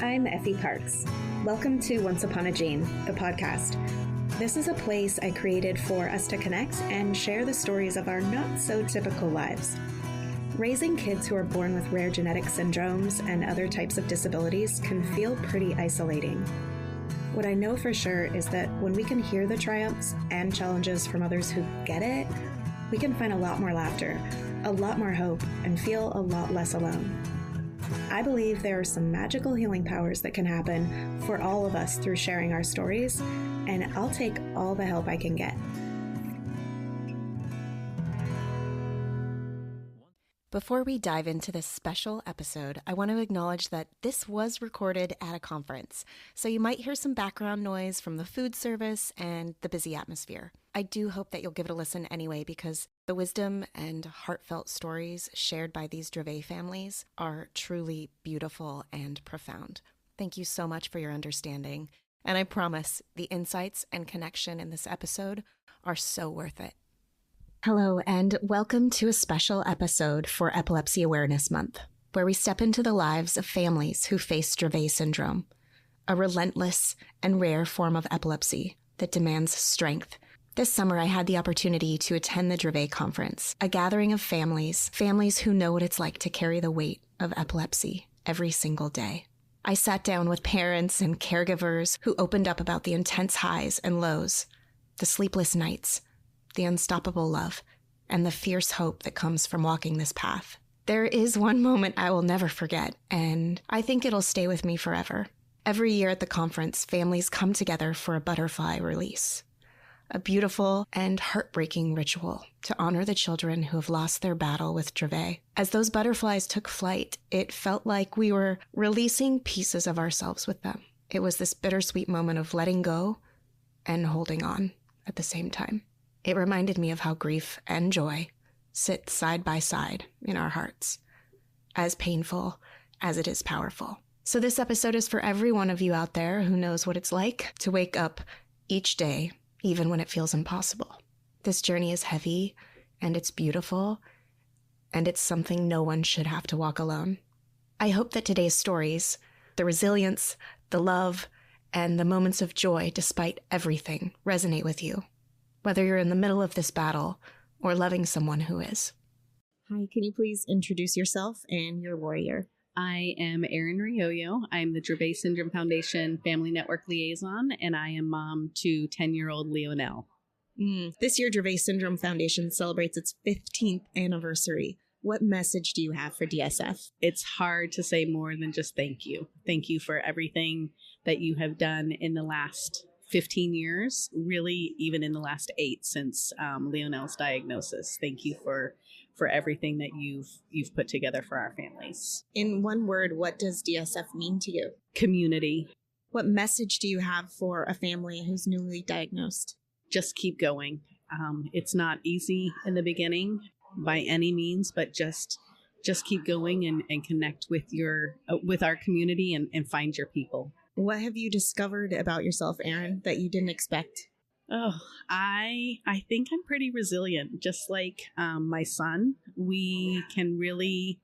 I'm Effie Parks. Welcome to Once Upon a Gene, the podcast. This is a place I created for us to connect and share the stories of our not-so-typical lives. Raising kids who are born with rare genetic syndromes and other types of disabilities can feel pretty isolating. What I know for sure is that when we can hear the triumphs and challenges from others who get it, we can find a lot more laughter, a lot more hope, and feel a lot less alone. I believe there are some magical healing powers that can happen for all of us through sharing our stories, and I'll take all the help I can get. Before we dive into this special episode, I want to acknowledge that this was recorded at a conference, so you might hear some background noise from the food service and the busy atmosphere. I do hope that you'll give it a listen anyway, because the wisdom and heartfelt stories shared by these Dravet families are truly beautiful and profound. Thank you so much for your understanding, and I promise the insights and connection in this episode are so worth it. Hello, and welcome to a special episode for Epilepsy Awareness Month, where we step into the lives of families who face Dravet syndrome, a relentless and rare form of epilepsy that demands strength. This summer, I had the opportunity to attend the Dravet conference, a gathering of families who know what it's like to carry the weight of epilepsy every single day. I sat down with parents and caregivers who opened up about the intense highs and lows, the sleepless nights, the unstoppable love, and the fierce hope that comes from walking this path. There is one moment I will never forget, and I think it'll stay with me forever. Every year at the conference, families come together for a butterfly release, a beautiful and heartbreaking ritual to honor the children who have lost their battle with Dravet. As those butterflies took flight, it felt like we were releasing pieces of ourselves with them. It was this bittersweet moment of letting go and holding on at the same time. It reminded me of how grief and joy sit side by side in our hearts, as painful as it is powerful. So this episode is for every one of you out there who knows what it's like to wake up each day, even when it feels impossible. This journey is heavy, and it's beautiful, and it's something no one should have to walk alone. I hope that today's stories, the resilience, the love, and the moments of joy despite everything resonate with you, whether you're in the middle of this battle or loving someone who is. Hi, can you please introduce yourself and your warrior? I am Erin Rioyo. I'm the Dravet Syndrome Foundation Family Network Liaison, and I am mom to 10-year-old Leonel. This year, Dravet Syndrome Foundation celebrates its 15th anniversary. What message do you have for DSF? It's hard to say more than just thank you. Thank you for everything that you have done in the last 15 years, really even in the last 8 since Leonel's diagnosis. Thank you for everything that you've put together for our families. In one word, what does DSF mean to you? Community. What message do you have for a family who's newly diagnosed? Just keep going. It's not easy in the beginning by any means, but just keep going and connect with our community and find your people. What have you discovered about yourself, Erin, that you didn't expect? Oh, I think I'm pretty resilient. Just like my son, we can really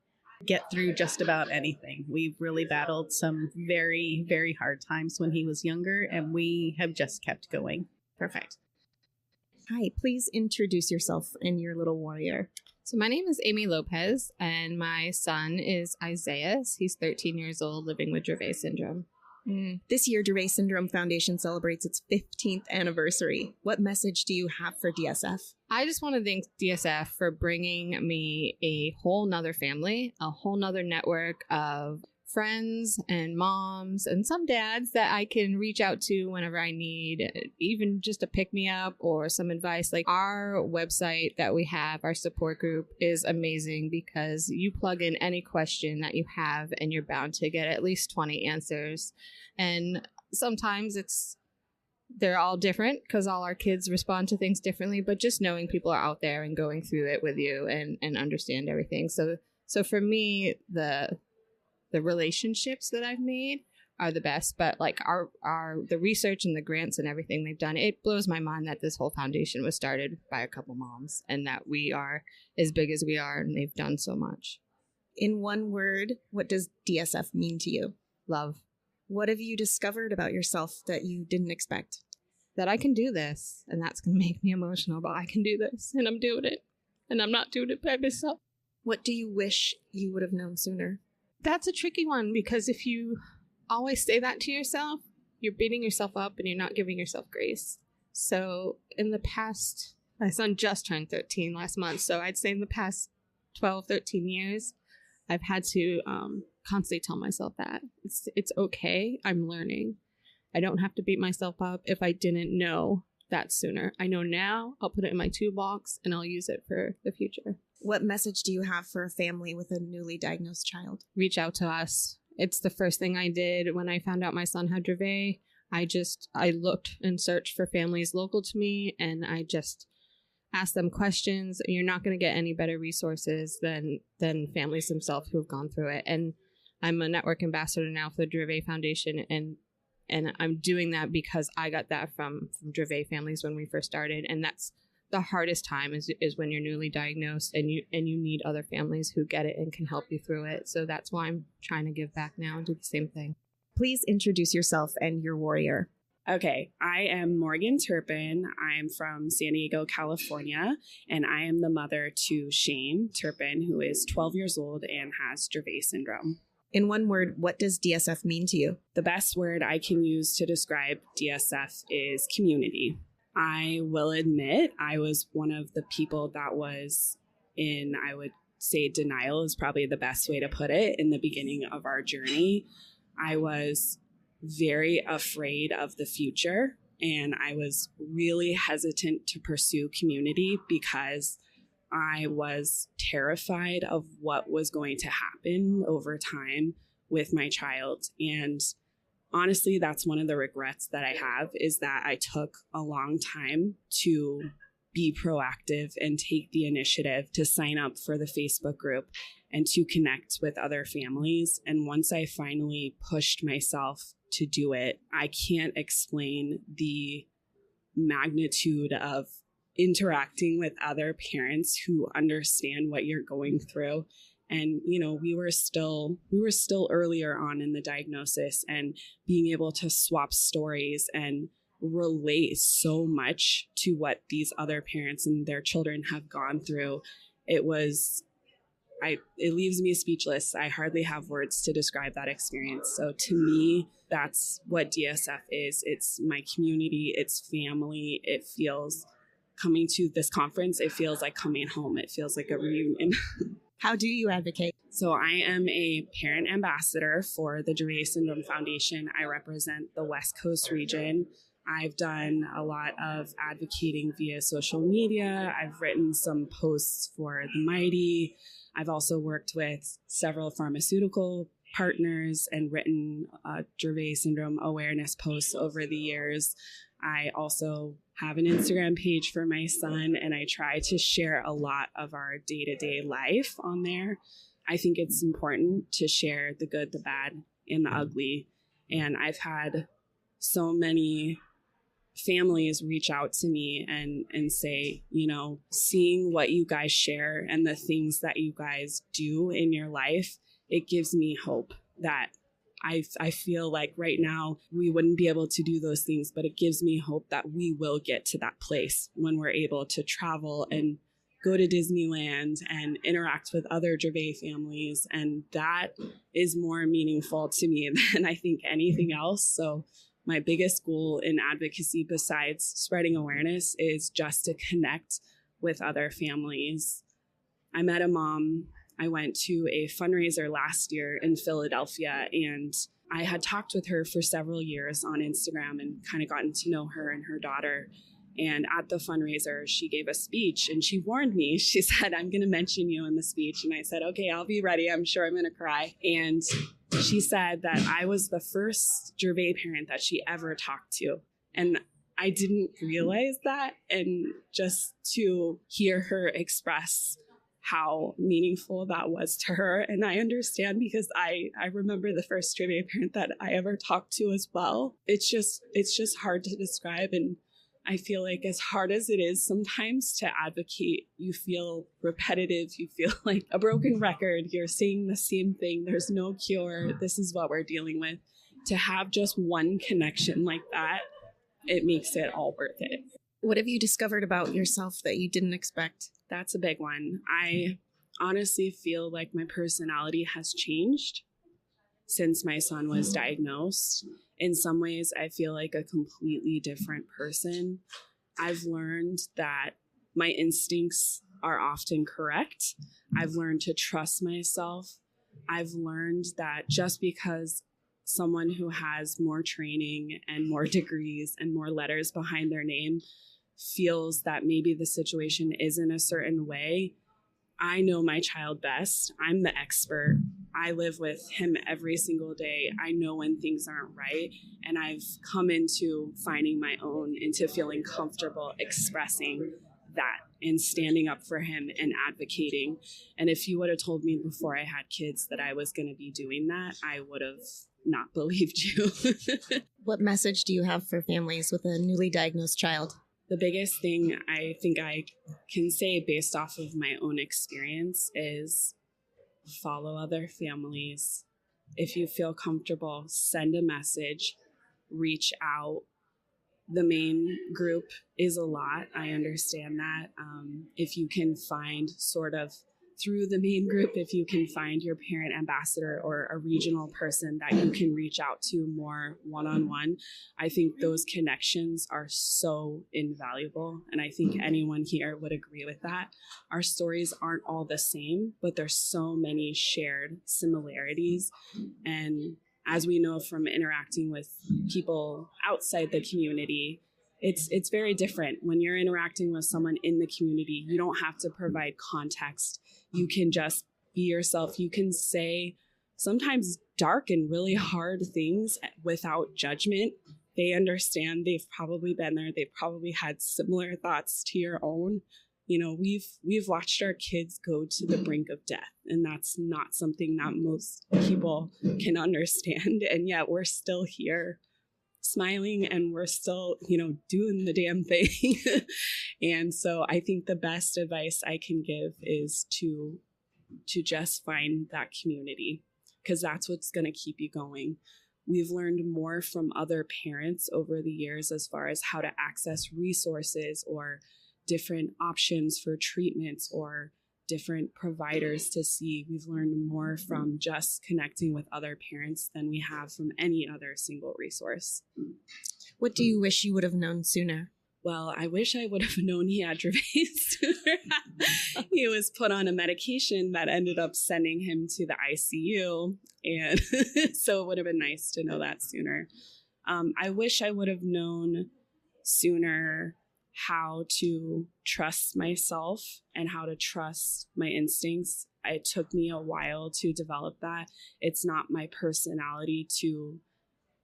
get through just about anything. We've really battled some very, very hard times when he was younger, and we have just kept going. Perfect. Hi, please introduce yourself and your little warrior. So my name is Amy Lopez, and my son is Isaiah. He's 13 years old, living with Dravet syndrome. This year, Dravet Syndrome Foundation celebrates its 15th anniversary. What message do you have for DSF? I just want to thank DSF for bringing me a whole nother family, a whole nother network of friends and moms and some dads that I can reach out to whenever I need even just a pick-me-up or some advice. Like our website that we have, our support group, is amazing because you plug in any question that you have and you're bound to get at least 20 answers. And sometimes they're all different because all our kids respond to things differently, but just knowing people are out there and going through it with you and understand everything. So for me, the relationships that I've made are the best, but like the research and the grants and everything they've done, it blows my mind that this whole foundation was started by a couple moms and that we are as big as we are and they've done so much. In one word, what does DSF mean to you? Love. What have you discovered about yourself that you didn't expect? That I can do this, and that's going to make me emotional, but I can do this, and I'm doing it, and I'm not doing it by myself. What do you wish you would have known sooner? That's a tricky one, because if you always say that to yourself, you're beating yourself up and you're not giving yourself grace. So in the past, my son just turned 13 last month, so I'd say in the past 12, 13 years, I've had to constantly tell myself that it's okay. I'm learning. I don't have to beat myself up if I didn't know that sooner. I know now. I'll put it in my toolbox and I'll use it for the future. What message do you have for a family with a newly diagnosed child? Reach out to us. It's the first thing I did when I found out my son had Dravet. I looked and searched for families local to me, and I just asked them questions. You're not going to get any better resources than families themselves who have gone through it. And I'm a network ambassador now for the Dravet Foundation, and I'm doing that because I got that from Dravet families when we first started. And that's the hardest time is when you're newly diagnosed and you need other families who get it and can help you through it. So that's why I'm trying to give back now and do the same thing. Please introduce yourself and your warrior. Okay, I am Morgan Turpin. I'm from San Diego, California, and I am the mother to Shane Turpin, who is 12 years old and has Dravet syndrome. In one word, what does DSF mean to you? The best word I can use to describe DSF is community. I will admit I was one of the people that was in, I would say denial is probably the best way to put it, in the beginning of our journey. I was very afraid of the future, and I was really hesitant to pursue community because I was terrified of what was going to happen over time with my child. And honestly, that's one of the regrets that I have, is that I took a long time to be proactive and take the initiative to sign up for the Facebook group and to connect with other families. And once I finally pushed myself to do it, I can't explain the magnitude of interacting with other parents who understand what you're going through. And, you know, we were still earlier on in the diagnosis, and being able to swap stories and relate so much to what these other parents and their children have gone through. It leaves me speechless. I hardly have words to describe that experience. So to me, that's what DSF is. It's my community, it's family. It feels, coming to this conference, it feels like coming home. It feels like a reunion. How do you advocate? So I am a parent ambassador for the Dravet Syndrome Foundation. I represent the West Coast region. I've done a lot of advocating via social media. I've written some posts for the Mighty. I've also worked with several pharmaceutical partners and written Dravet syndrome awareness posts over the years. I also have an Instagram page for my son, and I try to share a lot of our day-to-day life on there. I think it's important to share the good, the bad, and the ugly. And I've had so many families reach out to me and say, you know, seeing what you guys share and the things that you guys do in your life, it gives me hope that I feel like right now we wouldn't be able to do those things, but it gives me hope that we will get to that place when we're able to travel and go to Disneyland and interact with other Dravet families. And that is more meaningful to me than I think anything else. So my biggest goal in advocacy, besides spreading awareness, is just to connect with other families. I met a mom. I went to a fundraiser last year in Philadelphia, and I had talked with her for several years on Instagram and kind of gotten to know her and her daughter. And at the fundraiser, she gave a speech, and she warned me. She said, "I'm going to mention you in the speech." And I said, "Okay, I'll be ready. I'm sure I'm going to cry." And she said that I was the first Dravet parent that she ever talked to. And I didn't realize that. And just to hear her express how meaningful that was to her. And I understand, because I remember the first Dravet parent that I ever talked to as well. It's just hard to describe. And I feel like, as hard as it is sometimes to advocate, you feel repetitive. You feel like a broken record. You're saying the same thing. There's no cure. This is what we're dealing with. to have just one connection like that, it makes it all worth it. What have you discovered about yourself that you didn't expect? That's a big one. I honestly feel like my personality has changed since my son was diagnosed. In some ways, I feel like a completely different person. I've learned that my instincts are often correct. I've learned to trust myself. I've learned that just because someone who has more training and more degrees and more letters behind their name feels that maybe the situation isn't a certain way, I know my child best. I'm the expert. I live with him every single day. I know when things aren't right. And I've come into finding my own, into feeling comfortable expressing that and standing up for him and advocating. And if you would have told me before I had kids that I was going to be doing that, I would have not believed you. What message do you have for families with a newly diagnosed child? The biggest thing I think I can say based off of my own experience is follow other families. If you feel comfortable, send a message, reach out. The main group is a lot. I understand that. If you can find sort of through the main group, if you can find your parent ambassador or a regional person that you can reach out to more one-on-one, I think those connections are so invaluable. And I think anyone here would agree with that. Our stories aren't all the same, but there's so many shared similarities. And as we know from interacting with people outside the community, it's very different. When you're interacting with someone in the community, you don't have to provide context. You can just be yourself. You can say sometimes dark and really hard things without judgment. They understand. They've probably been there. They've probably had similar thoughts to your own. You know, we've watched our kids go to the brink of death, and that's not something that most people can understand. And yet we're still here smiling, and we're still, doing the damn thing. And so I think the best advice I can give is to just find that community, because that's what's going to keep you going. We've learned more from other parents over the years as far as how to access resources or different options for treatments or different providers to see. We've learned more from just connecting with other parents than we have from any other single resource. What do you wish you would have known sooner? Well, I wish I would have known he had Dravet sooner. He was put on a medication that ended up sending him to the ICU. And so it would have been nice to know that sooner. I wish I would have known sooner how to trust myself and how to trust my instincts. It took me a while to develop that. It's not my personality to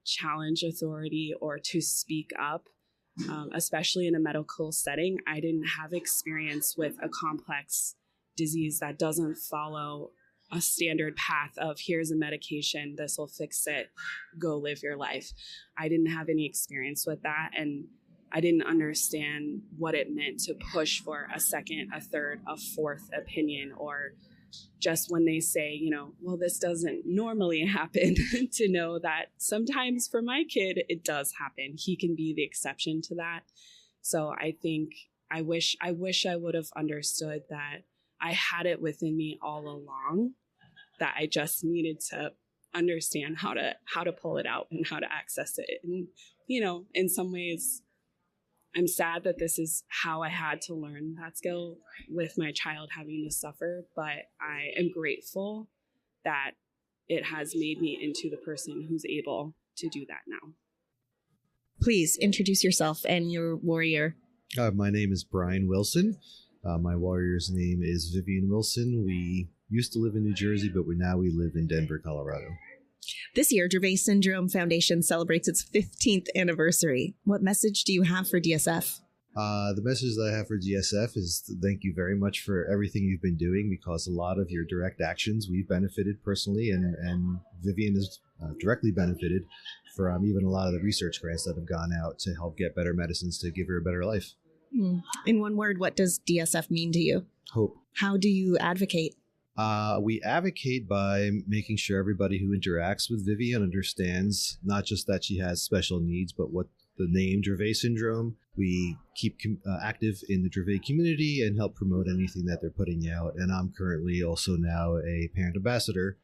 challenge authority or to speak up, especially in a medical setting. I didn't have experience with a complex disease that doesn't follow a standard path of here's a medication, this will fix it, go live your life. I didn't have any experience with that, and I didn't understand what it meant to push for a second, a third, a fourth opinion, or just when they say, well, this doesn't normally happen, to know that sometimes for my kid, it does happen. He can be the exception to that. So I think I wish I would have understood that I had it within me all along, that I just needed to understand how to pull it out and how to access it. And, in some ways, I'm sad that this is how I had to learn that skill with my child having to suffer, but I am grateful that it has made me into the person who's able to do that now. Please introduce yourself and your warrior. My name is Brian Wilson. My warrior's name is Vivian Wilson. We used to live in New Jersey, but we live in Denver, Colorado. This year, Dravet Syndrome Foundation celebrates its 15th anniversary. What message do you have for DSF? The message that I have for DSF is thank you very much for everything you've been doing, because a lot of your direct actions we've benefited personally, and Vivian has directly benefited from even a lot of the research grants that have gone out to help get better medicines to give her a better life. In one word, what does DSF mean to you? Hope. How do you advocate? We advocate by making sure everybody who interacts with Vivian understands not just that she has special needs, but what the name Dravet syndrome. We keep active in the Dravet community and help promote anything that they're putting out. And I'm currently also now a parent ambassador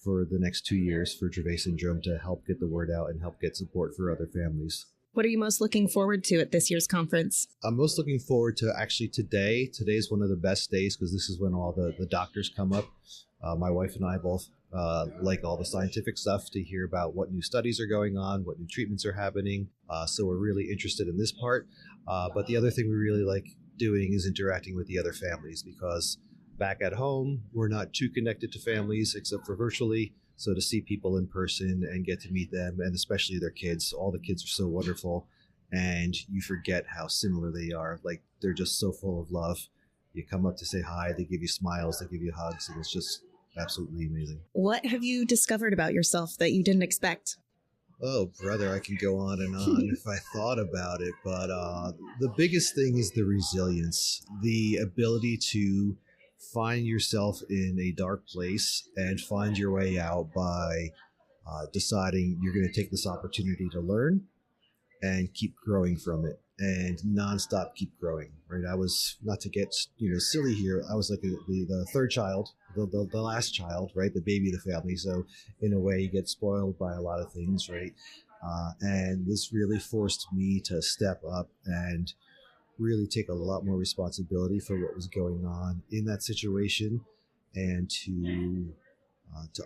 for the next 2 years for Dravet syndrome to help get the word out and help get support for other families. What are you most looking forward to at this year's conference? I'm most looking forward to actually today. Today's one of the best days because this is when all the doctors come up. My wife and I both like all the scientific stuff to hear about what new studies are going on, what new treatments are happening. So we're really interested in this part. But the other thing we really like doing is interacting with the other families because back at home, we're not too connected to families except for virtually. So to see people in person and get to meet them, and especially their kids, all the kids are so wonderful, and you forget how similar they are. Like, they're just so full of love. You come up to say hi, they give you smiles, they give you hugs, and it's just absolutely amazing. What have you discovered about yourself that you didn't expect? Oh, brother, I can go on and on if I thought about it, but the biggest thing is the resilience, the ability to find yourself in a dark place and find your way out by deciding you're going to take this opportunity to learn and keep growing from it and nonstop keep growing, right? I was, not to get silly here, I was like the third child, the last child, right? The baby of the family. So in a way you get spoiled by a lot of things, right? And this really forced me to step up and really take a lot more responsibility for what was going on in that situation and to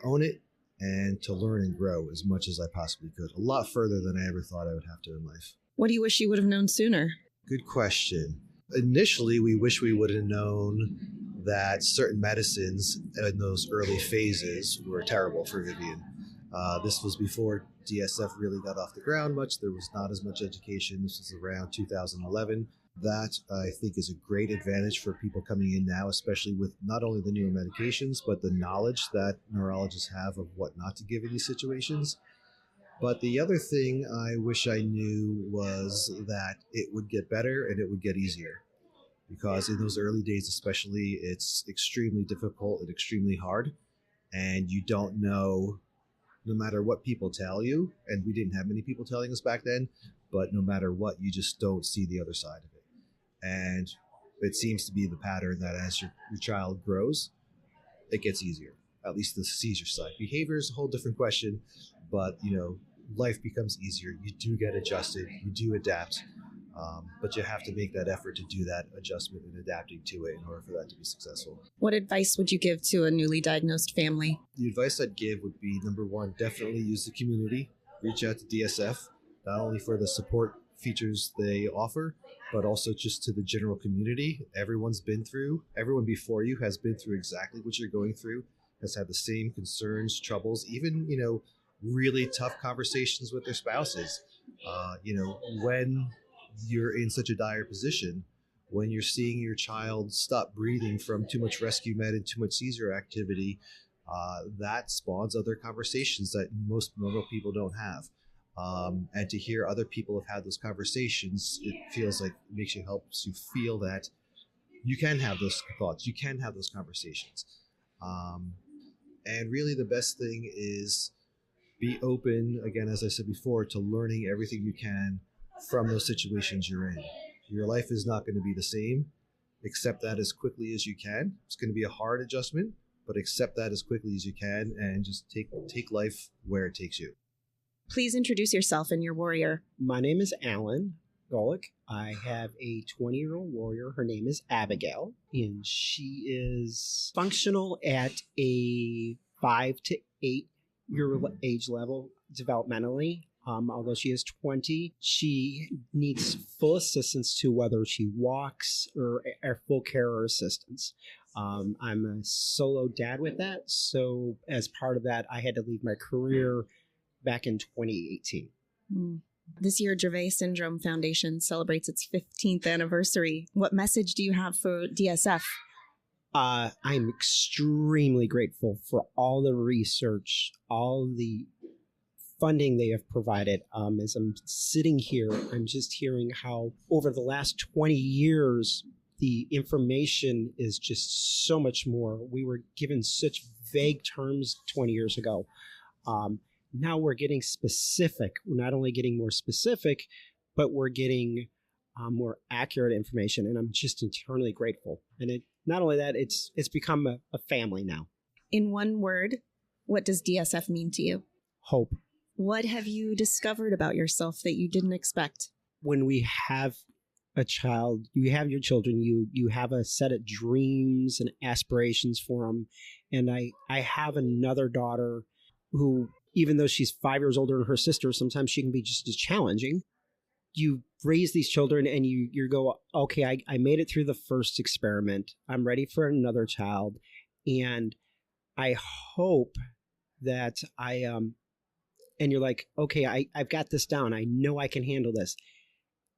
own it and to learn and grow as much as I possibly could. A lot further than I ever thought I would have to in life. What do you wish you would have known sooner? Good question. Initially, we wish we would have known that certain medicines in those early phases were terrible for Vivian. This was before DSF really got off the ground much. There was not as much education. This was around 2011. That, I think, is a great advantage for people coming in now, especially with not only the newer medications, but the knowledge that neurologists have of what not to give in these situations. But the other thing I wish I knew was that it would get better and it would get easier. Because in those early days especially, it's extremely difficult and extremely hard. And you don't know, no matter what people tell you, and we didn't have many people telling us back then, but no matter what, you just don't see the other side of it. And it seems to be the pattern that as your child grows, it gets easier, at least the seizure side. Behavior is a whole different question, but, life becomes easier. You do get adjusted, you do adapt, but you have to make that effort to do that adjustment and adapting to it in order for that to be successful. What advice would you give to a newly diagnosed family? The advice I'd give would be, number one, definitely use the community. Reach out to DSF, not only for the support features they offer, but also just to the general community. Everyone before you has been through exactly what you're going through, has had the same concerns, troubles, even, really tough conversations with their spouses. When you're in such a dire position, when you're seeing your child stop breathing from too much rescue med and too much seizure activity, that spawns other conversations that most normal people don't have. And to hear other people have had those conversations, it feels like it helps you feel that you can have those thoughts, you can have those conversations. And really the best thing is be open, again, as I said before, to learning everything you can from those situations you're in. Your life is not going to be the same. Accept that as quickly as you can. It's going to be a hard adjustment, but accept that as quickly as you can and just take life where it takes you. Please introduce yourself and your warrior. My name is Alan Golick. I have a 20-year-old warrior. Her name is Abigail, and she is functional at a 5 to 8 year age level developmentally. Although she is 20, she needs full assistance to whether she walks or full care or assistance. I'm a solo dad with that, so as part of that, I had to leave my career back in 2018. This year, Dravet Syndrome Foundation celebrates its 15th anniversary. What message do you have for DSF? I'm extremely grateful for all the research, all the funding they have provided. As I'm sitting here, I'm just hearing how over the last 20 years, the information is just so much more. We were given such vague terms 20 years ago. Now we're getting specific. We're not only getting more specific, but we're getting more accurate information. And I'm just eternally grateful. And not only that, it's become a family now. In one word, what does DSF mean to you? Hope. What have you discovered about yourself that you didn't expect? When we have a child, you have your children, you have a set of dreams and aspirations for them. And I have another daughter who, even though she's 5 years older than her sister, sometimes she can be just as challenging. You raise these children and you go, okay, I made it through the first experiment. I'm ready for another child. And I hope that and you're like, okay, I've got this down. I know I can handle this.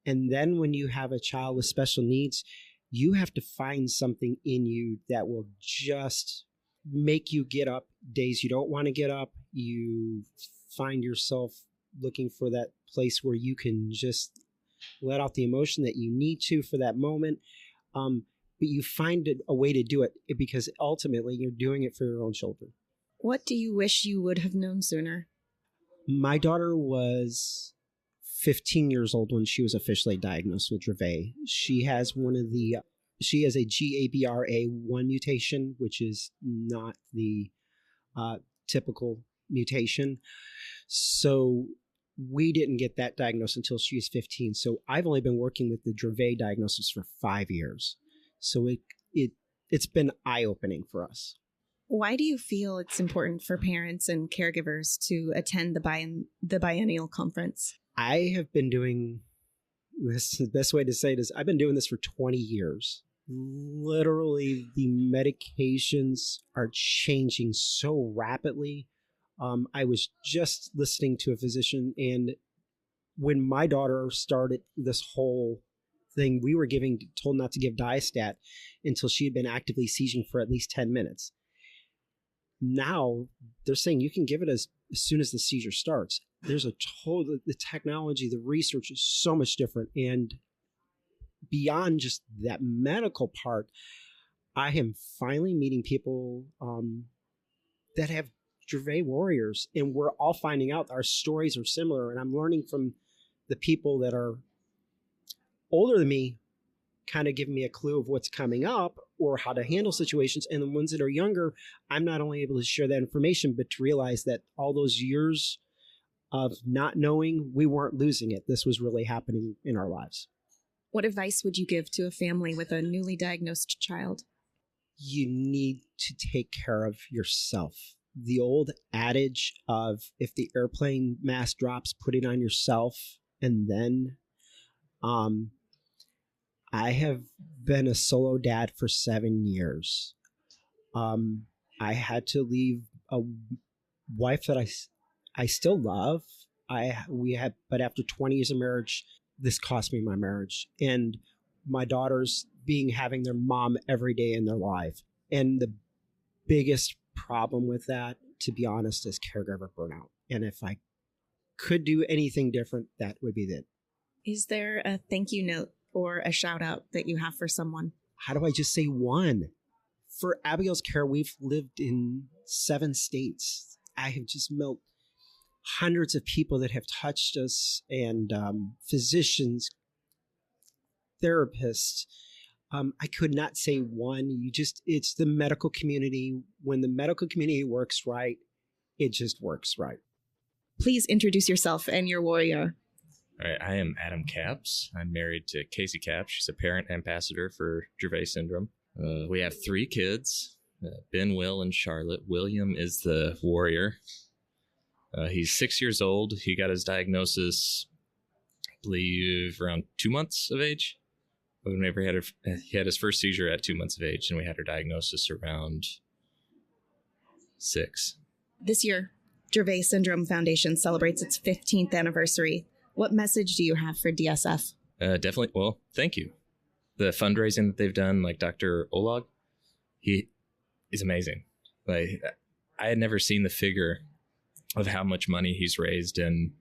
And then when you have a child with special needs, you have to find something in you that will just make you get up days you don't want to get up. You find yourself looking for that place where you can just let out the emotion that you need to for that moment. But you find a way to do it because ultimately you're doing it for your own children. What do you wish you would have known sooner? My daughter was 15 years old when she was officially diagnosed with Dravet. She has she has a GABRA1 mutation, which is not the typical mutation. So we didn't get that diagnosed until she was 15. So I've only been working with the Dravet diagnosis for 5 years. So it's been eye-opening for us. Why do you feel it's important for parents and caregivers to attend the Biennial conference? I have been doing this, the best way to say it is I've been doing this for 20 years. Literally, the medications are changing so rapidly. I was just listening to a physician, and when my daughter started this whole thing, we were told not to give Diastat until she had been actively seizing for at least 10 minutes. Now they're saying you can give it as soon as the seizure starts. There's the technology, the research is so much different. And beyond just that medical part, I am finally meeting people that have Dravet warriors, and we're all finding out our stories are similar. And I'm learning from the people that are older than me, kind of giving me a clue of what's coming up or how to handle situations. And the ones that are younger, I'm not only able to share that information, but to realize that all those years of not knowing, we weren't losing it. This was really happening in our lives. What advice would you give to a family with a newly diagnosed child? You need to take care of yourself. The old adage of if the airplane mask drops, put it on yourself. And then I have been a solo dad for 7 years. I had to leave a wife that I still love. But after 20 years of marriage, this cost me my marriage and my daughters having their mom every day in their life. And the biggest problem with that, to be honest, is caregiver burnout. And if I could do anything different, that would be it. Is there a thank you note or a shout out that you have for someone? How do I just say one? For Abigail's Care, we've lived in 7 states. I have just met hundreds of people that have touched us, and physicians, therapists. I could not say one. It's the medical community. When the medical community works right, it just works right. Please introduce yourself and your warrior. All right, I am Adam Capps. I'm married to Casey Capps. She's a parent ambassador for Dravet syndrome. We have 3 kids, Ben, Will, and Charlotte. William is the warrior. He's 6 years old. He got his diagnosis, I believe, around 2 months of age. Whenever he had his first seizure at 2 months of age, and we had our diagnosis around 6. This year, Dravet Syndrome Foundation celebrates its 15th anniversary. What message do you have for DSF? Definitely. Well, thank you. The fundraising that they've done, like Dr. Olag, he is amazing. Like, I had never seen the figure of how much money he's raised in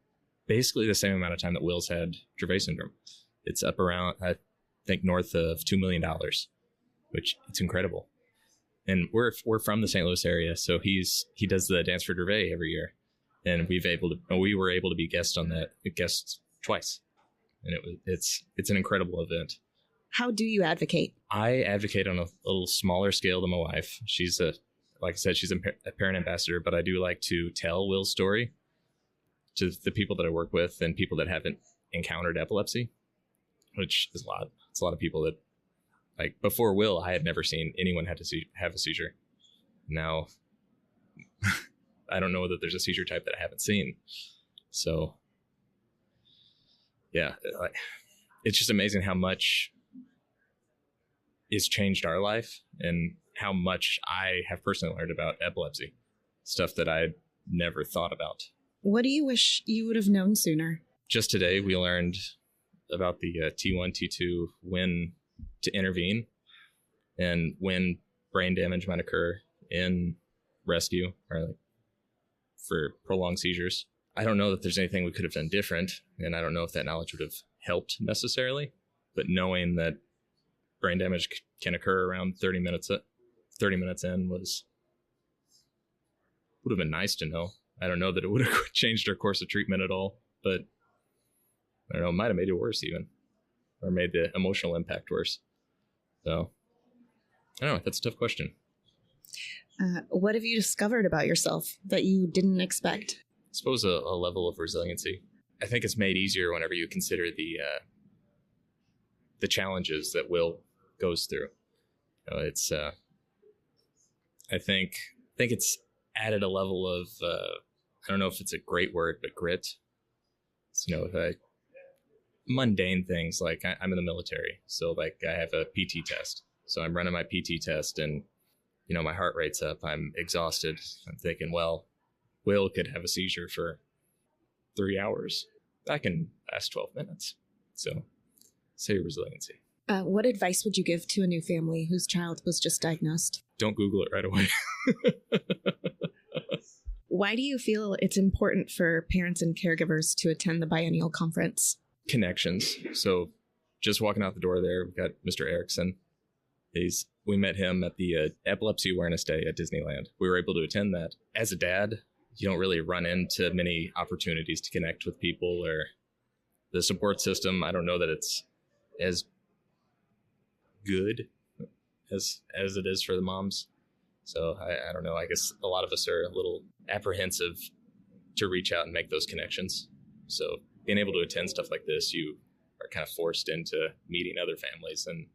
basically the same amount of time that Will's had Dravet syndrome. It's up around, think north of $2 million, which it's incredible. And we're from the St. Louis area, so he does the Dance for Dravet every year, and we were able to be guests twice, and it's an incredible event. How do you advocate? I advocate on a little smaller scale than my wife. She's like I said, she's a parent ambassador, but I do like to tell Will's story to the people that I work with and people that haven't encountered epilepsy, which is a lot. It's a lot of people that, like, before Will, I had never seen anyone have a seizure. Now, I don't know that there's a seizure type that I haven't seen. So, yeah, it's just amazing how much it's changed our life and how much I have personally learned about epilepsy, stuff that I never thought about. What do you wish you would have known sooner? Just today, we learned about the T1, T2, when to intervene and when brain damage might occur in rescue or like for prolonged seizures. I don't know that there's anything we could have done different, and I don't know if that knowledge would have helped necessarily, but knowing that brain damage can occur around 30 minutes in would have been nice to know. I don't know that it would have changed our course of treatment at all, but I don't know, it might have made it worse even, or made the emotional impact worse. So, I don't know, that's a tough question. What have you discovered about yourself that you didn't expect? I suppose a level of resiliency. I think it's made easier whenever you consider the challenges that Will goes through. You know, it's I think it's added a level of I don't know if it's a great word, but grit. It's, you know, mundane things like I'm in the military, so like I have a PT test, so I'm running my PT test, and you know my heart rate's up, I'm exhausted. I'm thinking, well, Will could have a seizure for 3 hours. I can last 12 minutes. So, say resiliency. What advice would you give to a new family whose child was just diagnosed? Don't Google it right away. Why do you feel it's important for parents and caregivers to attend the Biennial conference? Connections. So just walking out the door there, we've got Mr. Erickson. We met him at the Epilepsy Awareness Day at Disneyland. We were able to attend that. As a dad, you don't really run into many opportunities to connect with people, or the support system. I don't know that it's as good as it is for the moms. So I don't know. I guess a lot of us are a little apprehensive to reach out and make those connections. So being able to attend stuff like this, you are kind of forced into meeting other families and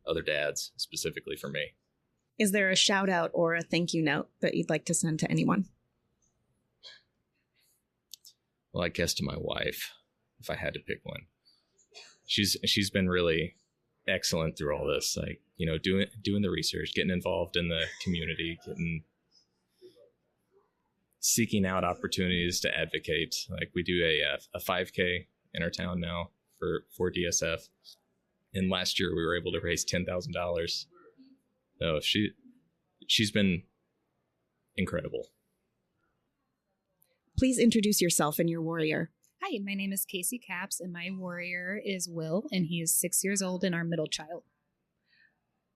other dads, specifically for me. Is there a shout out or a thank you note that you'd like to send to anyone? Well, I guess to my wife, if I had to pick one. She's been really excellent through all this, like, you know, doing the research, getting involved in the community, seeking out opportunities to advocate. Like, we do a 5K in our town now for DSF, and last year we were able to raise $10,000. So she's been incredible. Please introduce yourself and your warrior. Hi, my name is Casey Capps, and my warrior is Will, and he is 6 years old and our middle child.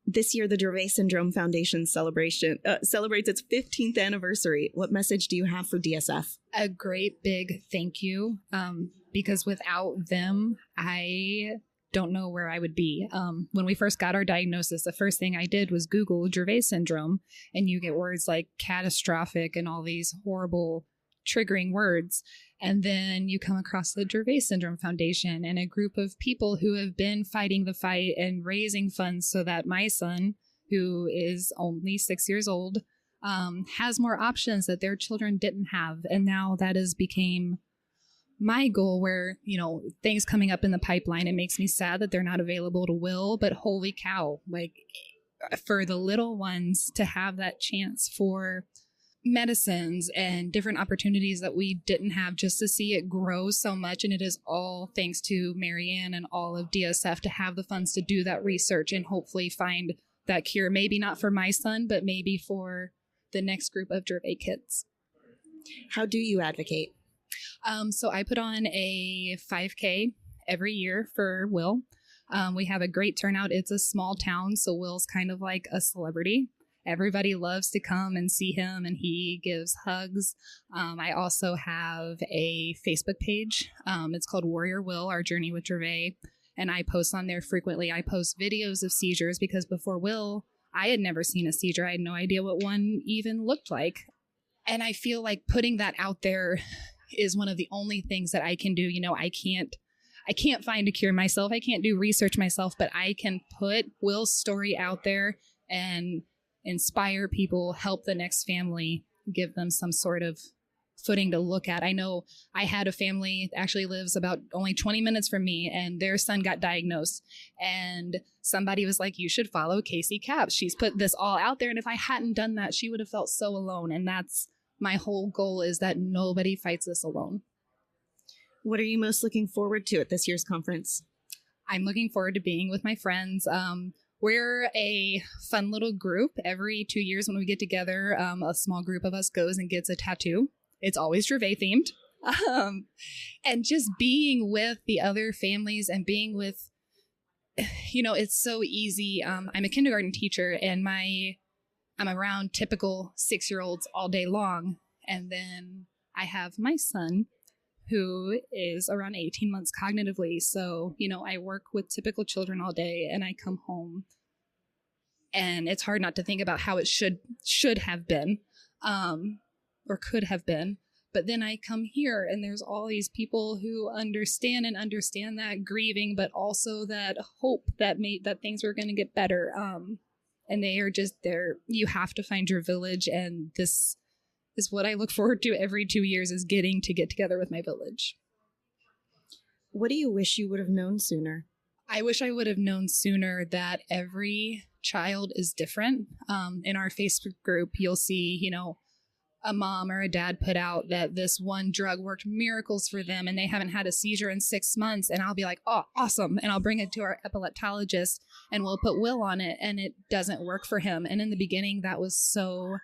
This year, the Dravet Syndrome Foundation celebrates its 15th anniversary. What message do you have for DSF? A great big thank you, because without them, I don't know where I would be. When we first got our diagnosis, the first thing I did was Google Dravet syndrome, and you get words like catastrophic and all these horrible triggering words. And then you come across the Dravet Syndrome Foundation and a group of people who have been fighting the fight and raising funds so that my son, who is only 6 years old, has more options that their children didn't have. And now that has become my goal, where, you know, things coming up in the pipeline, it makes me sad that they're not available to Will, but holy cow, like, for the little ones to have that chance for medicines and different opportunities that we didn't have, just to see it grow so much. And it is all thanks to Marianne and all of DSF to have the funds to do that research and hopefully find that cure. Maybe not for my son, but maybe for the next group of Dravet kids. How do you advocate? So I put on a 5K every year for Will. We have a great turnout. It's a small town, so Will's kind of like a celebrity. Everybody loves to come and see him, and he gives hugs. I also have a Facebook page. It's called Warrior Will, Our Journey with Dravet, and I post on there frequently. I post videos of seizures because before Will, I had never seen a seizure. I had no idea what one even looked like. And I feel like putting that out there is one of the only things that I can do. You know, I can't find a cure myself. I can't do research myself, but I can put Will's story out there and inspire people, help the next family, give them some sort of footing to look at. I know I had a family that actually lives about only 20 minutes from me, and their son got diagnosed, and somebody was like, you should follow Casey Capps. She's put this all out there, and if I hadn't done that, she would have felt so alone. And that's my whole goal, is that nobody fights this alone. What are you most looking forward to at this year's conference? I'm looking forward to being with my friends. We're a fun little group. Every 2 years when we get together, a small group of us goes and gets a tattoo. It's always Dravet themed. And just being with the other families and being with, you know, it's so easy. I'm a kindergarten teacher, and I'm around typical 6-year-olds all day long. And then I have my son, who is around 18 months cognitively. So, you know, I work with typical children all day, and I come home and it's hard not to think about how it should have been, or could have been. But then I come here and there's all these people who understand that grieving, but also that hope that things were going to get better. And they are just there. You have to find your village. And this is what I look forward to every 2 years, is getting to get together with my village. What do you wish you would have known sooner? I wish I would have known sooner that every child is different. In our Facebook group, you'll see, you know, a mom or a dad put out that this one drug worked miracles for them and they haven't had a seizure in 6 months. And I'll be like, oh, awesome. And I'll bring it to our epileptologist and we'll put Will on it, and it doesn't work for him. And in the beginning, that was so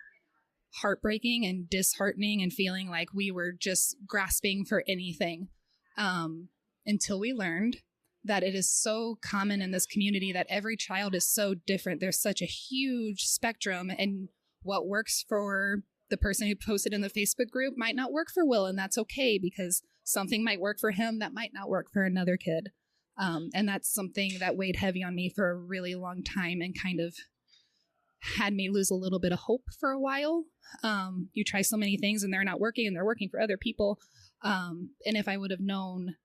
heartbreaking and disheartening and feeling like we were just grasping for anything, until we learned that it is so common in this community that every child is so different. There's such a huge spectrum, and what works for the person who posted in the Facebook group might not work for Will, and that's okay, because something might work for him that might not work for another kid. And that's something that weighed heavy on me for a really long time and kind of had me lose a little bit of hope for a while. You try so many things and they're not working, and they're working for other people. And if I would have known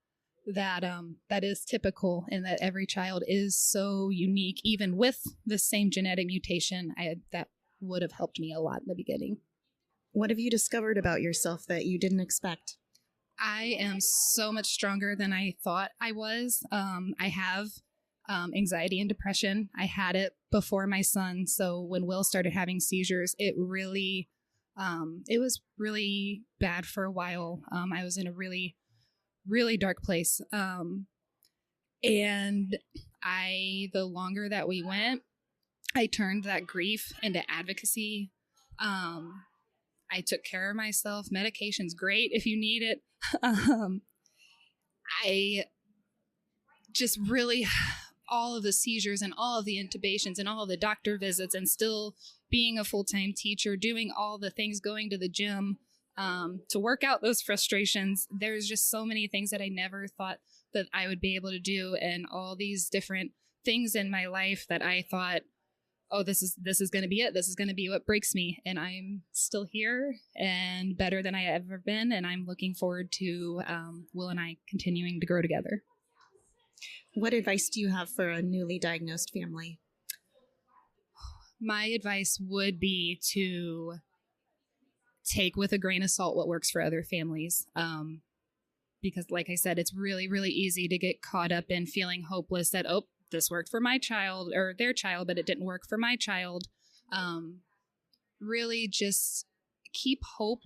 that that is typical and that every child is so unique, even with the same genetic mutation, that would have helped me a lot in the beginning. What have you discovered about yourself that you didn't expect? I am so much stronger than I thought I was. I have anxiety and depression. I had it before my son. So when Will started having seizures, it was really bad for a while. I was in a really, really dark place. And the longer that we went, I turned that grief into advocacy. I took care of myself. Medication's great if you need it. I just really, all of the seizures and all of the intubations and all of the doctor visits, and still being a full-time teacher, doing all the things, going to the gym, to work out those frustrations. There's just so many things that I never thought that I would be able to do, and all these different things in my life that I thought, oh, this is going to be it. This is going to be what breaks me. And I'm still here and better than I ever been. And I'm looking forward to Will and I continuing to grow together. What advice do you have for a newly diagnosed family? My advice would be to take with a grain of salt what works for other families. Because like I said, it's really, really easy to get caught up in feeling hopeless that, oh, this worked for my child or their child, but it didn't work for my child. Really just keep hope.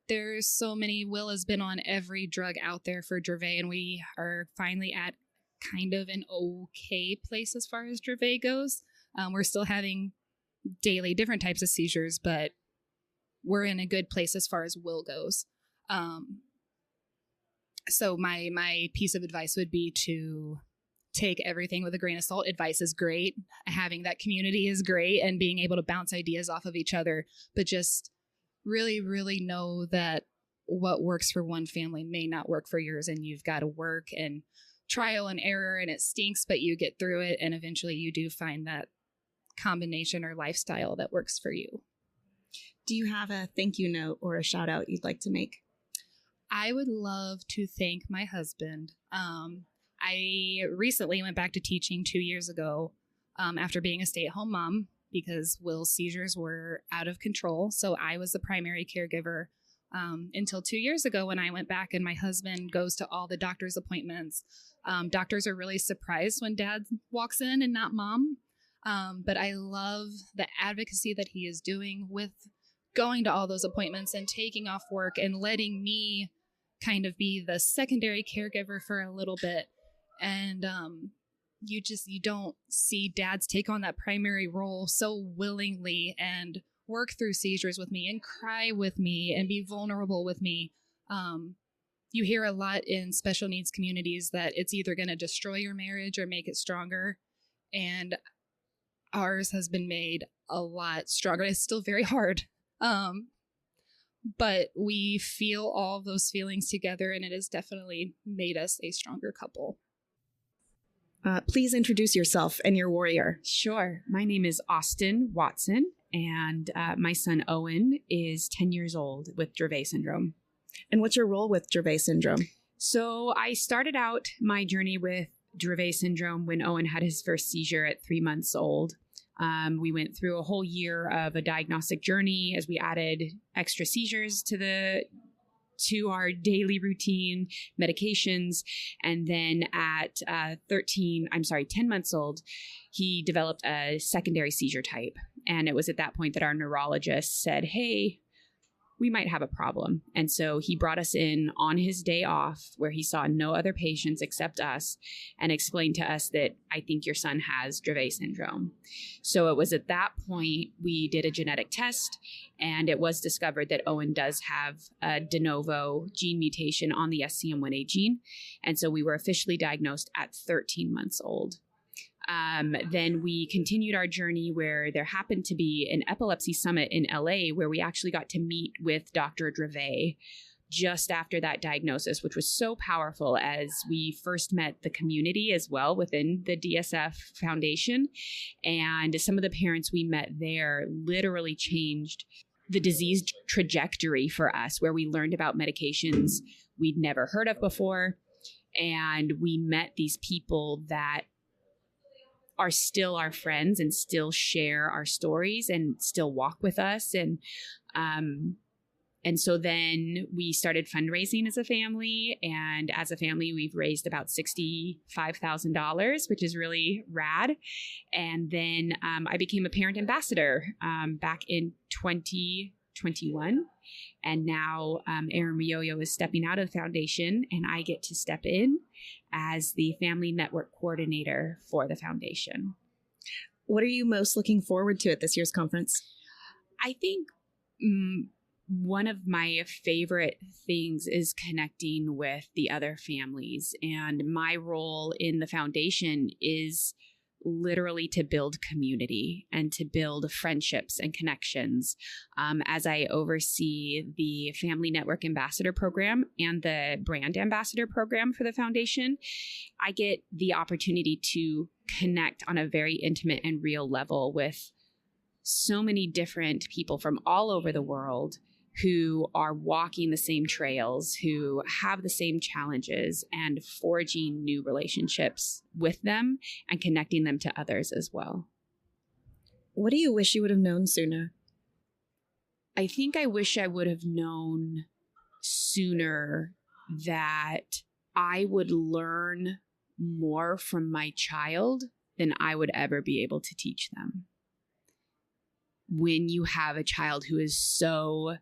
There's so many. Will has been on every drug out there for Dravet, and we are finally at kind of an okay place as far as Dravet goes. We're still having daily different types of seizures, but we're in a good place as far as Will goes. So my piece of advice would be to take everything with a grain of salt. Advice is great. Having that community is great, and being able to bounce ideas off of each other. But just really, really know that what works for one family may not work for yours, and you've got to work and trial and error, and it stinks, but you get through it, and eventually you do find that combination or lifestyle that works for you. Do you have a thank you note or a shout out you'd like to make? I would love to thank my husband. I recently went back to teaching 2 years ago after being a stay-at-home mom because Will's seizures were out of control. So I was the primary caregiver until 2 years ago when I went back, and my husband goes to all the doctor's appointments. Doctors are really surprised when dad walks in and not mom. But I love the advocacy that he is doing with going to all those appointments and taking off work and letting me kind of be the secondary caregiver for a little bit. And you don't see dads take on that primary role so willingly and work through seizures with me and cry with me and be vulnerable with me. You hear a lot in special needs communities that it's either going to destroy your marriage or make it stronger. And ours has been made a lot stronger. It's still very hard. But we feel all of those feelings together, and it has definitely made us a stronger couple. Please introduce yourself and your warrior. Sure. My name is Austin Watson, and my son Owen is 10 years old with Dravet syndrome. And what's your role with Dravet syndrome? So I started out my journey with Dravet syndrome when Owen had his first seizure at 3 months old. We went through a whole year of a diagnostic journey as we added extra seizures to our daily routine medications. And then at 10 months old, he developed a secondary seizure type. And it was at that point that our neurologist said, hey, we might have a problem. And so he brought us in on his day off where he saw no other patients except us and explained to us that I think your son has Dravet syndrome. So it was at that point we did a genetic test, and it was discovered that Owen does have a de novo gene mutation on the SCM1A gene. And so we were officially diagnosed at 13 months old. Then we continued our journey where there happened to be an epilepsy summit in LA where we actually got to meet with Dr. Dravet just after that diagnosis, which was so powerful as we first met the community as well within the DSF Foundation. And some of the parents we met there literally changed the disease trajectory for us, where we learned about medications we'd never heard of before. And we met these people that are still our friends and still share our stories and still walk with us. And so then we started fundraising as a family. And as a family, we've raised about $65,000, which is really rad. And then I became a parent ambassador back in 2021. And now Erin Rioyo is stepping out of the foundation, and I get to step in as the family network coordinator for the foundation. What are you most looking forward to at this year's conference? I think one of my favorite things is connecting with the other families. And my role in the foundation is literally to build community and to build friendships and connections. As I oversee the Family Network Ambassador Program and the Brand Ambassador Program for the foundation, I get the opportunity to connect on a very intimate and real level with so many different people from all over the world who are walking the same trails, who have the same challenges, and forging new relationships with them and connecting them to others as well. What do you wish you would have known sooner? I think I wish I would have known sooner that I would learn more from my child than I would ever be able to teach them. When you have a child who is so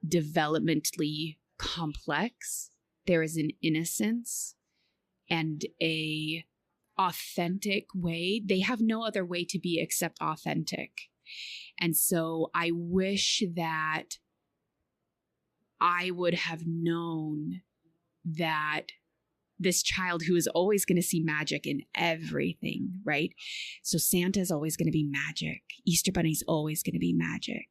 developmentally complex, there is an innocence and a authentic way. They have no other way to be except authentic. And so I wish that I would have known that this child who is always going to see magic in everything, right? So Santa is always going to be magic. Easter Bunny's always going to be magic.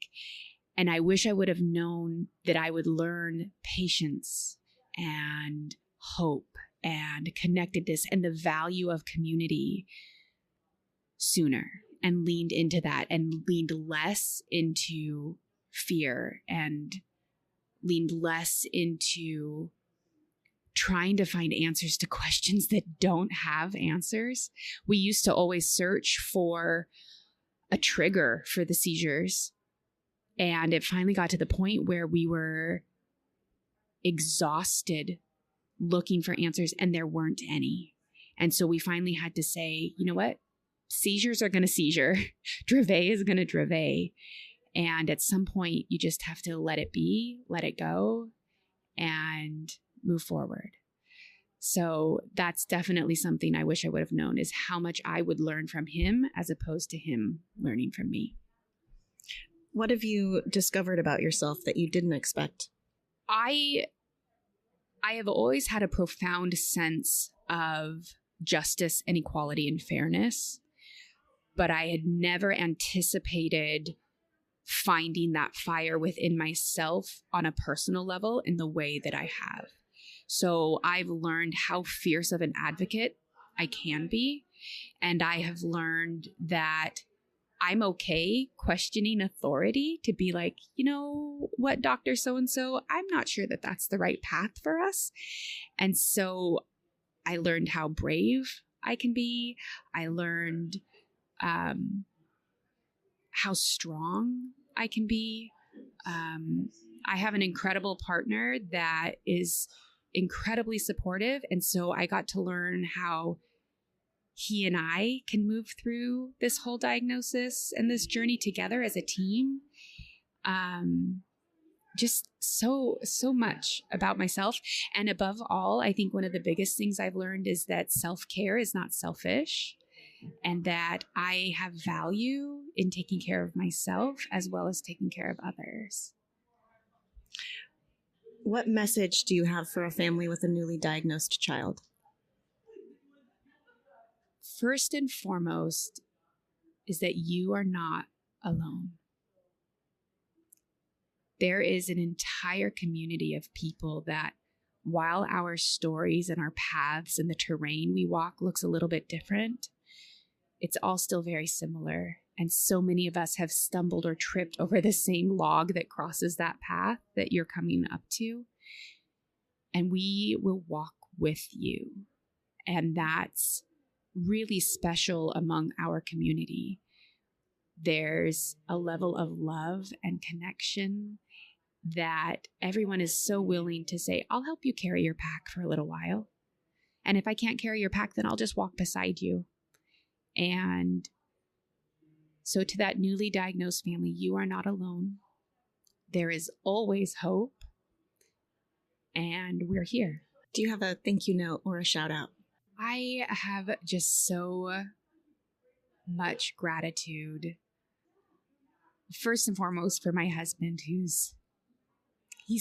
And I wish I would have known that I would learn patience and hope and connectedness and the value of community sooner, and leaned into that and leaned less into fear and leaned less into trying to find answers to questions that don't have answers. We used to always search for a trigger for the seizures. And it finally got to the point where we were exhausted looking for answers, and there weren't any. And so we finally had to say, you know what? Seizures are going to seizure. Dravet is going to Dravet. And at some point, you just have to let it be, let it go, and move forward. So that's definitely something I wish I would have known, is how much I would learn from him as opposed to him learning from me. What have you discovered about yourself that you didn't expect? I have always had a profound sense of justice and equality and fairness, but I had never anticipated finding that fire within myself on a personal level in the way that I have. So I've learned how fierce of an advocate I can be, and I have learned that I'm okay questioning authority, to be like, you know what, Dr. So-and-so, I'm not sure that that's the right path for us. And so I learned how brave I can be. I learned how strong I can be. I have an incredible partner that is incredibly supportive. And so I got to learn how he and I can move through this whole diagnosis and this journey together as a team. Just so much about myself. And above all, I think one of the biggest things I've learned is that self-care is not selfish, and that I have value in taking care of myself as well as taking care of others. What message do you have for a family with a newly diagnosed child? First and foremost is that you are not alone. There is an entire community of people that, while our stories and our paths and the terrain we walk looks a little bit different, it's all still very similar. And so many of us have stumbled or tripped over the same log that crosses that path that you're coming up to. And we will walk with you. And that's really special among our community. There's a level of love and connection that everyone is so willing to say, I'll help you carry your pack for a little while. And if I can't carry your pack, then I'll just walk beside you. And so to that newly diagnosed family, you are not alone. There is always hope. And we're here. Do you have a thank you note or a shout out? I have just so much gratitude. First and foremost for my husband, he's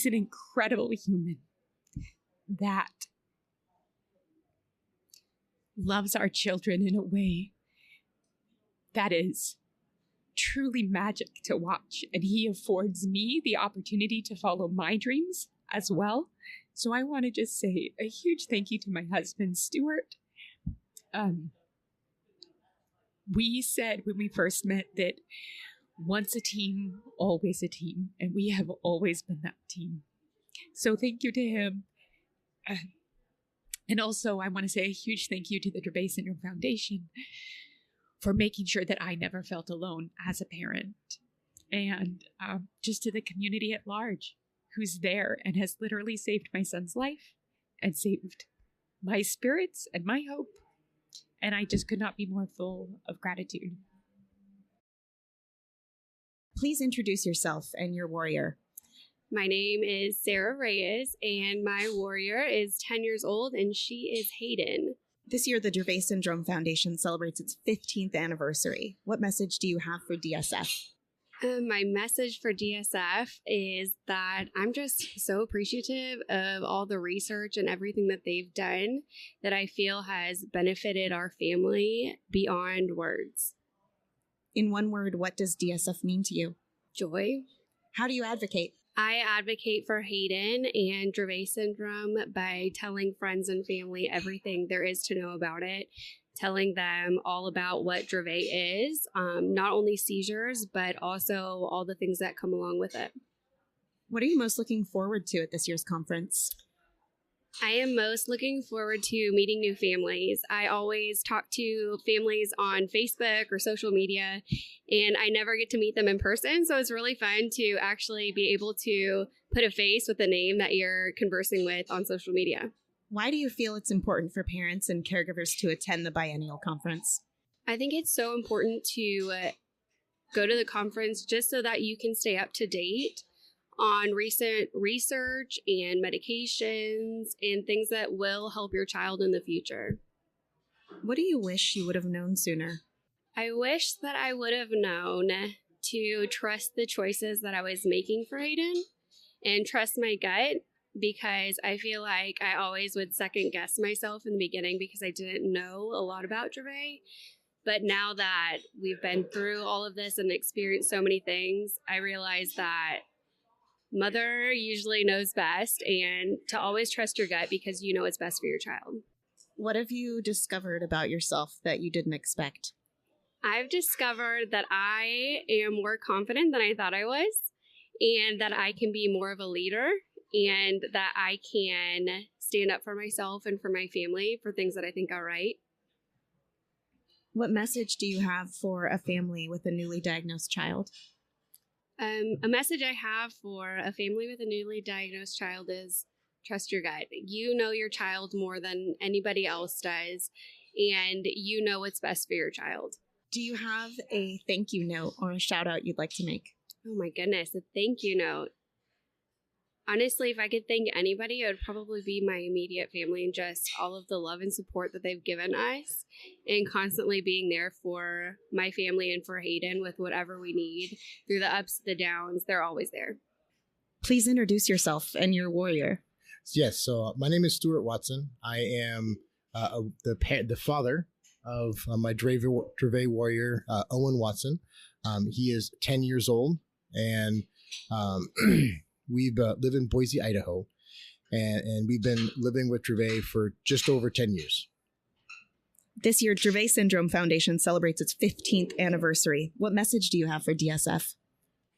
an incredible human that loves our children in a way that is truly magic to watch. And he affords me the opportunity to follow my dreams as well. So I want to just say a huge thank you to my husband, Stuart. We said when we first met that once a team, always a team. And we have always been that team. So thank you to him. And also I want to say a huge thank you to the Dravet Syndrome Foundation for making sure that I never felt alone as a parent. And just to the community at large, who's there and has literally saved my son's life and saved my spirits and my hope. And I just could not be more full of gratitude. Please introduce yourself and your warrior. My name is Sarah Reyes, and my warrior is 10 years old, and she is Hayden. This year, the Dravet Syndrome Foundation celebrates its 15th anniversary. What message do you have for DSF? My message for DSF is that I'm just so appreciative of all the research and everything that they've done that I feel has benefited our family beyond words. In one word, what does DSF mean to you? Joy. How do you advocate? I advocate for Hayden and Dravet syndrome by telling friends and family everything there is to know about it, telling them all about what Dravet is, not only seizures, but also all the things that come along with it. What are you most looking forward to at this year's conference? I am most looking forward to meeting new families. I always talk to families on Facebook or social media, and I never get to meet them in person. So it's really fun to actually be able to put a face with a name that you're conversing with on social media. Why do you feel it's important for parents and caregivers to attend the Biennial conference? I think it's so important to go to the conference just so that you can stay up to date on recent research and medications and things that will help your child in the future. What do you wish you would have known sooner? I wish that I would have known to trust the choices that I was making for Hayden and trust my gut, because I feel like I always would second guess myself in the beginning because I didn't know a lot about Dravet. But now that we've been through all of this and experienced so many things, I realize that mother usually knows best, and to always trust your gut because you know what's best for your child. What have you discovered about yourself that you didn't expect? I've discovered that I am more confident than I thought I was, and that I can be more of a leader, and that I can stand up for myself and for my family for things that I think are right. What message do you have for a family with a newly diagnosed child? A message I have for a family with a newly diagnosed child is trust your gut. You know your child more than anybody else does, and you know what's best for your child. Do you have a thank you note or a shout out you'd like to make? Oh my goodness, a thank you note. Honestly, if I could thank anybody, it would probably be my immediate family and just all of the love and support that they've given us, and constantly being there for my family and for Hayden with whatever we need through the ups, the downs. They're always there. Please introduce yourself and your warrior. Yes, so my name is Stuart Watson. I am the father of my Dravet warrior, Owen Watson. He is 10 years old, and we live in Boise, Idaho, and we've been living with Dravet for just over 10 years. This year, Dravet Syndrome Foundation celebrates its 15th anniversary. What message do you have for DSF?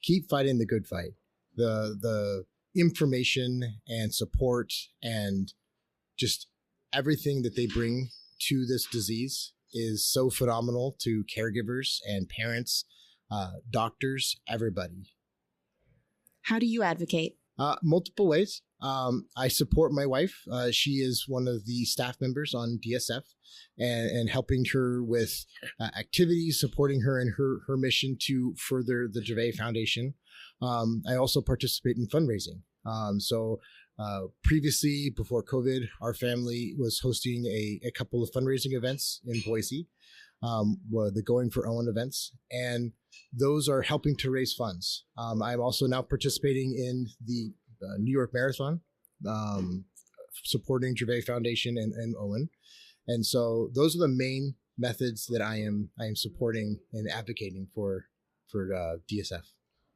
Keep fighting the good fight. The information and support and just everything that they bring to this disease is so phenomenal to caregivers and parents, doctors, everybody. How do you advocate? Multiple ways. I support my wife. She is one of the staff members on DSF, and helping her with activities, supporting her in her mission to further the Dravet Foundation. I also participate in fundraising. Previously, before COVID, our family was hosting a couple of fundraising events in Boise, the Going for Owen events, and those are helping to raise funds. I'm also now participating in the New York Marathon, supporting Dravet Foundation and Owen. And so those are the main methods that I am supporting and advocating for DSF.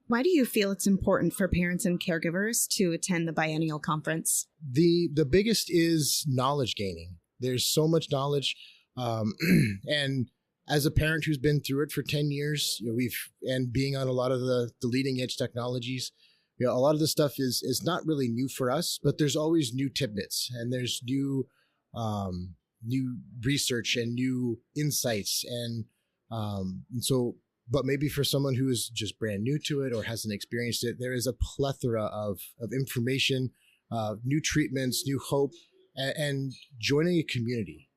Why do you feel it's important for parents and caregivers to attend the Biennial conference? The biggest is knowledge gaining. There's so much knowledge, and as a parent who's been through it for 10 years, and being on a lot of the leading edge technologies, a lot of this stuff is not really new for us, but there's always new tidbits, and there's new research and new insights, and so. But maybe for someone who is just brand new to it or hasn't experienced it, there is a plethora of information, new treatments, new hope, and joining a community.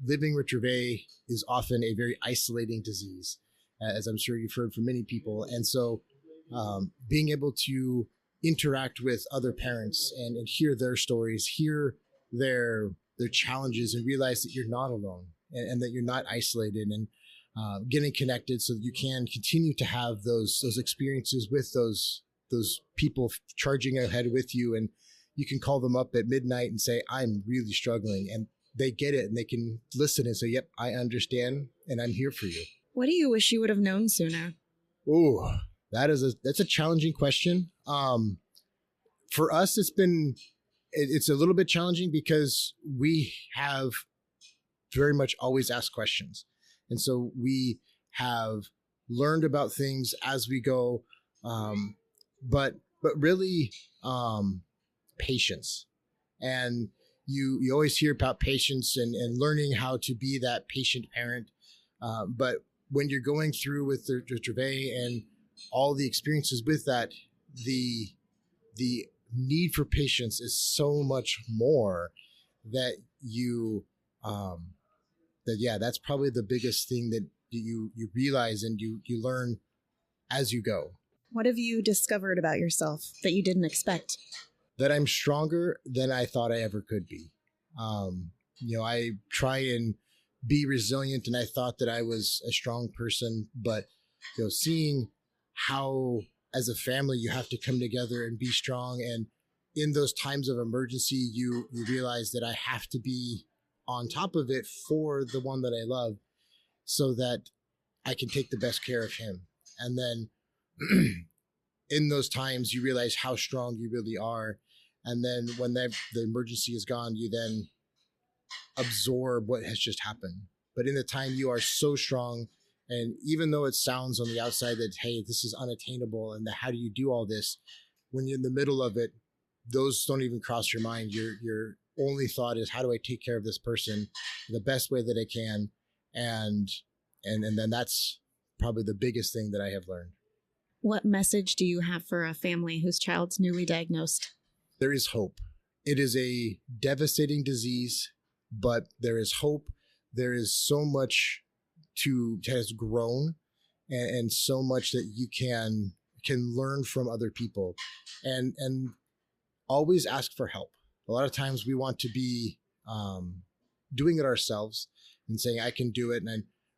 Living with Dravet is often a very isolating disease, as I'm sure you've heard from many people. And so being able to interact with other parents and hear their stories, hear their challenges, and realize that you're not alone and that you're not isolated. And getting connected so that you can continue to have those experiences with those people charging ahead with you, and you can call them up at midnight and say, I'm really struggling, and they get it and they can listen and say, yep, I understand and I'm here for you. What do you wish you would have known sooner? Oh, that's a challenging question. For us, it's a little bit challenging because we have very much always asked questions. And so we have learned about things as we go. But really, patience. And you always hear about patience and learning how to be that patient parent. But when you're going through with the Dravet and all the experiences with that, the need for patience is so much more that that's probably the biggest thing that you realize and you learn as you go. What have you discovered about yourself that you didn't expect? That I'm stronger than I thought I ever could be. I try and be resilient, and I thought that I was a strong person, but seeing how as a family you have to come together and be strong, and in those times of emergency you realize that I have to be on top of it for the one that I love so that I can take the best care of him. And then in those times you realize how strong you really are, and then when the emergency is gone, you then absorb what has just happened. But in the time you are so strong, and even though it sounds on the outside that, hey, this is unattainable and how do you do all this, when you're in the middle of it, those don't even cross your mind. Your only thought is, how do I take care of this person the best way that I can? And then that's probably the biggest thing that I have learned. What message do you have for a family whose child's newly diagnosed? There is hope. It is a devastating disease, but there is hope. There is so much has grown and so much that you can learn from other people, and always ask for help. A lot of times we want to be doing it ourselves and saying, I can do it.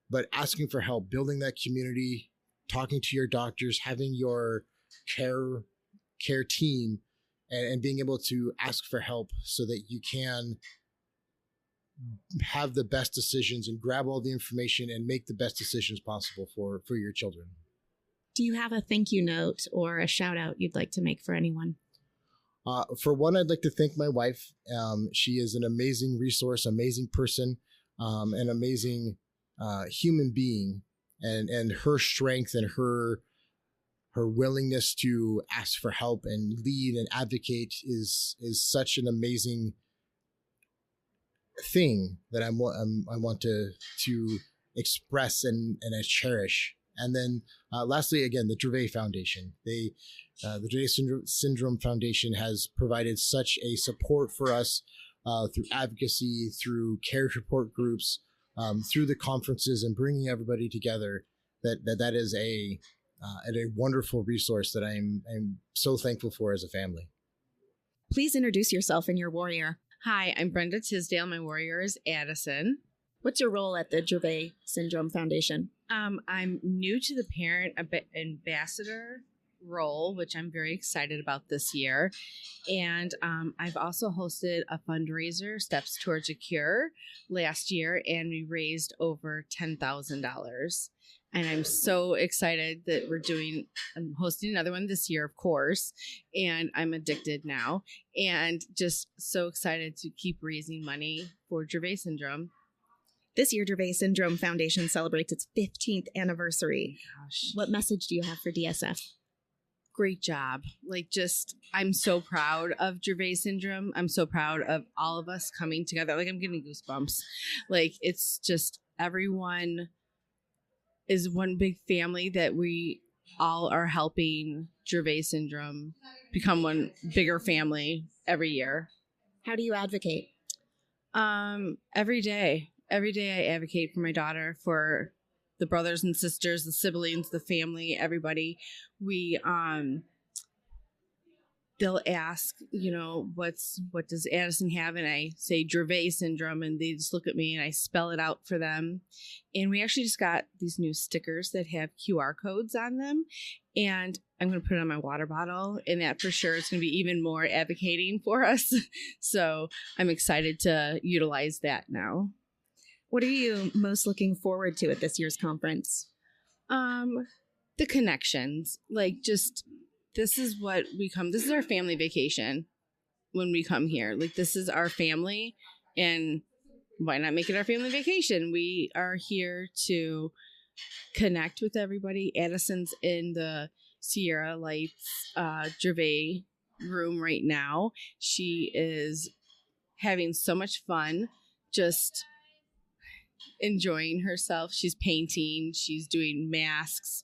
But asking for help, building that community, talking to your doctors, having your care team, and being able to ask for help so that you can have the best decisions and grab all the information and make the best decisions possible for your children. Do you have a thank you note or a shout out you'd like to make for anyone? For one, I'd like to thank my wife. She is an amazing resource, amazing person, an amazing human being, and her strength and her willingness to ask for help and lead and advocate is such an amazing thing that I want to express and I cherish. And then lastly, again, the Dravet Foundation. The Dravet Syndrome Foundation has provided such a support for us through advocacy, through care support groups, through the conferences and bringing everybody together. That is a wonderful resource that I'm so thankful for as a family. Please introduce yourself and your warrior. Hi, I'm Brenda Tisdale. My warrior is Addison. What's your role at the Dravet Syndrome Foundation? I'm new to the parent ambassador role, which I'm very excited about this year. And I've also hosted a fundraiser, Steps Towards a Cure, last year, and we raised over $10,000. And I'm so excited that I'm hosting another one this year, of course, and I'm addicted now, and just so excited to keep raising money for Dravet syndrome. This year, Dravet Syndrome Foundation celebrates its 15th anniversary. Oh my gosh. What message do you have for DSF? Great job. I'm so proud of Dravet syndrome. I'm so proud of all of us coming together. I'm getting goosebumps. It's just everyone is one big family that we all are helping Dravet syndrome become one bigger family every year. How do you advocate? Every day. Every day I advocate for my daughter, for the brothers and sisters, the siblings, the family, everybody. We they'll ask, what does Addison have? And I say Dravet syndrome, and they just look at me and I spell it out for them. And we actually just got these new stickers that have QR codes on them. And I'm going to put it on my water bottle, and that for sure is going to be even more advocating for us. So I'm excited to utilize that now. What are you most looking forward to at this year's conference? The connections, this is what we come. This is our family vacation when we come here. This is our family, and why not make it our family vacation? We are here to connect with everybody. Addison's in the Sierra Lights Dravet room right now. She is having so much fun, just enjoying herself. She's painting, she's doing masks.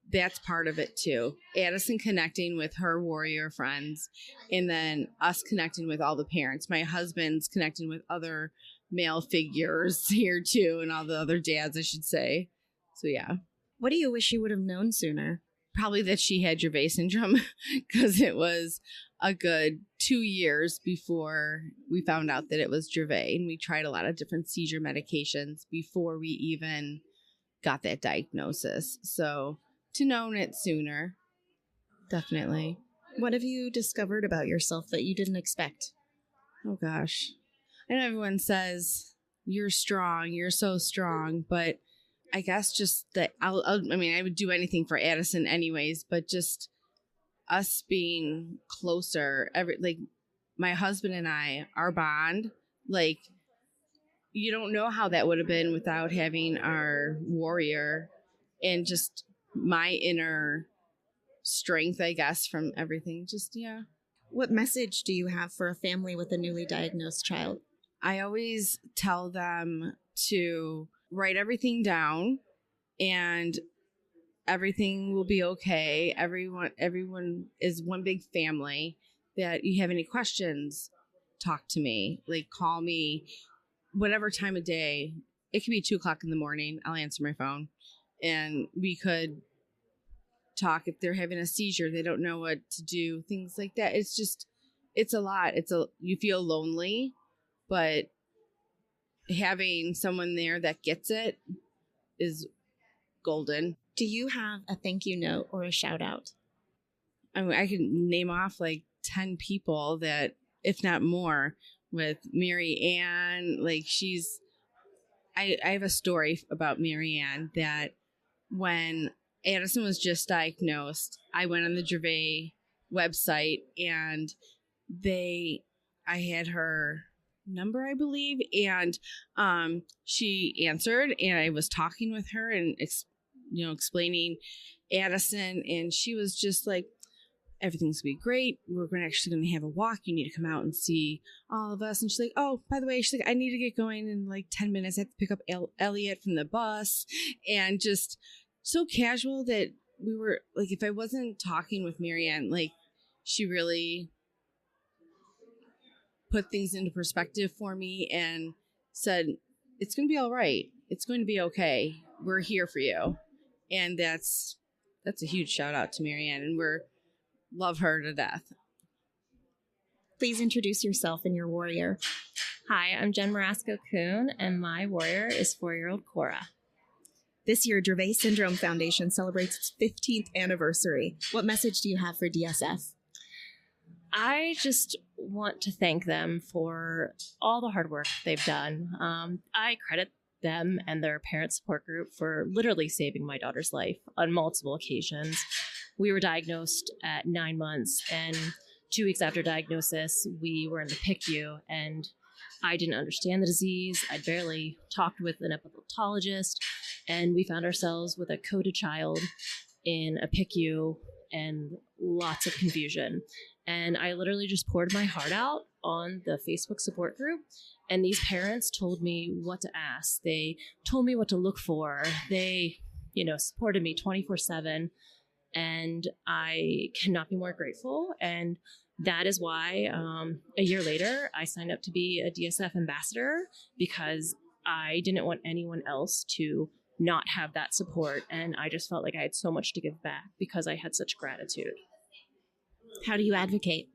That's part of it too. Addison connecting with her warrior friends, and then us connecting with all the parents. My husband's connecting with other male figures here too, and all the other dads, I should say. So yeah. What do you wish you would have known sooner? Probably that she had Dravet syndrome, because it was a good 2 years before we found out that it was Dravet, and we tried a lot of different seizure medications before we even got that diagnosis. So to know it sooner, definitely. What have you discovered about yourself that you didn't expect? Oh gosh, I know everyone says you're strong, you're so strong, but I guess just that I would do anything for Addison anyways, but just us being closer, my husband and I, our bond, you don't know how that would have been without having our warrior, and just my inner strength, I guess, from everything. Just, yeah. What message do you have for a family with a newly diagnosed child? I always tell them to write everything down, and everything will be okay. Everyone is one big family. That you have any questions, talk to me. Call me whatever time of day. It could be 2:00 in the morning. I'll answer my phone, and we could talk. If they're having a seizure, they don't know what to do, things like that. It's a lot. You feel lonely, but having someone there that gets it is golden. Do you have a thank you note or a shout out? I can name off 10 people that, if not more, with Mary Ann. I have a story about Mary Ann, that when Addison was just diagnosed, I went on the Dravet website, and I had her number, I believe, and she answered, and I was talking with her and explaining Addison, and she was just like, everything's gonna be great. We're actually gonna have a walk. You need to come out and see all of us. And she's like, oh, by the way, she's like, I need to get going in 10 minutes. I have to pick up Elliot from the bus. And just so casual that we were if I wasn't talking with Marianne, she really put things into perspective for me and said, it's going to be all right. It's going to be okay. We're here for you. And that's a huge shout out to Marianne, and love her to death. Please introduce yourself and your warrior. Hi, I'm Jen Marasco-Kuhn, and my warrior is 4-year-old Cora. This year, Dravet Syndrome Foundation celebrates its 15th anniversary. What message do you have for DSF? I just want to thank them for all the hard work they've done. I credit them and their parent support group for literally saving my daughter's life on multiple occasions. We were diagnosed at 9 months, and 2 weeks after diagnosis, we were in the PICU, and I didn't understand the disease. I barely talked with an epileptologist, and we found ourselves with a coded child in a PICU and lots of confusion. And I literally just poured my heart out on the Facebook support group, and these parents told me what to ask. They told me what to look for. They, supported me 24/7. And I cannot be more grateful. And that is why a year later, I signed up to be a DSF ambassador, because I didn't want anyone else to not have that support. And I just felt like I had so much to give back because I had such gratitude. How do you advocate?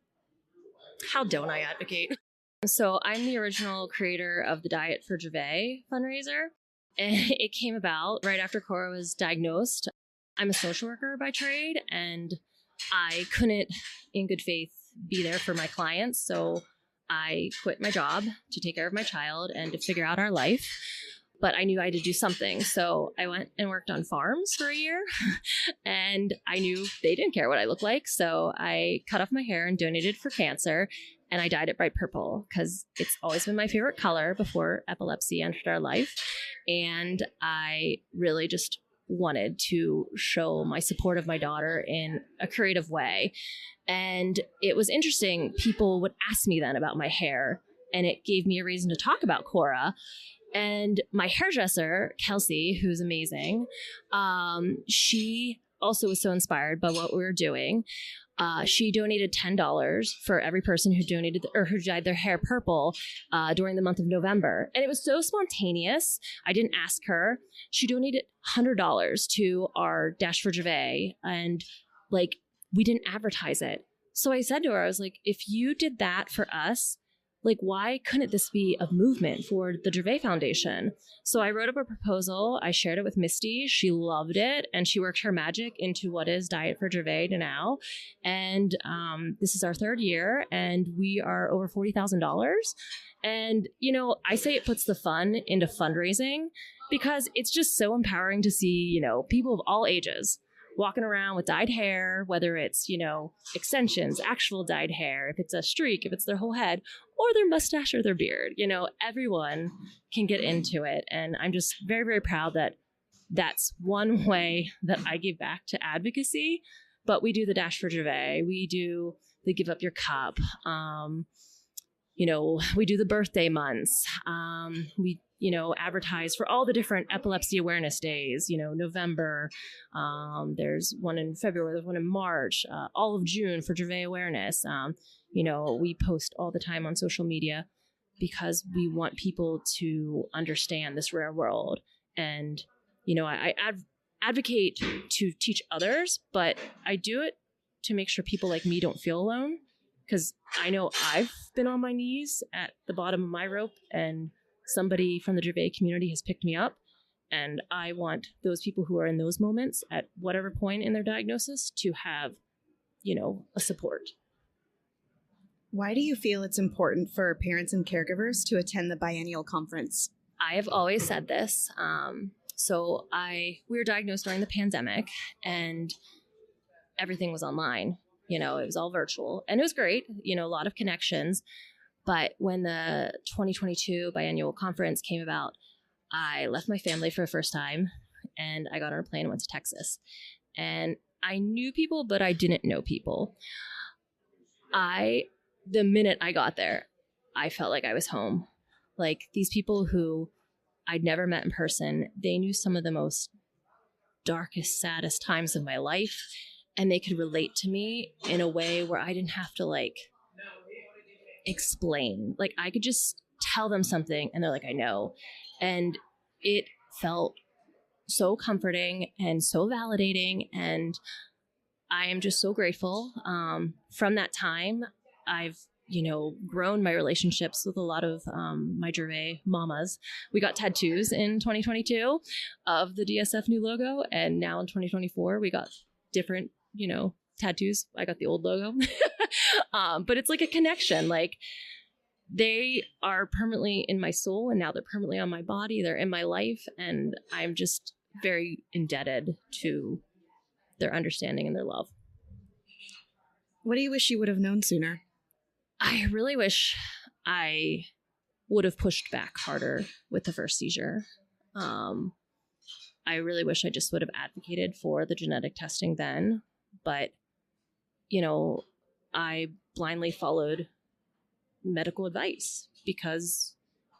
How don't I advocate? So I'm the original creator of the Diet for Dravet fundraiser. And it came about right after Cora was diagnosed. I'm a social worker by trade, and I couldn't, in good faith, be there for my clients. So I quit my job to take care of my child and to figure out our life. But I knew I had to do something. So I went and worked on farms for a year, and I knew they didn't care what I looked like. So I cut off my hair and donated for cancer. And I dyed it bright purple because it's always been my favorite color before epilepsy entered our life. And I really just wanted to show my support of my daughter in a creative way. And it was interesting. People would ask me then about my hair, and it gave me a reason to talk about Cora. And my hairdresser, Kelsey, who's amazing, she also was so inspired by what we were doing. She donated $10 for every person who donated or who dyed their hair purple during the month of November. And it was so spontaneous. I didn't ask her. She donated $100 to our Dash for Dravet, and like, we didn't advertise it. So I said to her, I was like, if you did that for us, like, why couldn't this be a movement for the Dravet Foundation? So I wrote up a proposal. I shared it with Misty. She loved it, and she worked her magic into what is Diet for Dravet now. And this is our third year, and we are over $40,000. And, you know, I say it puts the fun into fundraising because it's just so empowering to see, you know, people of all ages walking around with dyed hair, whether it's, you know, extensions, actual dyed hair, if it's a streak, if it's their whole head, or their mustache or their beard. You know, everyone can get into it. And I'm just very, very proud that that's one way that I give back to advocacy. But we do the Dash for Dravet. We do the Give Up Your Cup. You know, we do the birthday months. We, you know, advertise for all the different epilepsy awareness days, you know, November, there's one in February, there's one in March, all of June for Dravet awareness. You know, we post all the time on social media because we want people to understand this rare world. And, you know, I advocate to teach others, but I do it to make sure people like me don't feel alone. Because I know I've been on my knees at the bottom of my rope, and somebody from the Dravet community has picked me up. And I want those people who are in those moments at whatever point in their diagnosis to have, you know, a support. Why do you feel it's important for parents and caregivers to attend the Biennial conference? I have always said this. We were diagnosed during the pandemic, and everything was online. You know, it was all virtual, and it was great. You know, a lot of connections. But when the 2022 Biennial conference came about, I left my family for the first time, and I got on a plane and went to Texas. And I knew people, but I didn't know people. The minute I got there, I felt like I was home. Like, these people who I'd never met in person, they knew some of the most darkest, saddest times of my life, and they could relate to me in a way where I didn't have to, like, explain. Like, I could just tell them something, and they're like, I know. And it felt so comforting and so validating, and I am just so grateful. From that time, I've, you know, grown my relationships with a lot of my Dravet mamas. We got tattoos in 2022 of the DSF new logo, and now in 2024, we got different, you know, tattoos. I got the old logo. But it's like a connection. Like, they are permanently in my soul, and now they're permanently on my body. They're in my life, and I'm just very indebted to their understanding and their love. What do you wish you would have known sooner? I really wish I would have pushed back harder with the first seizure. I really wish I just would have advocated for the genetic testing then. But, you know, I blindly followed medical advice because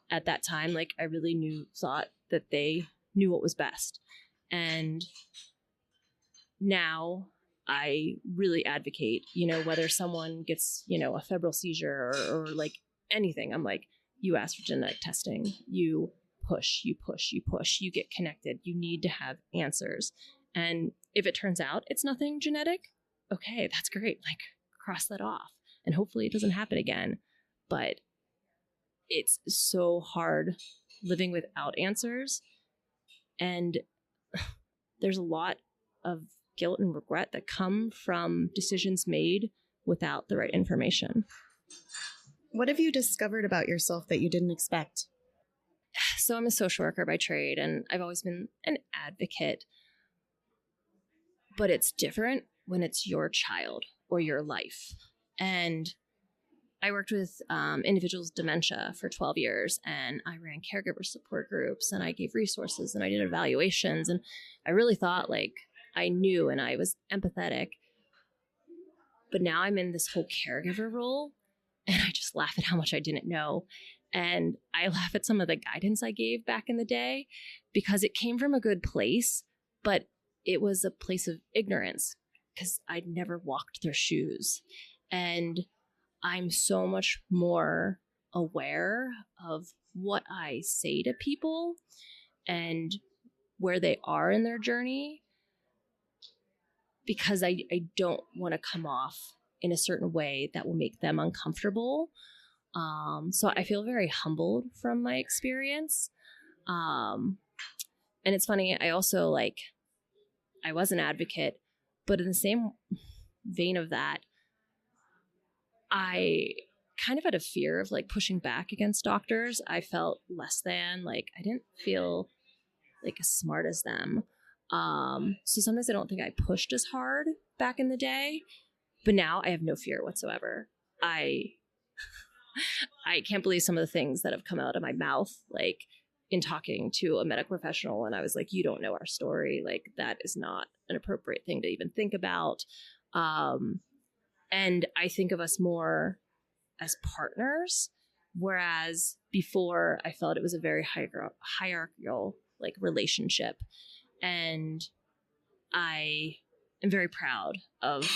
at that time, like, I really thought that they knew what was best. And now I really advocate, you know, whether someone gets, you know, a febrile seizure or like anything, I'm like, you ask for genetic testing, you push, you get connected, you need to have answers. And if it turns out it's nothing genetic, okay, that's great. Like, cross that off. And hopefully it doesn't happen again. But it's so hard living without answers. And there's a lot of guilt and regret that come from decisions made without the right information. What have you discovered about yourself that you didn't expect? So I'm a social worker by trade, and I've always been an advocate. But it's different when it's your child or your life. And I worked with individuals with dementia for 12 years, and I ran caregiver support groups, and I gave resources, and I did evaluations, and I really thought like I knew and I was empathetic. But now I'm in this whole caregiver role, and I just laugh at how much I didn't know. And I laugh at some of the guidance I gave back in the day because it came from a good place, but it was a place of ignorance because I'd never walked their shoes. And I'm so much more aware of what I say to people and where they are in their journey because I don't want to come off in a certain way that will make them uncomfortable. So I feel very humbled from my experience. And it's funny, I also I was an advocate, but in the same vein of that, I kind of had a fear of pushing back against doctors. I felt less than, I didn't feel as smart as them. So sometimes I don't think I pushed as hard back in the day, but now I have no fear whatsoever. I can't believe some of the things that have come out of my mouth, in talking to a medical professional. And I was like, you don't know our story. That is not an appropriate thing to even think about. And I think of us more as partners, whereas before I felt it was a very hierarchical relationship. And I am very proud of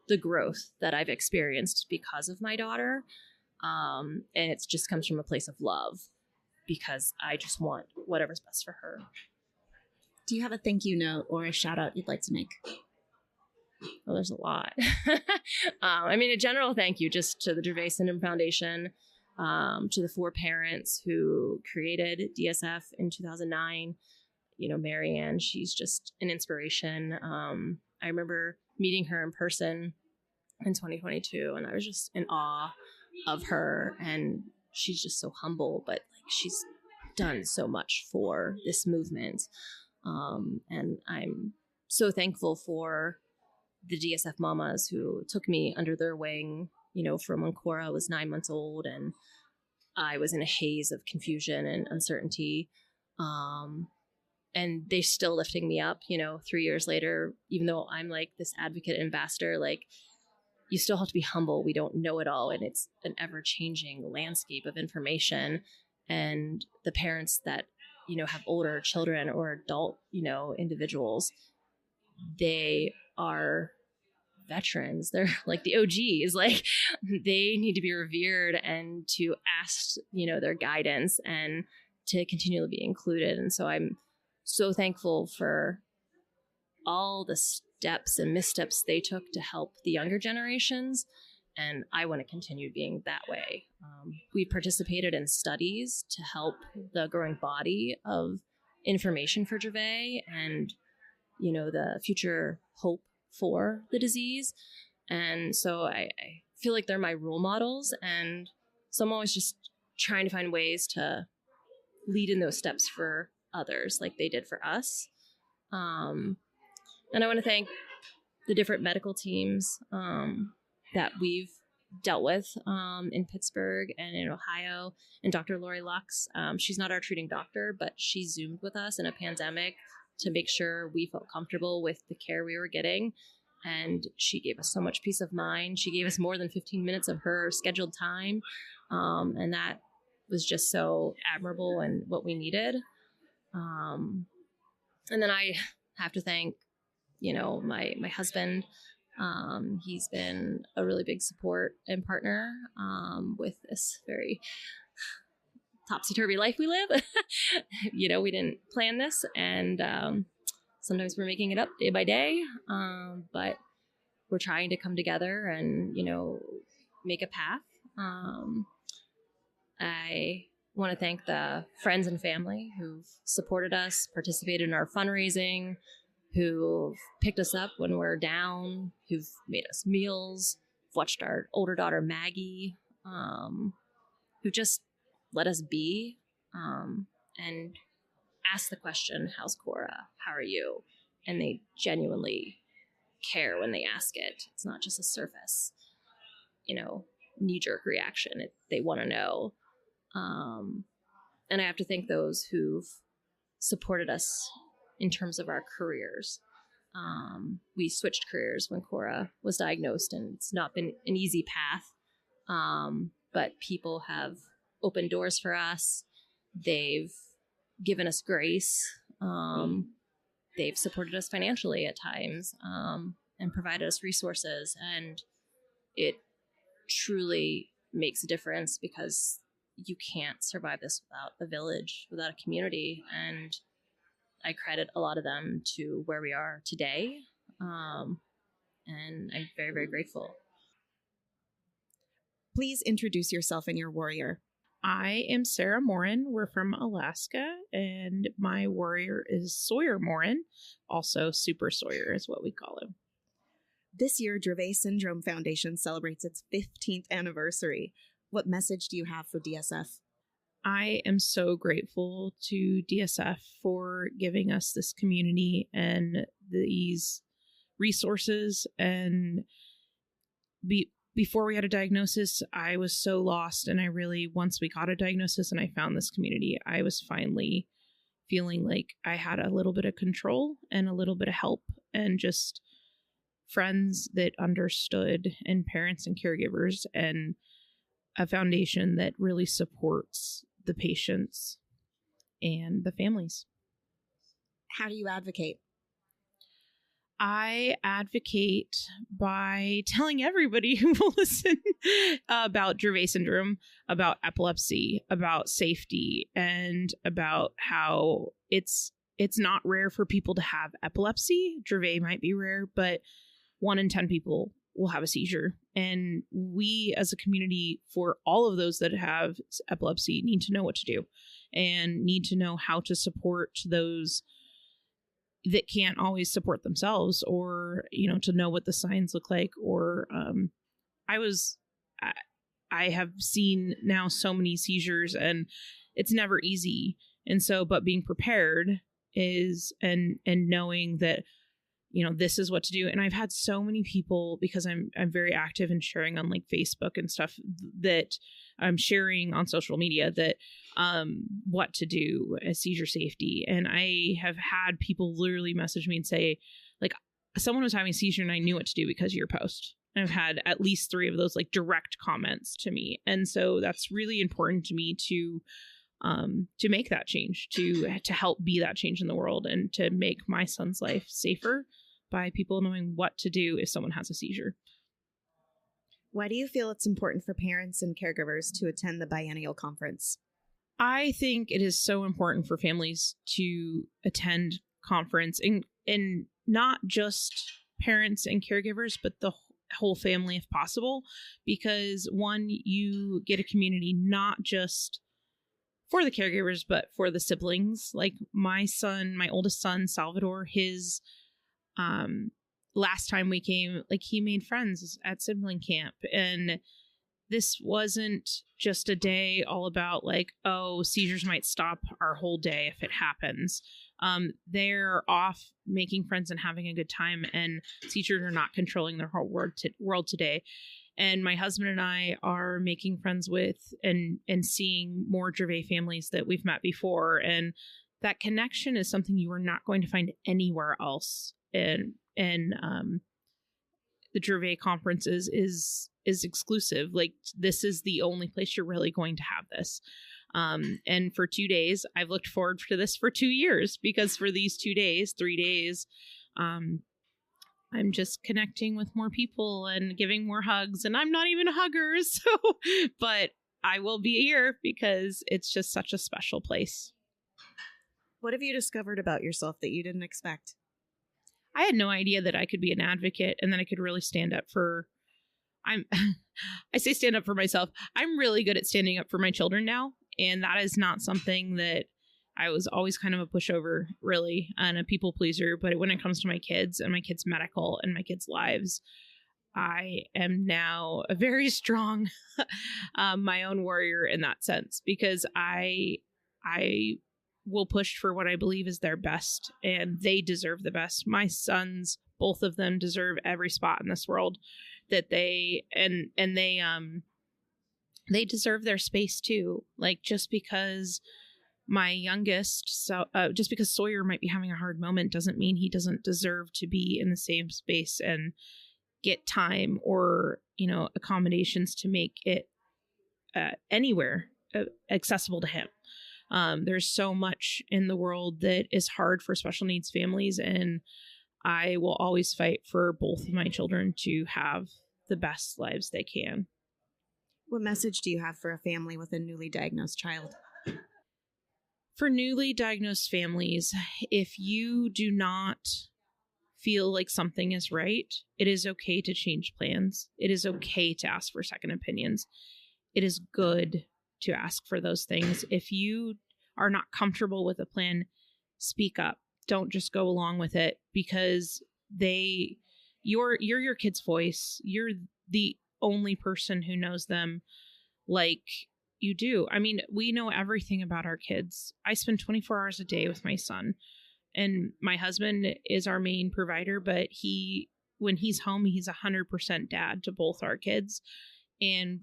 the growth that I've experienced because of my daughter. And it just comes from a place of love because I just want whatever's best for her. Do you have a thank you note or a shout out you'd like to make? Well, there's a lot. A general thank you just to the Dravet Syndrome Foundation, to the 4 parents who created DSF in 2009. Marianne, she's just an inspiration. I remember meeting her in person in 2022, and I was just in awe of her. And she's just so humble, but she's done so much for this movement. And I'm so thankful for the DSF mamas who took me under their wing, from when Cora was 9 months old and I was in a haze of confusion and uncertainty. And they're still lifting me up, 3 years later, even though I'm this advocate ambassador, you still have to be humble. We don't know it all. And it's an ever-changing landscape of information. And the parents that, have older children or adult, individuals, they are veterans. They're the OGs. They need to be revered and to ask, their guidance and to continually be included. And so I'm so thankful for all the steps and missteps they took to help the younger generations. And I want to continue being that way. We participated in studies to help the growing body of information for Dravet and, the future hope for the disease. And so I feel like they're my role models. And so I'm always just trying to find ways to lead in those steps for others like they did for us. And I want to thank the different medical teams that we've dealt with in Pittsburgh and in Ohio, and Dr. Lori Lux. She's not our treating doctor, but she Zoomed with us in a pandemic to make sure we felt comfortable with the care we were getting. And she gave us so much peace of mind. She gave us more than 15 minutes of her scheduled time. And that was just so admirable and what we needed. And then I have to thank, my husband. He's been a really big support and partner with this very topsy-turvy life we live. We didn't plan this, and sometimes we're making it up day by day, but we're trying to come together and, make a path. I want to thank the friends and family who've supported us, participated in our fundraising, who've picked us up when we're down, who've made us meals, watched our older daughter Maggie, who just let us be, and ask the question, how's Cora? How are you? And they genuinely care when they ask it. It's not just a surface, knee-jerk reaction. They want to know. And I have to thank those who've supported us in terms of our careers. We switched careers when Cora was diagnosed, and it's not been an easy path. But people have opened doors for us. They've given us grace. They've supported us financially at times, and provided us resources. And it truly makes a difference, because you can't survive this without a village, without a community. And I credit a lot of them to where we are today. And I'm very, very grateful. Please introduce yourself and your warrior. I am Sarah Morin. We're from Alaska, and my warrior is Sawyer Morin. Also, Super Sawyer is what we call him. This year, Dravet Syndrome Foundation celebrates its 15th anniversary. What message do you have for DSF? I am so grateful to DSF for giving us this community and these resources. And before we had a diagnosis, I was so lost. And once we got a diagnosis and I found this community, I was finally feeling like I had a little bit of control and a little bit of help, and just friends that understood, and parents and caregivers, and a foundation that really supports the patients and the families. How do you advocate? I advocate by telling everybody who will listen about Dravet syndrome, about epilepsy, about safety, and about how it's not rare for people to have epilepsy. Dravet might be rare, but 1 in 10 people will have a seizure. And we as a community, for all of those that have epilepsy, need to know what to do, and need to know how to support those that can't always support themselves, or, to know what the signs look like. Or I have seen now so many seizures, and it's never easy. And so, but being prepared is, and knowing that, this is what to do. And I've had so many people, because I'm very active in sharing on like Facebook and stuff, that I'm sharing on social media, that what to do as seizure safety. And I have had people literally message me and say, like, someone was having a seizure and I knew what to do because of your post. And I've had at least 3 of those like direct comments to me. And so that's really important to me to make that change, to help be that change in the world, and to make my son's life safer by people knowing what to do if someone has a seizure. Why do you feel it's important for parents and caregivers to attend the Biennial conference? I think it is so important for families to attend conference, and not just parents and caregivers, but the whole family if possible, because one, you get a community not just for the caregivers, but for the siblings. Like my oldest son, Salvador, his last time we came, like, he made friends at sibling camp, and this wasn't just a day all about like, oh, seizures might stop our whole day if it happens. They're off making friends and having a good time, and seizures are not controlling their whole world today. And my husband and I are making friends with and seeing more Dravet families that we've met before, and that connection is something you are not going to find anywhere else. And the Dravet conferences is exclusive. Like, this is the only place you're really going to have this. And for 2 days, I've looked forward to this for 2 years, because for these 3 days, I'm just connecting with more people and giving more hugs. And I'm not even a hugger, but I will be here because it's just such a special place. What have you discovered about yourself that you didn't expect? I had no idea that I could be an advocate and then I could really stand up for, I say stand up for myself. I'm really good at standing up for my children now. And that is not something that I was always kind of a pushover, really, and a people pleaser. But when it comes to my kids and my kids' medical and my kids' lives, I am now a very strong, my own warrior in that sense, because I will push for what I believe is their best, and they deserve the best. My sons, both of them, deserve every spot in this world that they they deserve their space too. Like, just because my youngest, just because Sawyer might be having a hard moment doesn't mean he doesn't deserve to be in the same space and get time or, accommodations to make it anywhere accessible to him. There's so much in the world that is hard for special needs families, and I will always fight for both of my children to have the best lives they can. What message do you have for a family with a newly diagnosed child? For newly diagnosed families, if you do not feel like something is right, it is okay to change plans. It is okay to ask for second opinions. It is good to ask for those things. If you are not comfortable with a plan, speak up. Don't just go along with it, because you're your kid's voice. You're the only person who knows them like you do. I mean, we know everything about our kids. I spend 24 hours a day with my son, and my husband is our main provider, but when he's home, he's 100% dad to both our kids. And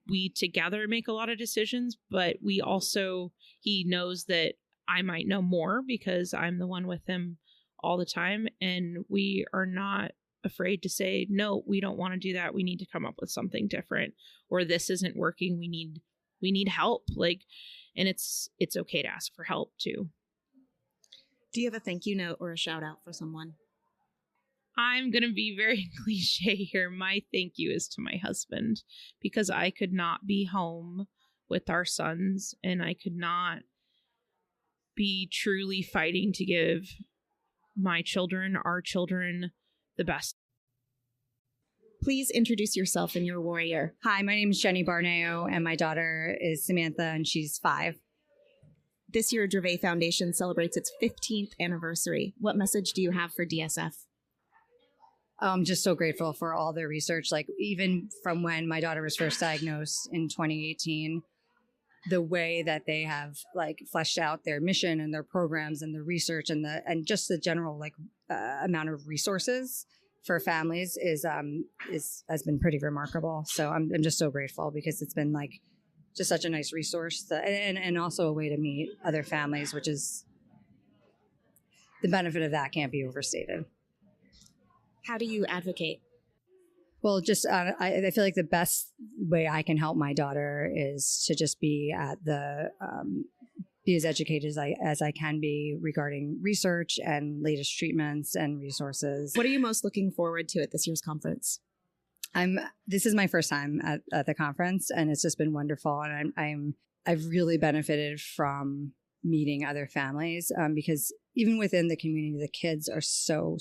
we together make a lot of decisions, but he knows that I might know more because I'm the one with him all the time. And we are not afraid to say, no, we don't want to do that. We need to come up with something different, or this isn't working. We need help. And it's okay to ask for help too. Do you have a thank you note or a shout out for someone? I'm going to be very cliche here. My thank you is to my husband, because I could not be home with our sons, and I could not be truly fighting to give our children, the best. Please introduce yourself and your warrior. Hi, my name is Jenny Barneo, and my daughter is Samantha, and she's 5. This year, Dravet Foundation celebrates its 15th anniversary. What message do you have for DSF? I'm just so grateful for all their research. Like, even from when my daughter was first diagnosed in 2018, the way that they have fleshed out their mission and their programs and the research and just the general amount of resources for families has been pretty remarkable. So I'm just so grateful, because it's been just such a nice resource and also a way to meet other families, which is the benefit of that can't be overstated. How do you advocate? Well, just I feel like the best way I can help my daughter is to just be be as educated as I can be regarding research and latest treatments and resources. What are you most looking forward to at this year's conference? This is my first time at the conference, and it's just been wonderful. And I've really benefited from meeting other families, because even within the community, the kids are so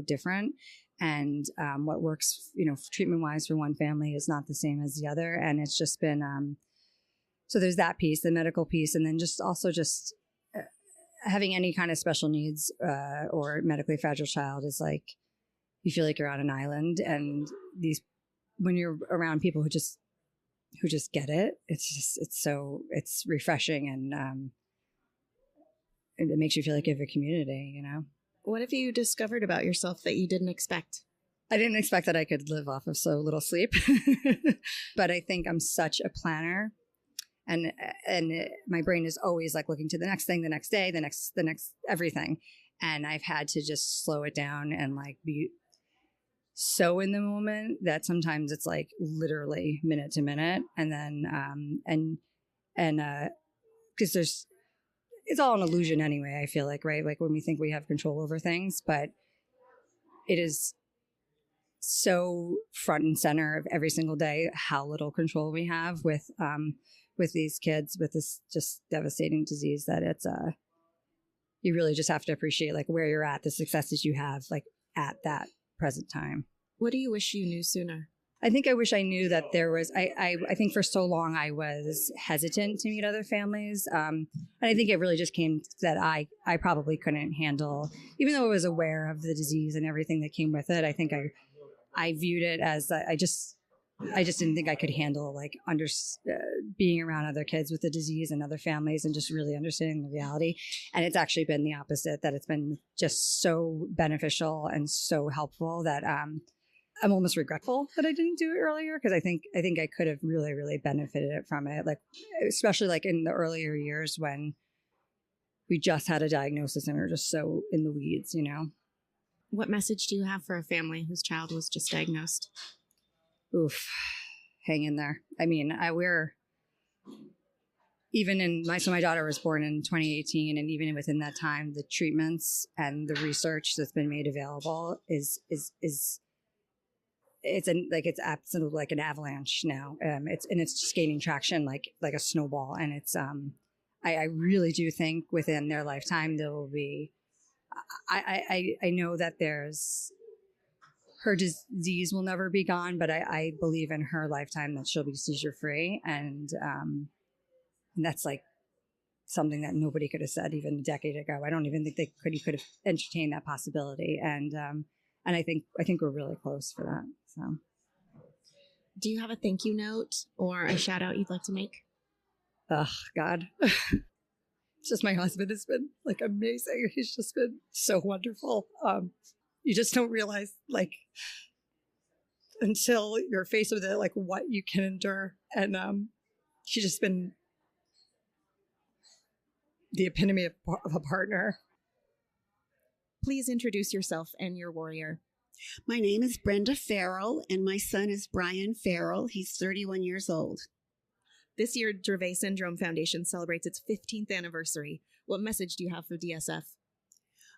different. And what works, treatment wise for one family is not the same as the other. And it's just been, so there's that piece, the medical piece. And then just having any kind of special needs or medically fragile child is you feel like you're on an island. And when you're around people who just get it, it's refreshing, and it makes you feel like you have a community, What have you discovered about yourself that you didn't expect? I didn't expect that I could live off of so little sleep, but I think I'm such a planner, and my brain is always looking to the next thing, the next day, the next everything. And I've had to just slow it down and be so in the moment that sometimes it's literally minute to minute. And then, because it's all an illusion anyway, I feel right? When we think we have control over things, but it is so front and center of every single day how little control we have with these kids with this just devastating disease, that you really just have to appreciate like where you're at, the successes you have like at that present time. What do you wish you knew sooner? I think I wish I knew that there was, I think for so long I was hesitant to meet other families. And I think it really just came that I probably couldn't handle, even though I was aware of the disease and everything that came with it. I think I viewed it as, I just didn't think I could handle like being around other kids with the disease and other families and just really understanding the reality. And it's actually been the opposite, that it's been just so beneficial and so helpful that, I'm almost regretful that I didn't do it earlier, because I think I could have really, really benefited from it. Like, especially like in the earlier years when we just had a diagnosis and we were just so in the weeds, you know? What message do you have for a family whose child was just diagnosed? Oof, hang in there. I mean, we're even in my daughter was born in 2018, and even within that time, the treatments and the research that's been made available is it's absolutely like an avalanche now. It's just gaining traction like a snowball. And it's I really do think within their lifetime there will be. I know that her disease will never be gone, but I believe in her lifetime that she'll be seizure free, and that's like something that nobody could have said even a decade ago. I don't even think you could have entertained that possibility, and I think we're really close for that. So, do you have a thank you note or a shout out you'd like to make? Oh God. Just my husband has been like amazing. He's just been so wonderful. You just don't realize like until you're faced with it, like what you can endure. And she's just been the epitome of a partner. Please introduce yourself and your warrior. My name is Brenda Farrell, and my son is Brian Farrell. He's 31 years old. This year, Dravet Syndrome Foundation celebrates its 15th anniversary. What message do you have for DSF?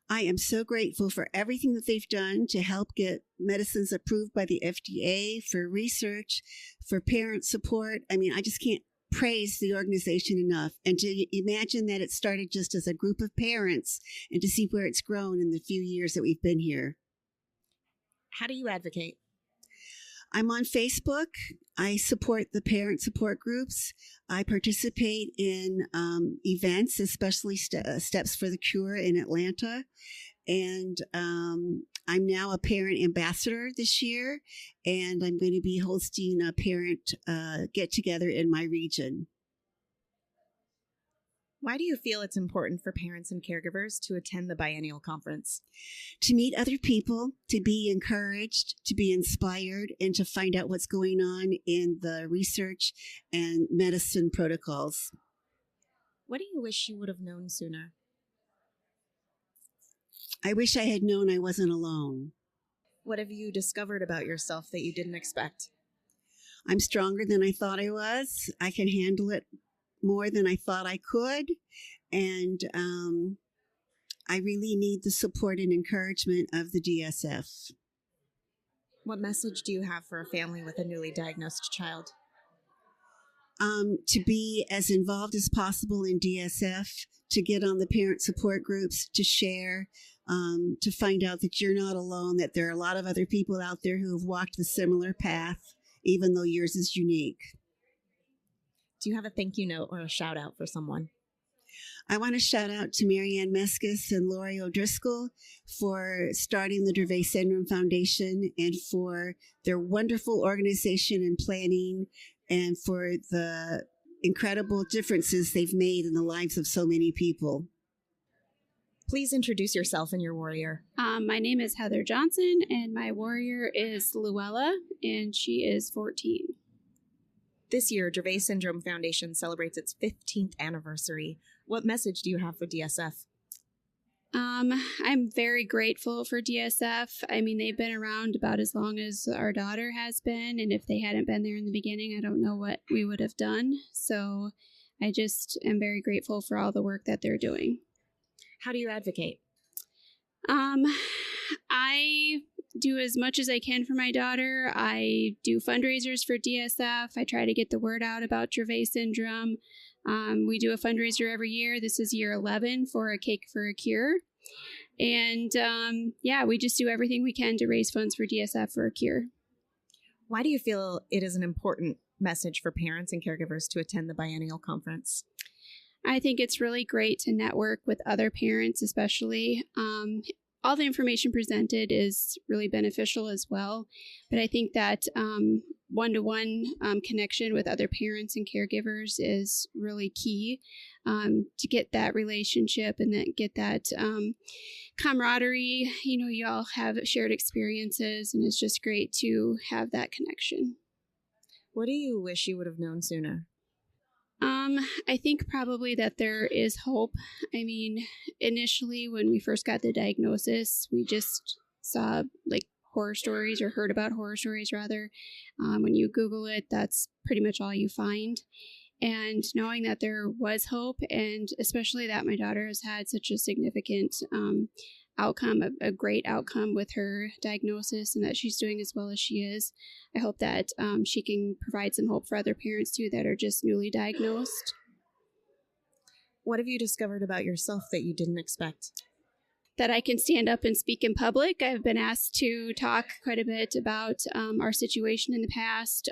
I am so grateful for everything that they've done to help get medicines approved by the FDA, for research, for parent support. I mean, I just can't praise the organization enough. And to imagine that it started just as a group of parents and to see where it's grown in the few years that we've been here. How do you advocate? I'm on Facebook. I support the parent support groups. I participate in events, especially Steps for the Cure in Atlanta. And I'm now a parent ambassador this year, and I'm going to be hosting a parent get-together in my region. Why do you feel it's important for parents and caregivers to attend the Biennial conference? To meet other people, to be encouraged, to be inspired, and to find out what's going on in the research and medicine protocols. What do you wish you would have known sooner? I wish I had known I wasn't alone. What have you discovered about yourself that you didn't expect? I'm stronger than I thought I was. I can handle it more than I thought I could. And I really need the support and encouragement of the DSF. What message do you have for a family with a newly diagnosed child? To be as involved as possible in DSF, to get on the parent support groups, to share, to find out that you're not alone, that there are a lot of other people out there who have walked the similar path, even though yours is unique. Do you have a thank you note or a shout out for someone? I want to shout out to Marianne Meskis and Lori O'Driscoll for starting the Dravet Syndrome Foundation, and for their wonderful organization and planning, and for the incredible differences they've made in the lives of so many people. Please introduce yourself and your warrior. My name is Heather Johnson, and my warrior is Luella, and she is 14. This year, Dravet Syndrome Foundation celebrates its 15th anniversary. What message do you have for DSF? I'm very grateful for DSF. I mean, they've been around about as long as our daughter has been, and if they hadn't been there in the beginning, I don't know what we would have done. So I just am very grateful for all the work that they're doing. How do you advocate? I do as much as I can for my daughter. I do fundraisers for DSF. I try to get the word out about Dravet syndrome. We do a fundraiser every year. This is year 11 for A Cake for a Cure. And we just do everything we can to raise funds for DSF for a cure. Why do you feel it is an important message for parents and caregivers to attend the Biennial conference? I think it's really great to network with other parents, especially. All the information presented is really beneficial as well. But I think that one-to-one connection with other parents and caregivers is really key to get that relationship and then get that camaraderie. You all have shared experiences, and it's just great to have that connection. What do you wish you would have known sooner? I think probably that there is hope. I mean, initially when we first got the diagnosis, we just saw horror stories, or heard about horror stories rather. When you Google it, that's pretty much all you find. And knowing that there was hope, and especially that my daughter has had such a significant outcome, a great outcome with her diagnosis, and that she's doing as well as she is, I hope that she can provide some hope for other parents too that are just newly diagnosed. What have you discovered about yourself that you didn't expect? That I can stand up and speak in public. I've been asked to talk quite a bit about our situation in the past,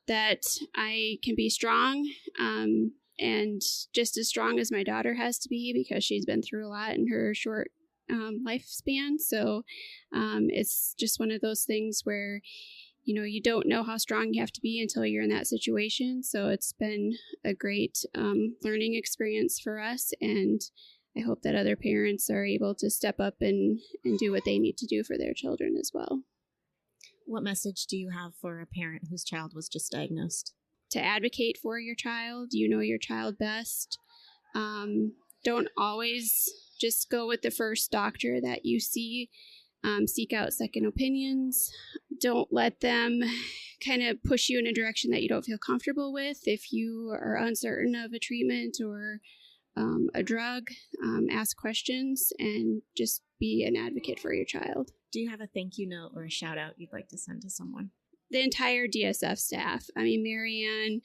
that I can be strong, and just as strong as my daughter has to be, because she's been through a lot in her short lifespan. So it's just one of those things where, you don't know how strong you have to be until you're in that situation. So it's been a great learning experience for us. And I hope that other parents are able to step up and do what they need to do for their children as well. What message do you have for a parent whose child was just diagnosed? To advocate for your child. You know your child best. Don't always just go with the first doctor that you see. Seek out second opinions. Don't let them kind of push you in a direction that you don't feel comfortable with. If you are uncertain of a treatment or a drug, ask questions and just be an advocate for your child. Do you have a thank you note or a shout out you'd like to send to someone? The entire DSF staff. I mean, Marianne,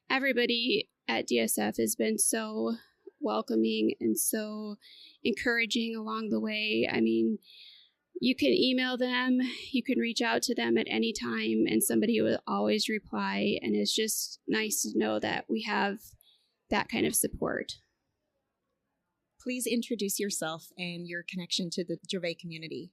everybody at DSF has been so welcoming and so encouraging along the way. I mean, you can email them, you can reach out to them at any time, and somebody will always reply. And it's just nice to know that we have that kind of support. Please introduce yourself and your connection to the Dravet community.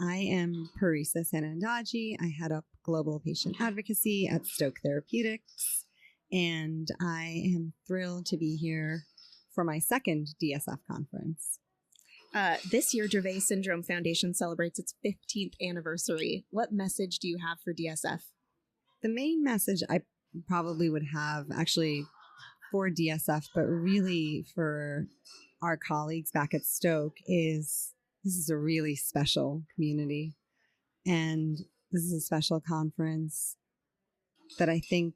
I am Parisa Sanandaji. I head up Global Patient Advocacy at Stoke Therapeutics, and I am thrilled to be here for my second DSF conference. This year, Dravet Syndrome Foundation celebrates its 15th anniversary. What message do you have for DSF? The main message I probably would have actually for DSF, but really for our colleagues back at Stoke, is this is a really special community. And this is a special conference that I think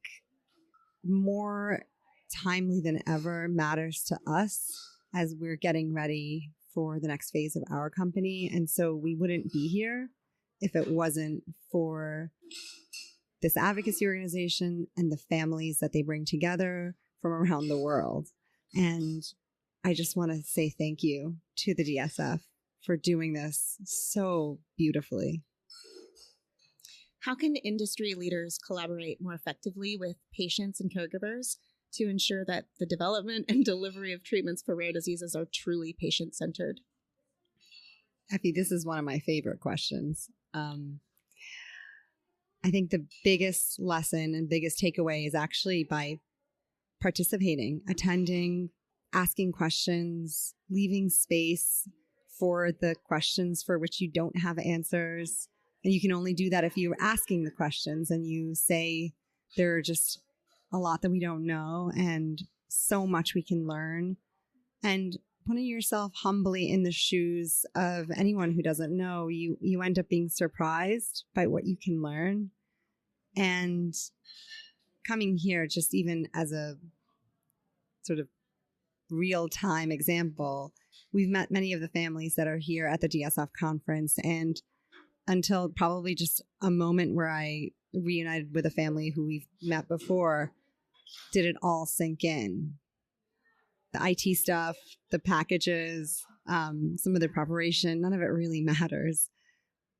more timely than ever matters to us as we're getting ready for the next phase of our company. And so we wouldn't be here if it wasn't for this advocacy organization and the families that they bring together from around the world. And I just want to say thank you to the DSF for doing this so beautifully. How can industry leaders collaborate more effectively with patients and caregivers to ensure that the development and delivery of treatments for rare diseases are truly patient-centered? Effie, this is one of my favorite questions. I think the biggest lesson and biggest takeaway is actually by participating, attending, asking questions, leaving space for the questions for which you don't have answers. And you can only do that if you're asking the questions and you say there are just a lot that we don't know and so much we can learn. And putting yourself humbly in the shoes of anyone who doesn't know, you end up being surprised by what you can learn. And coming here, just even as a sort of real-time example, we've met many of the families that are here at the DSF conference, and until probably just a moment where I reunited with a family who we've met before, did it all sink in. The IT stuff, the packages, some of the preparation, none of it really matters.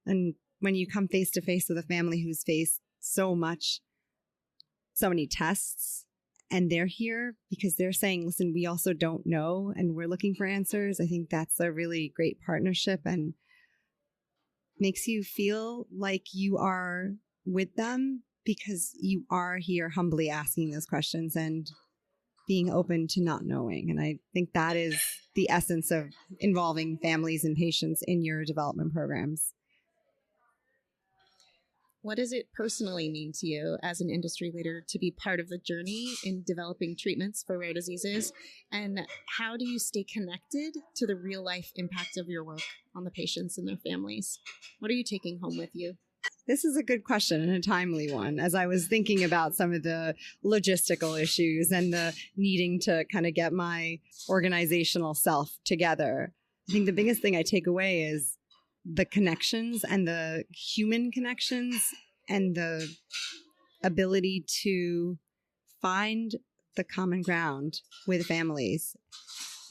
And when you come face to face with a family who's faced so many tests, and they're here because they're saying, listen, we also don't know and we're looking for answers, I think that's a really great partnership and makes you feel like you are with them because you are here humbly asking those questions and being open to not knowing. And I think that is the essence of involving families and patients in your development programs. What does it personally mean to you as an industry leader to be part of the journey in developing treatments for rare diseases? And how do you stay connected to the real life impact of your work on the patients and their families? What are you taking home with you? This is a good question and a timely one. As I was thinking about some of the logistical issues and the needing to kind of get my organizational self together, I think the biggest thing I take away is the connections and the human connections and the ability to find the common ground with families.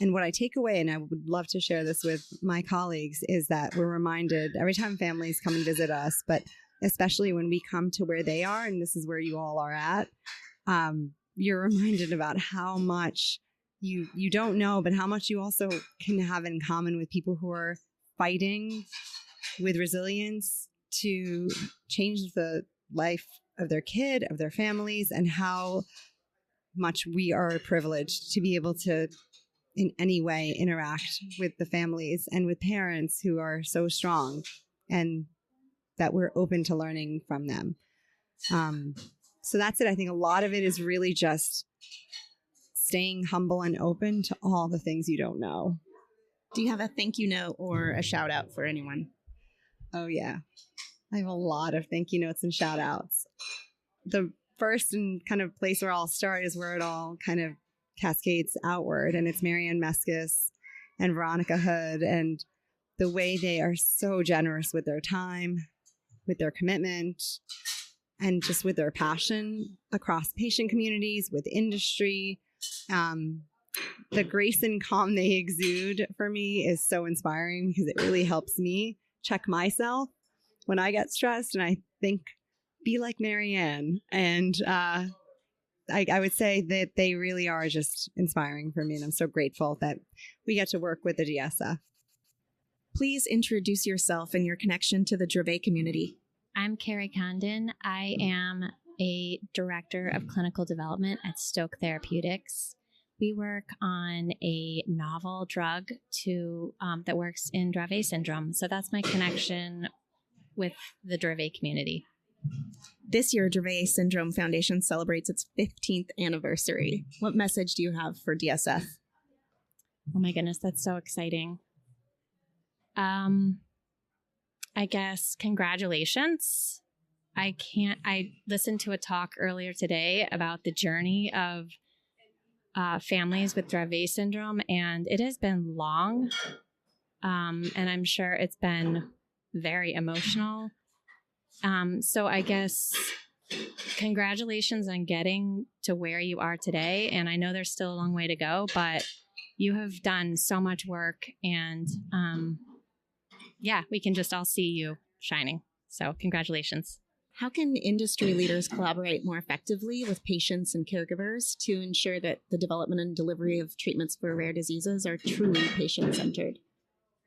And what I take away, and I would love to share this with my colleagues, is that we're reminded every time families come and visit us, but especially when we come to where they are, and this is where you all are at, you're reminded about how much you don't know, but how much you also can have in common with people who are fighting with resilience to change the life of their kid, of their families, and how much we are privileged to be able to in any way interact with the families and with parents who are so strong and that we're open to learning from them. So that's it. I think a lot of it is really just staying humble and open to all the things you don't know. Do you have a thank you note or a shout out for anyone? Oh, yeah. I have a lot of thank you notes and shout outs. The first and kind of place where I'll start is where it all kind of cascades outward. And it's Marianne Meskis and Veronica Hood and the way they are so generous with their time, with their commitment, and just with their passion across patient communities, with industry. The grace and calm they exude for me is so inspiring because it really helps me check myself when I get stressed. And I think, be like Marianne. And I would say that they really are just inspiring for me. And I'm so grateful that we get to work with the DSF. Please introduce yourself and your connection to the Dravet community. I'm Carrie Condon. I am a director of clinical development at Stoke Therapeutics. We work on a novel drug that works in Dravet syndrome. So that's my connection with the Dravet community. This year, Dravet Syndrome Foundation celebrates its 15th anniversary. What message do you have for DSF? Oh my goodness, that's so exciting. I guess congratulations. I listened to a talk earlier today about the journey of families with Dravet syndrome, and it has been long, and I'm sure it's been very emotional. So I guess congratulations on getting to where you are today, and I know there's still a long way to go, but you have done so much work, and we can just all see you shining. So congratulations. How can industry leaders collaborate more effectively with patients and caregivers to ensure that the development and delivery of treatments for rare diseases are truly patient-centered?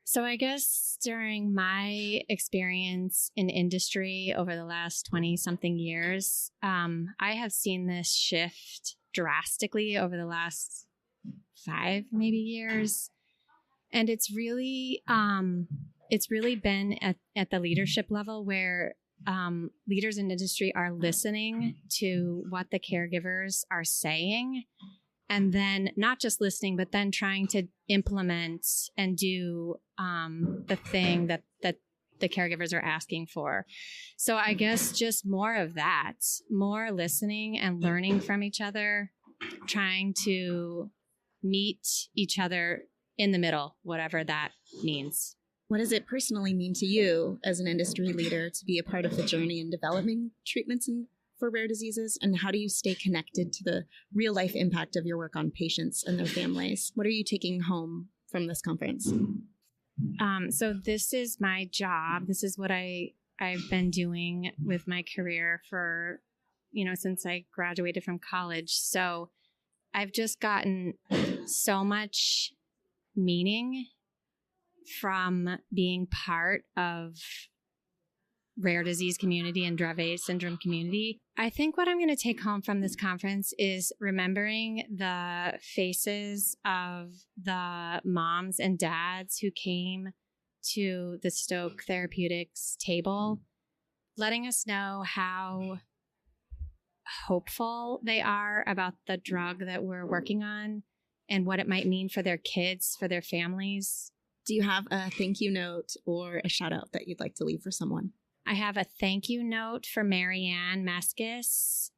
So I guess during my experience in industry over the last 20-something years, I have seen this shift drastically over the last 5 maybe years. And it's really been at the leadership level where leaders in industry are listening to what the caregivers are saying, and then not just listening, but then trying to implement and do the thing that the caregivers are asking for. So I guess just more of that, more listening and learning from each other, trying to meet each other in the middle, whatever that means. What does it personally mean to you as an industry leader to be a part of the journey in developing treatments for rare diseases? And how do you stay connected to the real life impact of your work on patients and their families? What are you taking home from this conference? So this is my job. This is what I've been doing with my career for, since I graduated from college. So I've just gotten so much meaning from being part of rare disease community and Dravet syndrome community. I think what I'm going to take home from this conference is remembering the faces of the moms and dads who came to the Stoke Therapeutics table, letting us know how hopeful they are about the drug that we're working on and what it might mean for their kids, for their families. Do you have a thank you note or a shout out that you'd like to leave for someone? I have a thank you note for Marianne Meskis.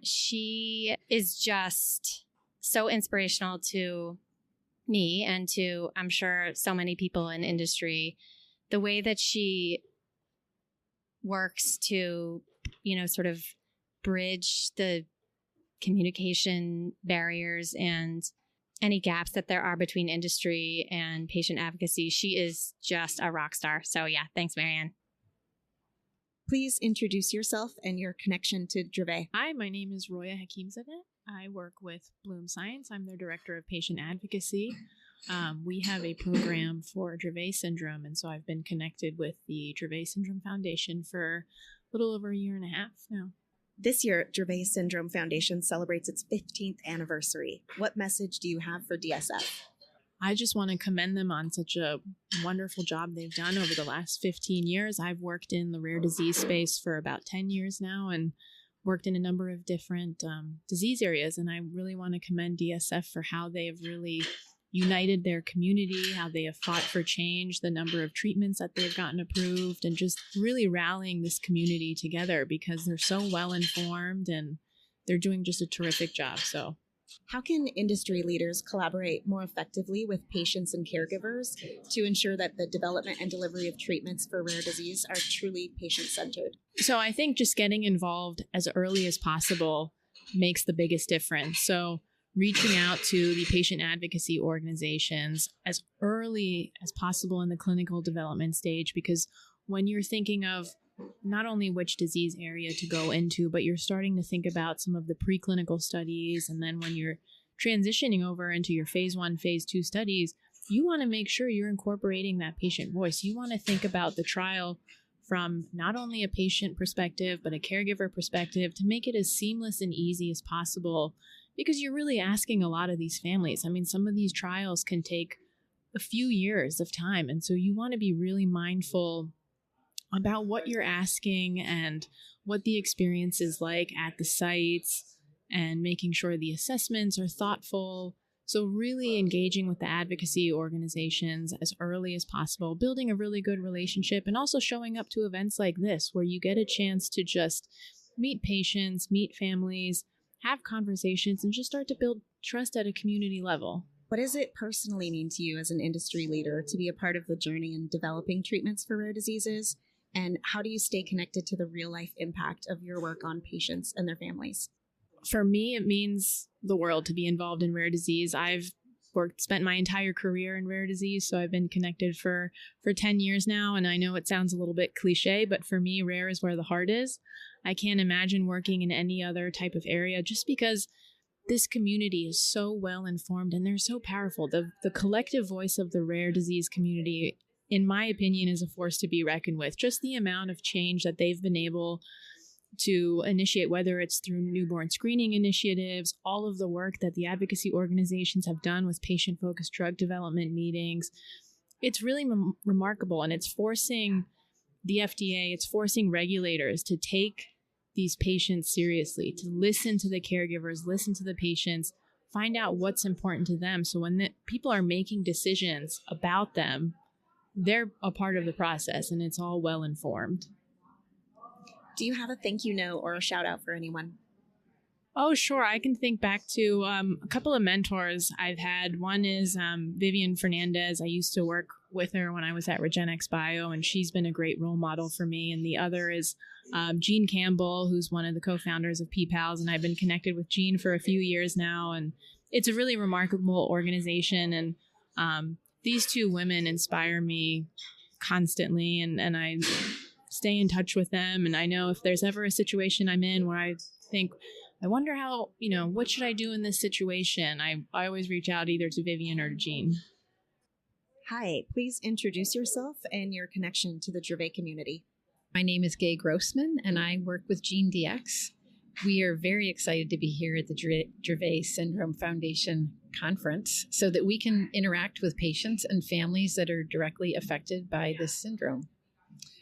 She is just so inspirational to me and to, I'm sure, so many people in industry. The way that she works to, sort of bridge the communication barriers and any gaps that there are between industry and patient advocacy. She is just a rock star. So yeah, thanks, Marianne. Please introduce yourself and your connection to Dravet. Hi, my name is Roya Hakimzadeh. I work with Bloom Science. I'm their director of patient advocacy. We have a program for Dravet syndrome, and so I've been connected with the Dravet Syndrome Foundation for a little over a year and a half now. This year, Dravet Syndrome Foundation celebrates its 15th anniversary. What message do you have for DSF? I just want to commend them on such a wonderful job they've done over the last 15 years. I've worked in the rare disease space for about 10 years now and worked in a number of different disease areas. And I really want to commend DSF for how they have really united their community, how they have fought for change, the number of treatments that they've gotten approved, and just really rallying this community together because they're so well informed and they're doing just a terrific job. So how can industry leaders collaborate more effectively with patients and caregivers to ensure that the development and delivery of treatments for rare disease are truly patient-centered? So I think just getting involved as early as possible makes the biggest difference. So reaching out to the patient advocacy organizations as early as possible in the clinical development stage, because when you're thinking of not only which disease area to go into, but you're starting to think about some of the preclinical studies. And then when you're transitioning over into your phase 1, phase 2 studies, you want to make sure you're incorporating that patient voice. You want to think about the trial from not only a patient perspective, but a caregiver perspective to make it as seamless and easy as possible, because you're really asking a lot of these families. I mean, some of these trials can take a few years of time. And so you want to be really mindful about what you're asking and what the experience is like at the sites and making sure the assessments are thoughtful. So really engaging with the advocacy organizations as early as possible, building a really good relationship, and also showing up to events like this where you get a chance to just meet patients, meet families, have conversations, and just start to build trust at a community level. What does it personally mean to you as an industry leader to be a part of the journey in developing treatments for rare diseases? And how do you stay connected to the real-life impact of your work on patients and their families? For me, it means the world to be involved in rare disease. I've spent my entire career in rare disease, so I've been connected for 10 years now, and I know it sounds a little bit cliche, but for me, rare is where the heart is. I can't imagine working in any other type of area just because this community is so well informed and they're so powerful. The collective voice of the rare disease community, in my opinion, is a force to be reckoned with. Just the amount of change that they've been able to initiate, whether it's through newborn screening initiatives, all of the work that the advocacy organizations have done with patient-focused drug development meetings, it's really remarkable. And it's forcing the FDA, it's forcing regulators to take these patients seriously, to listen to the caregivers, listen to the patients, find out what's important to them. So when people are making decisions about them, they're a part of the process and it's all well informed. Do you have a thank you note or a shout out for anyone? Oh, sure. I can think back to a couple of mentors I've had. One is Vivian Fernandez. I used to work with her when I was at Regenx Bio, and she's been a great role model for me. And the other is Jean Campbell, who's one of the co-founders of PPALS, and I've been connected with Jean for a few years now. And it's a really remarkable organization. And these two women inspire me constantly, and I stay in touch with them. And I know if there's ever a situation I'm in where I think, I wonder how, what should I do in this situation? I always reach out either to Vivian or to Jean. Hi, please introduce yourself and your connection to the Dravet community. My name is Gay Grossman, and I work with GeneDx. We are very excited to be here at the Dravet Syndrome Foundation conference so that we can interact with patients and families that are directly affected by this syndrome.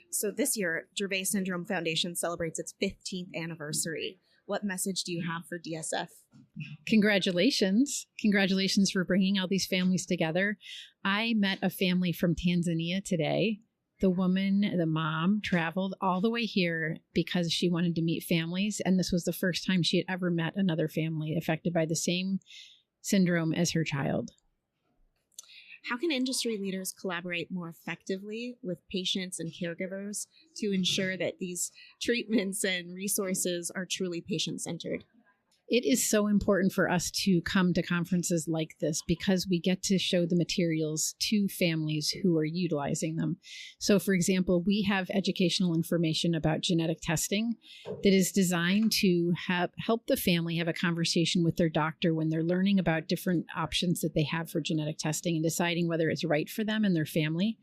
So this year, Dravet Syndrome Foundation celebrates its 15th anniversary. What message do you have for DSF? Congratulations. Congratulations for bringing all these families together. I met a family from Tanzania today. The woman, the mom, traveled all the way here because she wanted to meet families, and this was the first time she had ever met another family affected by the same syndrome as her child. How can industry leaders collaborate more effectively with patients and caregivers to ensure that these treatments and resources are truly patient-centered? It is so important for us to come to conferences like this because we get to show the materials to families who are utilizing them. So, for example, we have educational information about genetic testing that is designed to help the family have a conversation with their doctor when they're learning about different options that they have for genetic testing and deciding whether it's right for them and their family.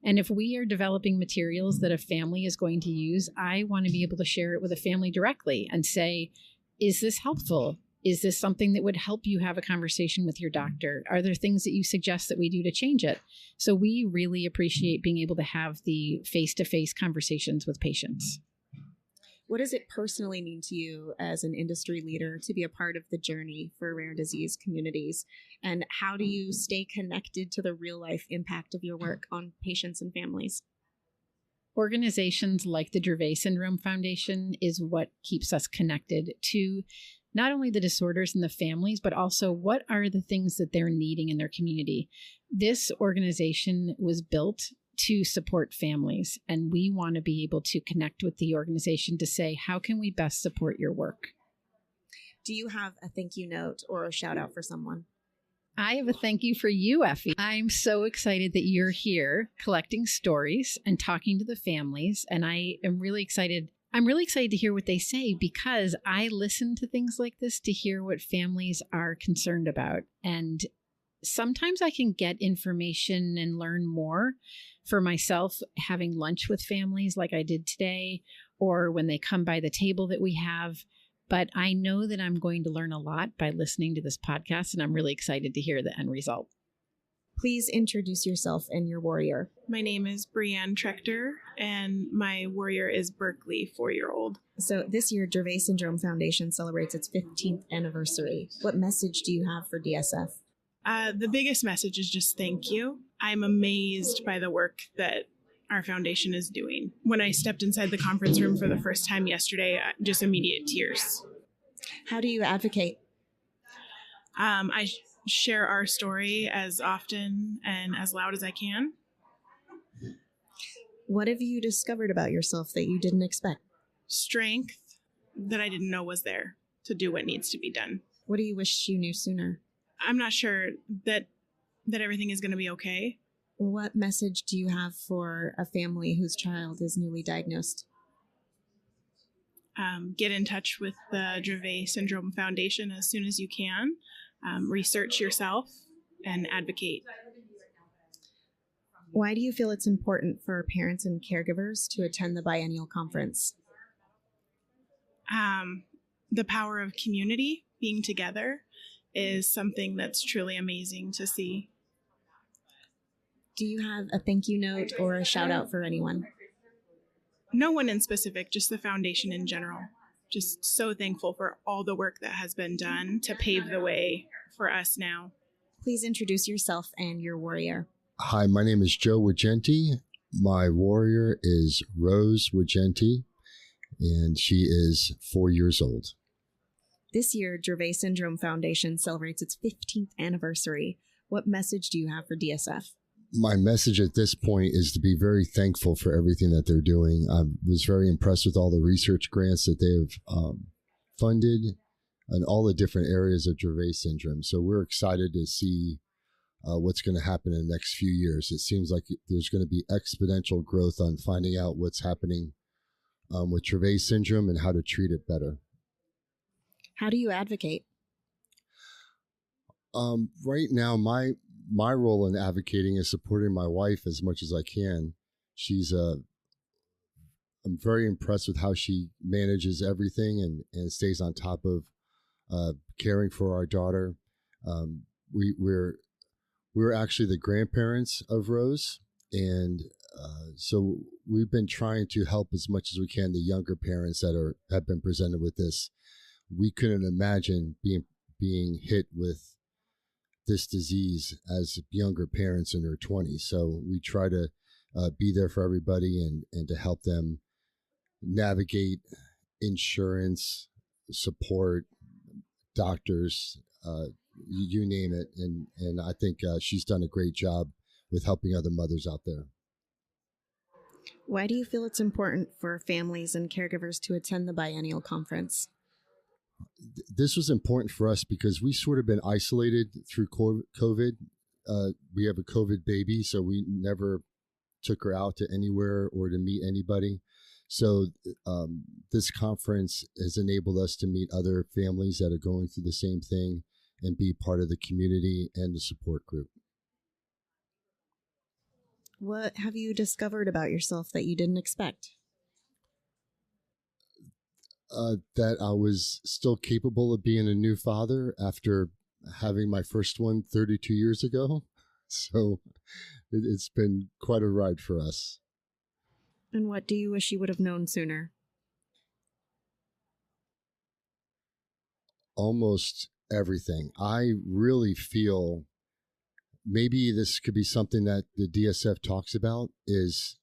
And if we are developing materials that a family is going to use, I want to be able to share it with a family directly and say, is this helpful? Is this something that would help you have a conversation with your doctor? Are there things that you suggest that we do to change it? So we really appreciate being able to have the face-to-face conversations with patients. What does it personally mean to you as an industry leader to be a part of the journey for rare disease communities? And how do you stay connected to the real-life impact of your work on patients and families? Organizations like the Dravet Syndrome Foundation is what keeps us connected to not only the disorders and the families, but also what are the things that they're needing in their community. This organization was built to support families, and we want to be able to connect with the organization to say, how can we best support your work? Do you have a thank you note or a shout out for someone? I have a thank you for you, Effie. I'm so excited that you're here collecting stories and talking to the families. And I am really excited. I'm really excited to hear what they say because I listen to things like this to hear what families are concerned about. And sometimes I can get information and learn more for myself having lunch with families like I did today, or when they come by the table that we have. But I know that I'm going to learn a lot by listening to this podcast, and I'm really excited to hear the end result. Please introduce yourself and your warrior. My name is Brianne Trechter, and my warrior is Berkeley, 4-year-old. So this year, Dravet Syndrome Foundation celebrates its 15th anniversary. What message do you have for DSF? The biggest message is just thank you. I'm amazed by the work that our foundation is doing. When I stepped inside the conference room for the first time yesterday, just immediate tears. How do you advocate? I share our story as often and as loud as I can. What have you discovered about yourself that you didn't expect? Strength that I didn't know was there to do what needs to be done. What do you wish you knew sooner? I'm not sure that everything is going to be okay. What message do you have for a family whose child is newly diagnosed? Get in touch with the Dravet Syndrome Foundation as soon as you can. Research yourself and advocate. Why do you feel it's important for parents and caregivers to attend the Biennial conference? The power of community, being together, is something that's truly amazing to see. Do you have a thank you note or a shout out for anyone? No one in specific, just the foundation in general. Just so thankful for all the work that has been done to pave the way for us now. Please introduce yourself and your warrior. Hi, my name is Joe Wigenti. My warrior is Rose Wigenti, and she is 4 years old. This year, Dravet Syndrome Foundation celebrates its 15th anniversary. What message do you have for DSF? My message at this point is to be very thankful for everything that they're doing. I was very impressed with all the research grants that they have funded and all the different areas of Dravet syndrome. So we're excited to see what's going to happen in the next few years. It seems like there's going to be exponential growth on finding out what's happening with Dravet syndrome and how to treat it better. How do you advocate? Right now, my role in advocating is supporting my wife as much as I can. I'm very impressed with how she manages everything and stays on top of caring for our daughter. We're actually the grandparents of Rose, and so we've been trying to help as much as we can the younger parents that have been presented with this. We couldn't imagine being hit with this disease as younger parents in their 20s. So we try to be there for everybody and to help them navigate insurance, support, doctors, you name it. And I think she's done a great job with helping other mothers out there. Why do you feel it's important for families and caregivers to attend the Biennial conference? This was important for us because we sort of been isolated through COVID. We have a COVID baby, so we never took her out to anywhere or to meet anybody. So this conference has enabled us to meet other families that are going through the same thing and be part of the community and the support group. What have you discovered about yourself that you didn't expect? That I was still capable of being a new father after having my first one 32 years ago. So it's been quite a ride for us. And what do you wish you would have known sooner? Almost everything. I really feel maybe this could be something that the DSF talks about is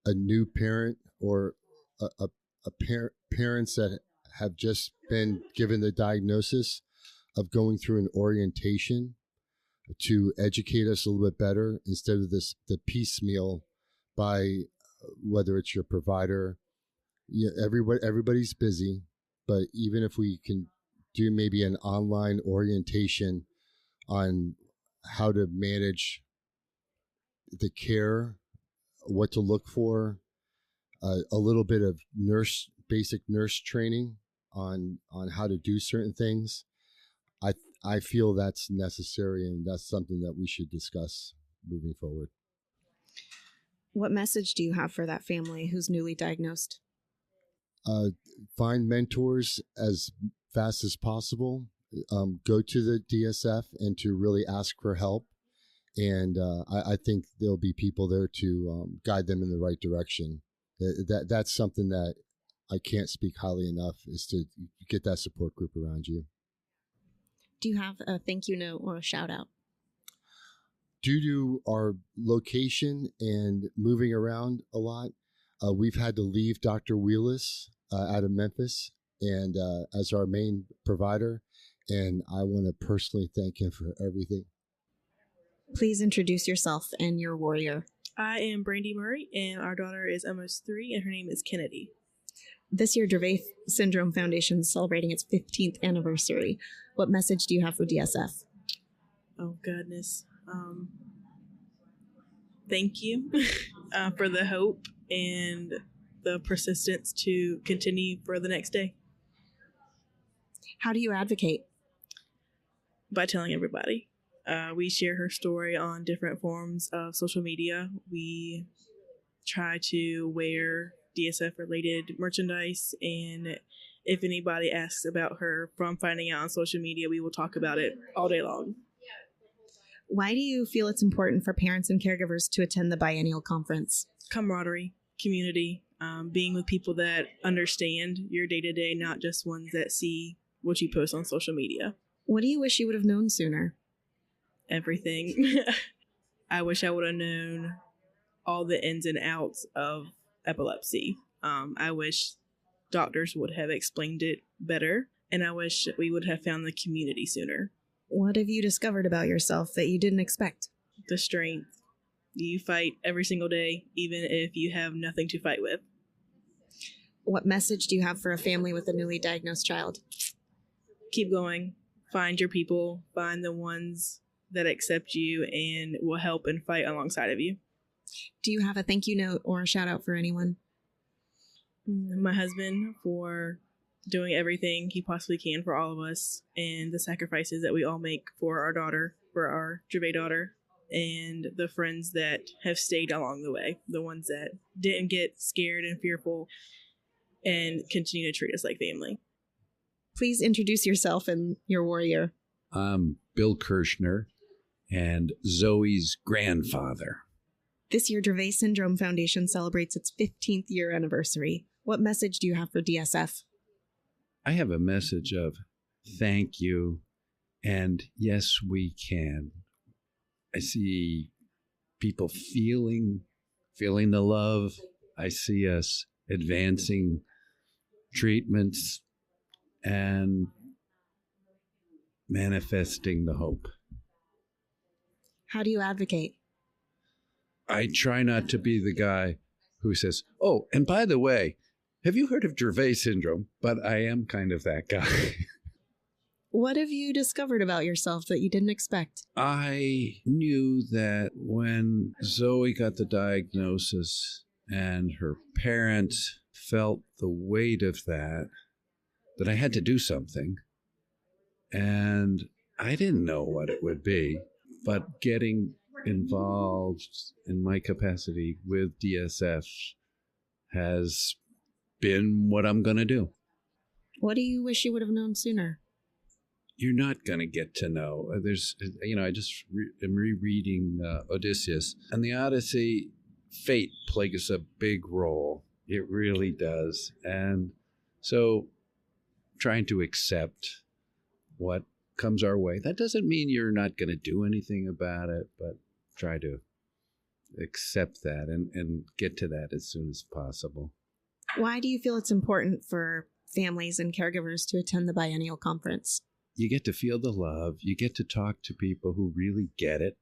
a new parent or parents that have just been given the diagnosis of going through an orientation to educate us a little bit better instead of the piecemeal by whether it's your provider. Everybody's busy, but even if we can do maybe an online orientation on how to manage the care, what to look for, a little bit of basic nurse training on how to do certain things. I feel that's necessary, and that's something that we should discuss moving forward. What message do you have for that family who's newly diagnosed? Find mentors as fast as possible. Go to the DSF and to really ask for help. And I think there'll be people there to guide them in the right direction. That's something that I can't speak highly enough, is to get that support group around you. Do you have a thank you note or a shout out? Due to our location and moving around a lot, we've had to leave Dr. Wheelis out of Memphis and as our main provider. And I want to personally thank him for everything. Please introduce yourself and your warrior. I am Brandy Murray, and our daughter is almost 3, and her name is Kennedy. This year, Dravet Syndrome Foundation is celebrating its 15th anniversary. What message do you have for DSF? Oh, goodness. Thank you for the hope and the persistence to continue for the next day. How do you advocate? By telling everybody. We share her story on different forms of social media. We try to wear DSF-related merchandise, and if anybody asks about her from finding out on social media, we will talk about it all day long. Why do you feel it's important for parents and caregivers to attend the Biennial conference? Camaraderie, community, being with people that understand your day-to-day, not just ones that see what you post on social media. What do you wish you would have known sooner? Everything. I wish I would have known all the ins and outs of epilepsy. I wish doctors would have explained it better and I wish we would have found the community sooner. What have you discovered about yourself that you didn't expect? The strength. You fight every single day, even if you have nothing to fight with. What message do you have for a family with a newly diagnosed child? Keep going. Find your people. Find the ones that accept you and will help and fight alongside of you. Do you have a thank you note or a shout out for anyone? My husband for doing everything he possibly can for all of us, and the sacrifices that we all make for our daughter, for our Dravet daughter, and the friends that have stayed along the way, the ones that didn't get scared and fearful and continue to treat us like family. Please introduce yourself and your warrior. I'm Bill Kirshner and Zoe's grandfather. This year, Dravet Syndrome Foundation celebrates its 15th year anniversary. What message do you have for DSF? I have a message of thank you and yes, we can. I see people feeling the love. I see us advancing treatments and manifesting the hope. How do you advocate? I try not to be the guy who says, oh, and by the way, have you heard of Dravet syndrome? But I am kind of that guy. What have you discovered about yourself that you didn't expect? I knew that when Zoe got the diagnosis and her parents felt the weight of that I had to do something. And I didn't know what it would be, but getting involved in my capacity with DSF has been what I'm going to do. What do you wish you would have known sooner? You're not going to get to know. There's, I just am rereading Odysseus, and the Odyssey, fate plays a big role. It really does. And so trying to accept what comes our way. That doesn't mean you're not going to do anything about it, but try to accept that and get to that as soon as possible. Why do you feel it's important for families and caregivers to attend the Biennial conference? You get to feel the love. You get to talk to people who really get it.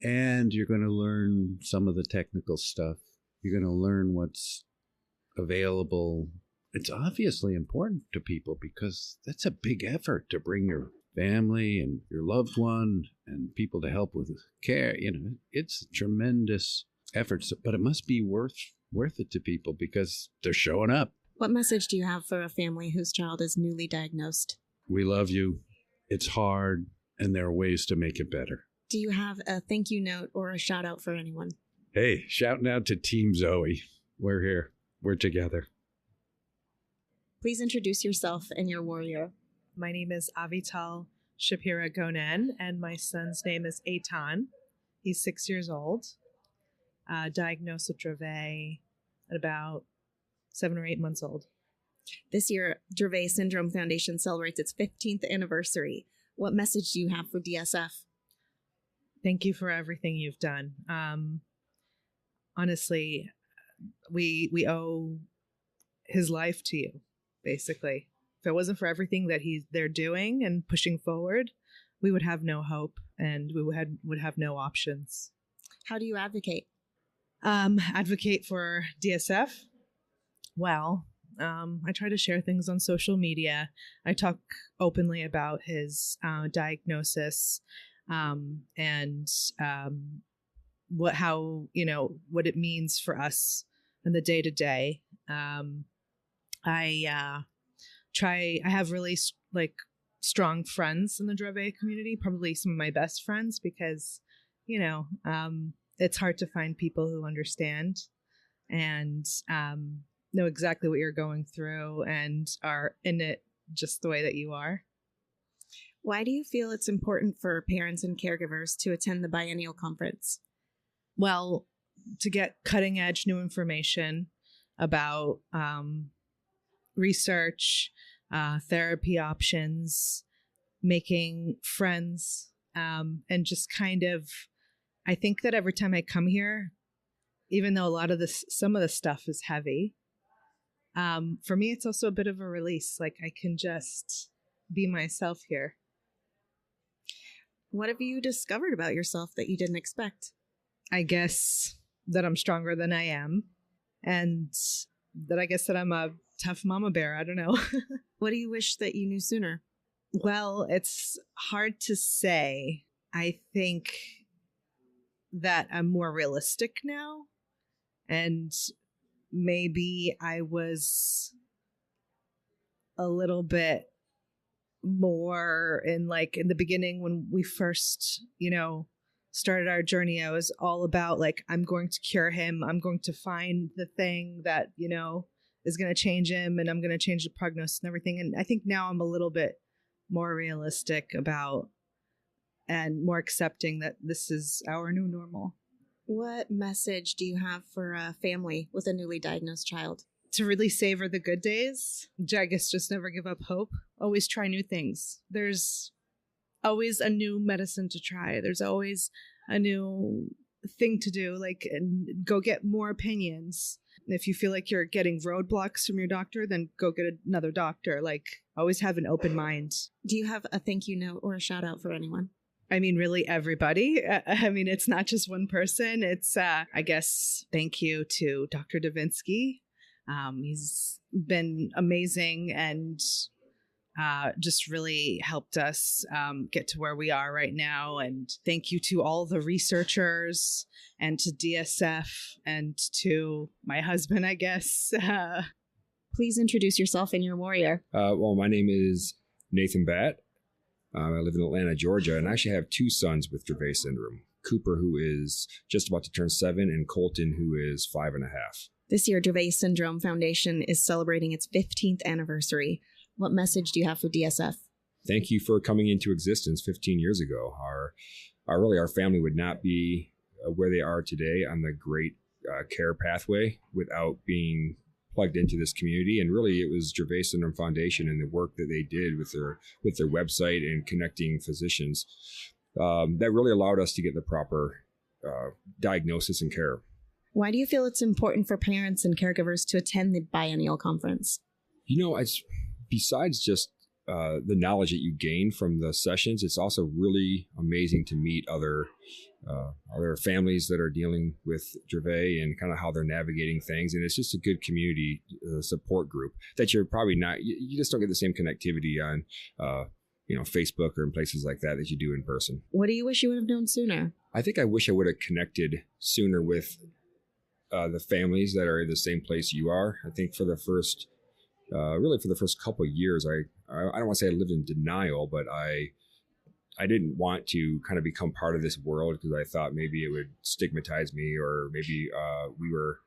And you're going to learn some of the technical stuff. You're going to learn what's available. It's obviously important to people because that's a big effort to bring your family and your loved one and people to help with care. It's a tremendous effort, but it must be worth it to people because they're showing up. What message do you have for a family whose child is newly diagnosed? We love you. It's hard, and there are ways to make it better. Do you have a thank you note or a shout out for anyone? Hey, shouting out to Team Zoe. We're here. We're together. Please introduce yourself and your warrior. My name is Avital Shapira Gonen, and my son's name is Eitan. He's 6 years old, diagnosed with Dravet at about 7 or 8 months old. This year, Dravet Syndrome Foundation celebrates its 15th anniversary. What message do you have for DSF? Thank you for everything you've done. Honestly, we owe his life to you, basically. If it wasn't for everything that they're doing and pushing forward, we would have no hope and we would have no options. How do you advocate? Advocate for DSF? Well, I try to share things on social media. I talk openly about his diagnosis and what it means for us in the day to day. I have really strong friends in the Dravet community, probably some of my best friends, because it's hard to find people who understand and know exactly what you're going through and are in it just the way that you are. Why do you feel it's important for parents and caregivers to attend the Biennial conference? Well, to get cutting edge new information about research, therapy options, making friends, and just kind of, I think that every time I come here, even though some of the stuff is heavy, For me, it's also a bit of a release. Like I can just be myself here. What have you discovered about yourself that you didn't expect? I guess that I'm stronger than I am, and that I guess that I'm a tough mama bear. I don't know. What do you wish that you knew sooner? Well, it's hard to say. I think that I'm more realistic now, and maybe I was a little bit more in the beginning when we first, started our journey. I was all about I'm going to cure him. I'm going to find the thing that, is going to change him, and I'm going to change the prognosis and everything. And I think now I'm a little bit more realistic about and more accepting that this is our new normal. What message do you have for a family with a newly diagnosed child? To really savor the good days. I guess just never give up hope. Always try new things. There's always a new medicine to try. There's always a new thing to do, and go get more opinions. If you feel like you're getting roadblocks from your doctor, then go get another doctor. Always have an open mind. Do you have a thank you note or a shout out for anyone? I mean, really everybody. It's not just one person. It's, I guess, thank you to Dr. Davinsky. He's been amazing and just really helped us get to where we are right now. And thank you to all the researchers and to DSF and to my husband, I guess. Please introduce yourself and your warrior. Well, my name is Nathan Batt. I live in Atlanta, Georgia, and I actually have two sons with Dravet syndrome. Cooper, who is just about to turn 7, and Colton, who is 5.5. This year, Dravet Syndrome Foundation is celebrating its 15th anniversary. What message do you have for DSF? Thank you for coming into existence 15 years ago. Our family would not be where they are today on the great care pathway without being plugged into this community. And really, it was Dravet Syndrome Foundation and the work that they did with their website and connecting physicians that really allowed us to get the proper diagnosis and care. Why do you feel it's important for parents and caregivers to attend the Biennial conference? It's besides just the knowledge that you gain from the sessions, it's also really amazing to meet other families that are dealing with Dravet and kind of how they're navigating things. And it's just a good community support group that you're probably not, you just don't get the same connectivity on, Facebook or in places like that you do in person. What do you wish you would have known sooner? I think I wish I would have connected sooner with the families that are in the same place you are. I think for the first couple of years, I don't want to say I lived in denial, but I didn't want to kind of become part of this world because I thought maybe it would stigmatize me, or maybe we were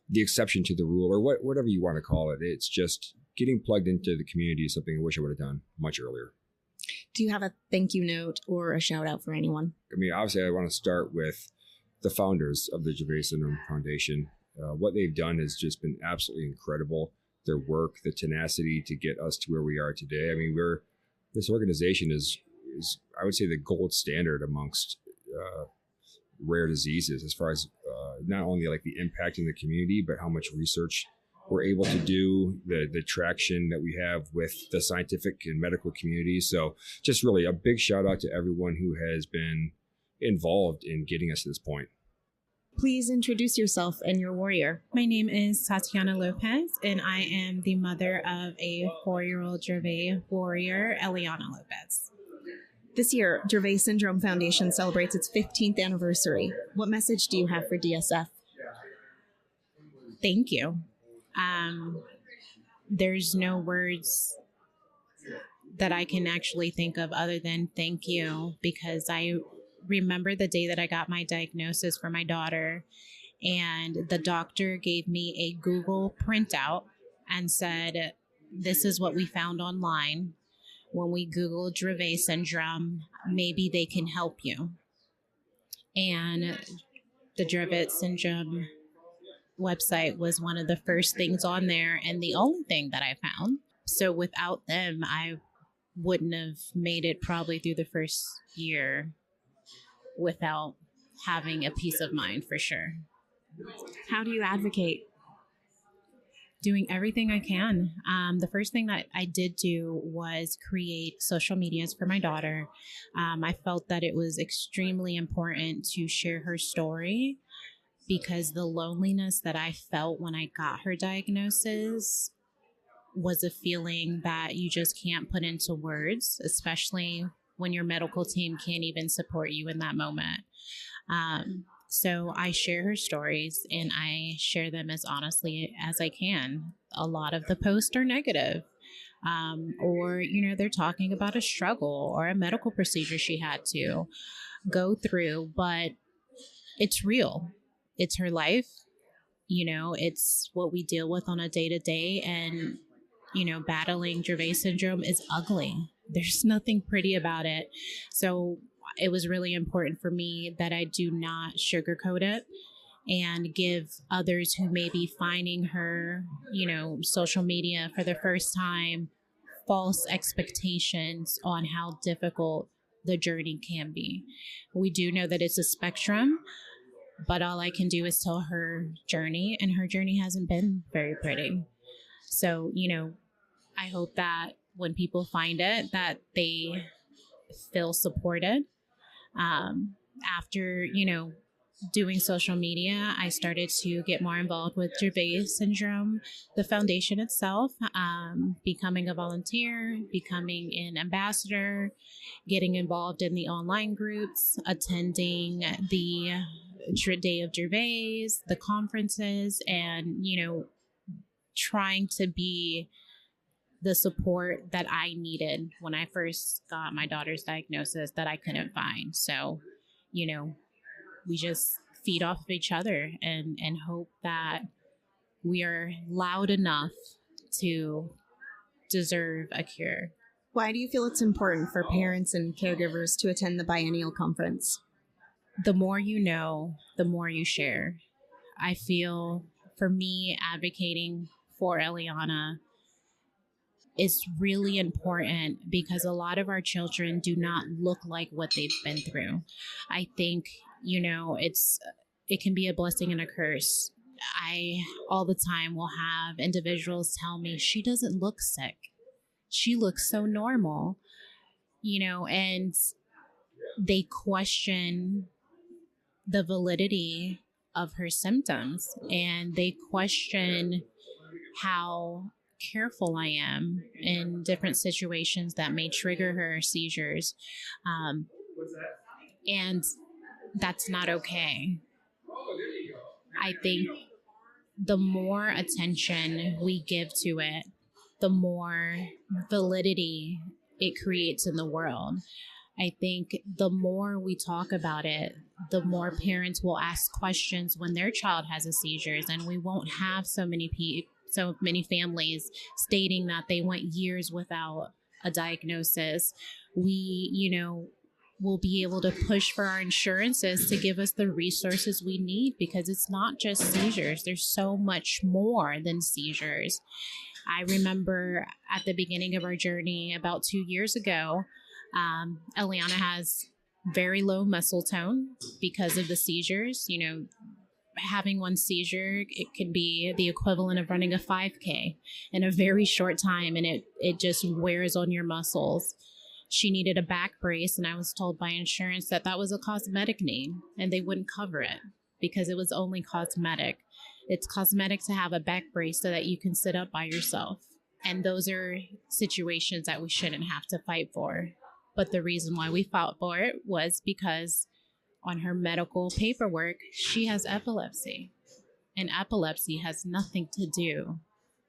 the exception to the rule, or whatever you want to call it. It's just getting plugged into the community is something I wish I would have done much earlier. Do you have a thank you note or a shout out for anyone? I mean, obviously, I want to start with the founders of the Dravet Syndrome Foundation. What they've done has just been absolutely incredible. Their work, the tenacity to get us to where we are today. I mean, this organization is I would say the gold standard amongst rare diseases as far as not only the impact in the community, but how much research we're able to do, the traction that we have with the scientific and medical community. So just really a big shout out to everyone who has been involved in getting us to this point. Please introduce yourself and your warrior. My name is Tatiana Lopez, and I am the mother of a 4-year-old Dravet warrior, Eliana Lopez. This year, Dravet Syndrome Foundation celebrates its 15th anniversary. What message do you have for DSF? Thank you. There's no words that I can actually think of other than thank you, because I remember the day that I got my diagnosis for my daughter, and the doctor gave me a Google printout and said, this is what we found online. When we Google Dravet syndrome, maybe they can help you. And the Dravet syndrome website was one of the first things on there and the only thing that I found. So without them, I wouldn't have made it probably through the first year without having a peace of mind for sure. How do you advocate? doing everything I can. The first thing that I did do was create social medias for my daughter. I felt that it was extremely important to share her story because the loneliness that I felt when I got her diagnosis was a feeling that you just can't put into words, especially when your medical team can't even support you in that moment. So I share her stories and I share them as honestly as I can. A lot of the posts are negative. Or, they're talking about a struggle or a medical procedure she had to go through, but it's real. It's her life. It's what we deal with on a day to day. And, battling Dravet syndrome is ugly. There's nothing pretty about it. So it was really important for me that I do not sugarcoat it and give others who may be finding her, social media for the first time, false expectations on how difficult the journey can be. We do know that it's a spectrum, but all I can do is tell her journey, and her journey hasn't been very pretty. So, I hope that when people find it, that they feel supported. After, doing social media, I started to get more involved with Dravet syndrome, the foundation itself, becoming a volunteer, becoming an ambassador, getting involved in the online groups, attending the Day of Dravet, the conferences, and, trying to be the support that I needed when I first got my daughter's diagnosis that I couldn't find. So, we just feed off of each other and hope that we are loud enough to deserve a cure. Why do you feel it's important for parents and caregivers to attend the Biennial conference? The more you know, the more you share. I feel for me, advocating for Eliana is really important because a lot of our children do not look like what they've been through. I think, it can be a blessing and a curse. I all the time will have individuals tell me she doesn't look sick. She looks so normal, and they question the validity of her symptoms and they question how careful I am in different situations that may trigger her seizures. And that's not okay. I think the more attention we give to it, the more validity it creates in the world. I think the more we talk about it, the more parents will ask questions when their child has a seizures, and we won't have so many families stating that they went years without a diagnosis. We, will be able to push for our insurances to give us the resources we need because it's not just seizures. There's so much more than seizures. I remember at the beginning of our journey about 2 years ago, Eliana has very low muscle tone because of the seizures. Having one seizure, it can be the equivalent of running a 5K in a very short time, and it just wears on your muscles. She needed a back brace, and I was told by insurance that was a cosmetic need, and they wouldn't cover it because it was only cosmetic. It's cosmetic to have a back brace so that you can sit up by yourself. And those are situations that we shouldn't have to fight for. But the reason why we fought for it was because on her medical paperwork, she has epilepsy. And epilepsy has nothing to do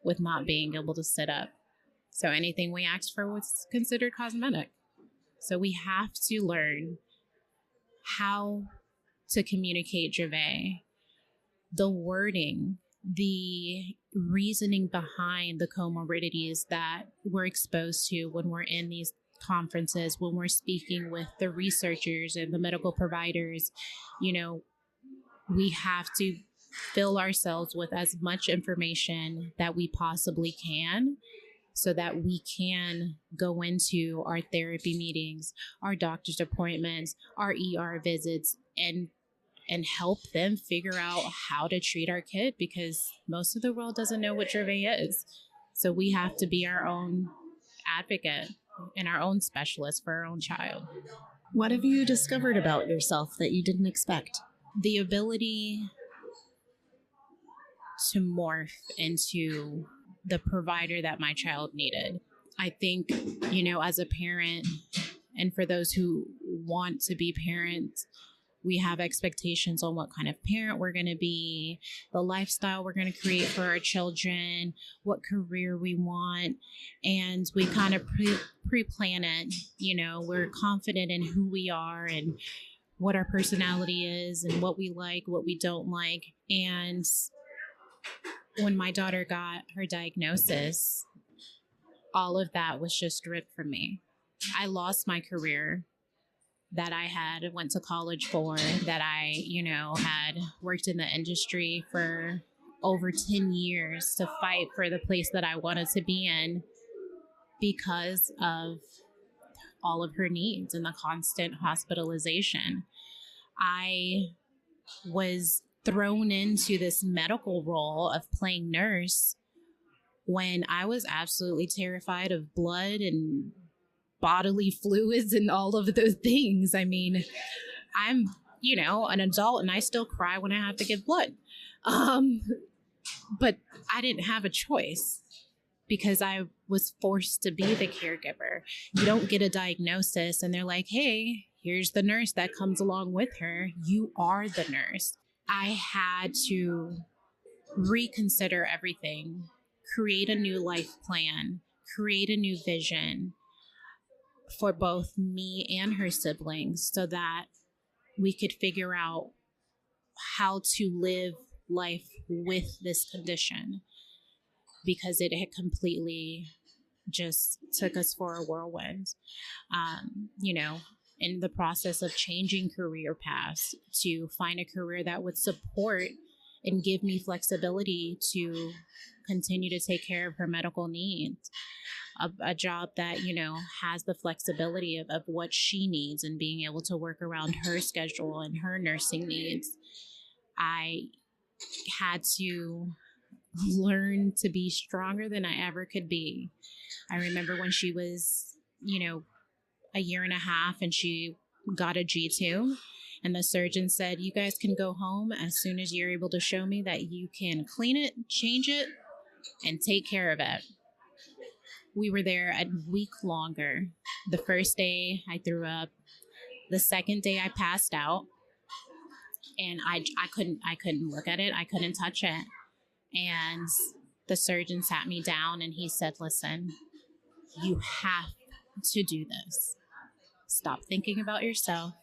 with not being able to sit up. So anything we asked for was considered cosmetic. So we have to learn how to communicate Dravet, the wording, the reasoning behind the comorbidities that we're exposed to when we're in these conferences, when we're speaking with the researchers and the medical providers. We have to fill ourselves with as much information that we possibly can so that we can go into our therapy meetings, our doctor's appointments, our ER visits, and and help them figure out how to treat our kid, because most of the world doesn't know what Dravet is. So we have to be our own advocate and our own specialist for our own child. What have you discovered about yourself that you didn't expect? The ability to morph into the provider that my child needed. I think, as a parent, and for those who want to be parents, we have expectations on what kind of parent we're going to be, the lifestyle we're going to create for our children, what career we want, and we kind of pre-plan it. We're confident in who we are and what our personality is and what we like, what we don't like. And when my daughter got her diagnosis, all of that was just ripped from me. I lost my career that I had went to college for, that I, had worked in the industry for over 10 years to fight for the place that I wanted to be in, because of all of her needs and the constant hospitalization. I was thrown into this medical role of playing nurse when I was absolutely terrified of blood and bodily fluids and all of those things. I mean, I'm, an adult and I still cry when I have to give blood. But I didn't have a choice because I was forced to be the caregiver. You don't get a diagnosis and they're like, hey, here's the nurse that comes along with her. You are the nurse. I had to reconsider everything, create a new life plan, create a new vision for both me and her siblings so that we could figure out how to live life with this condition, because it had completely just took us for a whirlwind. In the process of changing career paths to find a career that would support and give me flexibility to continue to take care of her medical needs. A job that, has the flexibility of what she needs and being able to work around her schedule and her nursing needs. I had to learn to be stronger than I ever could be. I remember when she was, a year and a half and she got a G2 and the surgeon said, you guys can go home as soon as you're able to show me that you can clean it, change it, and take care of it. We were there a week longer. The first day I threw up. The second day I passed out, and I couldn't look at it. I couldn't touch it. And the surgeon sat me down and he said, listen, you have to do this. Stop thinking about yourself.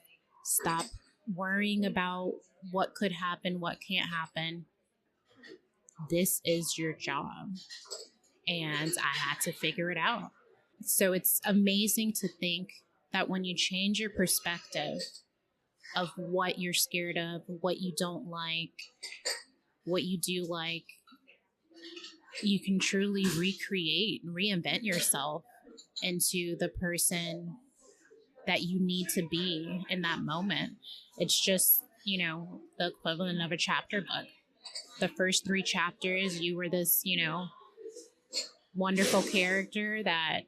Stop worrying about what could happen, what can't happen. This is your job. And I had to figure it out. So it's amazing to think that when you change your perspective of what you're scared of, what you don't like, what you do like, you can truly recreate and reinvent yourself into the person that you need to be in that moment. It's just, the equivalent of a chapter book. The first 3 chapters, you were this, wonderful character that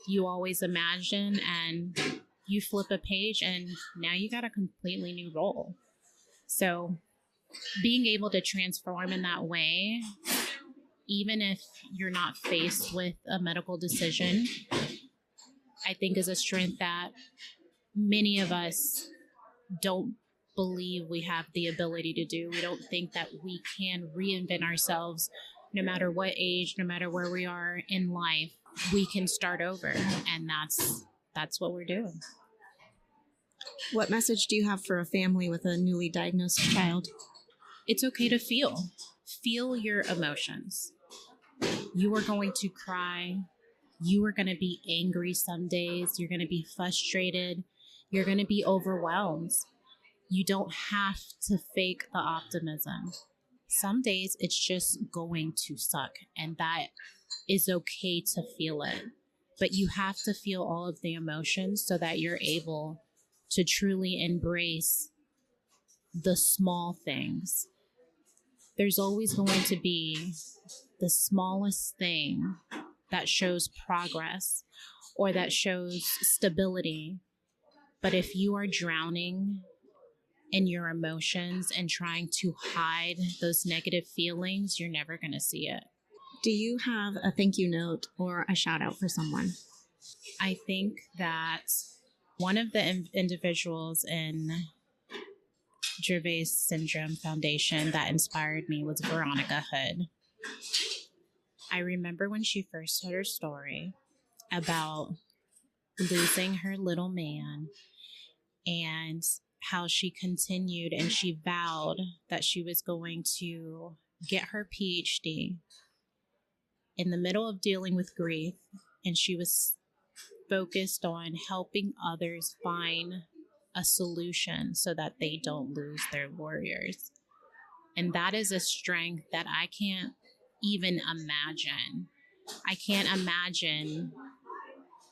you always imagine, and you flip a page and now you got a completely new role. So being able to transform in that way, even if you're not faced with a medical decision, I think is a strength that many of us don't believe we have the ability to do. We don't think that we can reinvent ourselves no matter what age, no matter where we are in life. We can start over, and that's what we're doing. What message do you have for a family with a newly diagnosed child? It's okay to feel. Feel your emotions. You are going to cry. You are going to be angry some days. You're going to be frustrated. You're going to be overwhelmed. You don't have to fake the optimism. Some days it's just going to suck, and that is okay to feel it. But you have to feel all of the emotions so that you're able to truly embrace the small things. There's always going to be the smallest thing that shows progress or that shows stability. But if you are drowning in your emotions and trying to hide those negative feelings, you're never going to see it. Do you have a thank you note or a shout out for someone? I think that one of the individuals in Dravet Syndrome Foundation that inspired me was Veronica Hood. I remember when she first told her story about losing her little man and how she continued and she vowed that she was going to get her PhD in the middle of dealing with grief, and she was focused on helping others find a solution so that they don't lose their warriors. And that is a strength that I can't even imagine. I can't imagine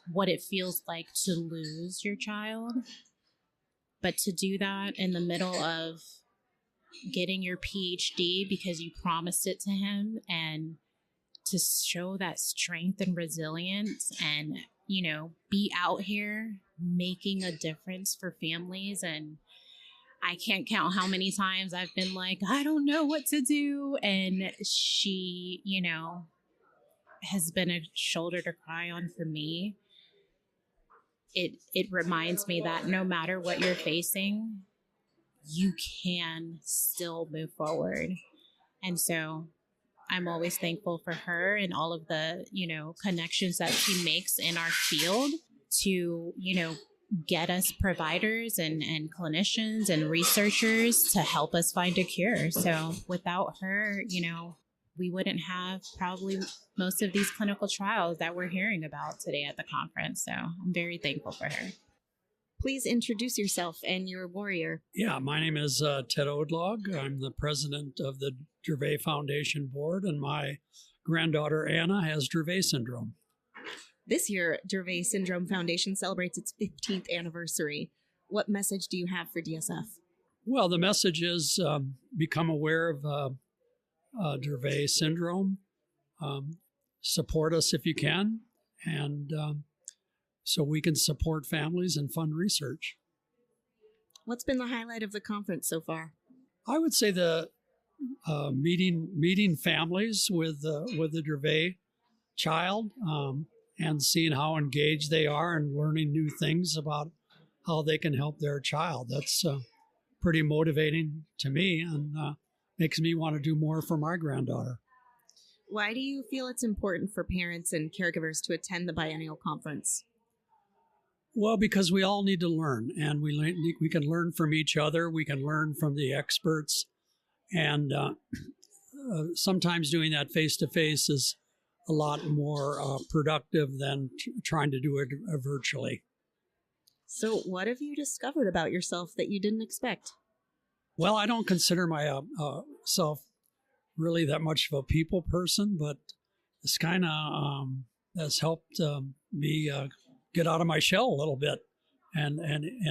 what it feels like to lose your child, but to do that in the middle of getting your PhD because you promised it to him, and to show that strength and resilience and, you know, be out here making a difference for families. And I can't count how many times I've been like, I don't know what to do. And she, you know, has been a shoulder to cry on for me. It reminds me that no matter what you're facing, you can still move forward. And so I'm always thankful for her and all of the, you know, connections that she makes in our field to, you know, get us providers and clinicians and researchers to help us find a cure. So without her, you know, we wouldn't have probably most of these clinical trials that we're hearing about today at the conference. So I'm very thankful for her. Please introduce yourself and your warrior. Yeah, my name is Ted Odlog. I'm the president of the Dravet Foundation Board, and my granddaughter Anna has Dravet syndrome. This year, Dravet Syndrome Foundation celebrates its 15th anniversary. What message do you have for DSF? Well, the message is become aware of Dravet syndrome. Support us if you can, and so we can support families and fund research. What's been the highlight of the conference so far? I would say the meeting families with the Dravet child and seeing how engaged they are and learning new things about how they can help their child. That's pretty motivating to me and makes me want to do more for my granddaughter. Why do you feel it's important for parents and caregivers to attend the Biennial conference? Well, because we all need to learn, and we can learn from each other. We can learn from the experts, and sometimes doing that face-to-face is a lot more productive than trying to do it virtually. So what have you discovered about yourself that you didn't expect? Well, I don't consider myself really that much of a people person, but this kind of has helped me get out of my shell a little bit and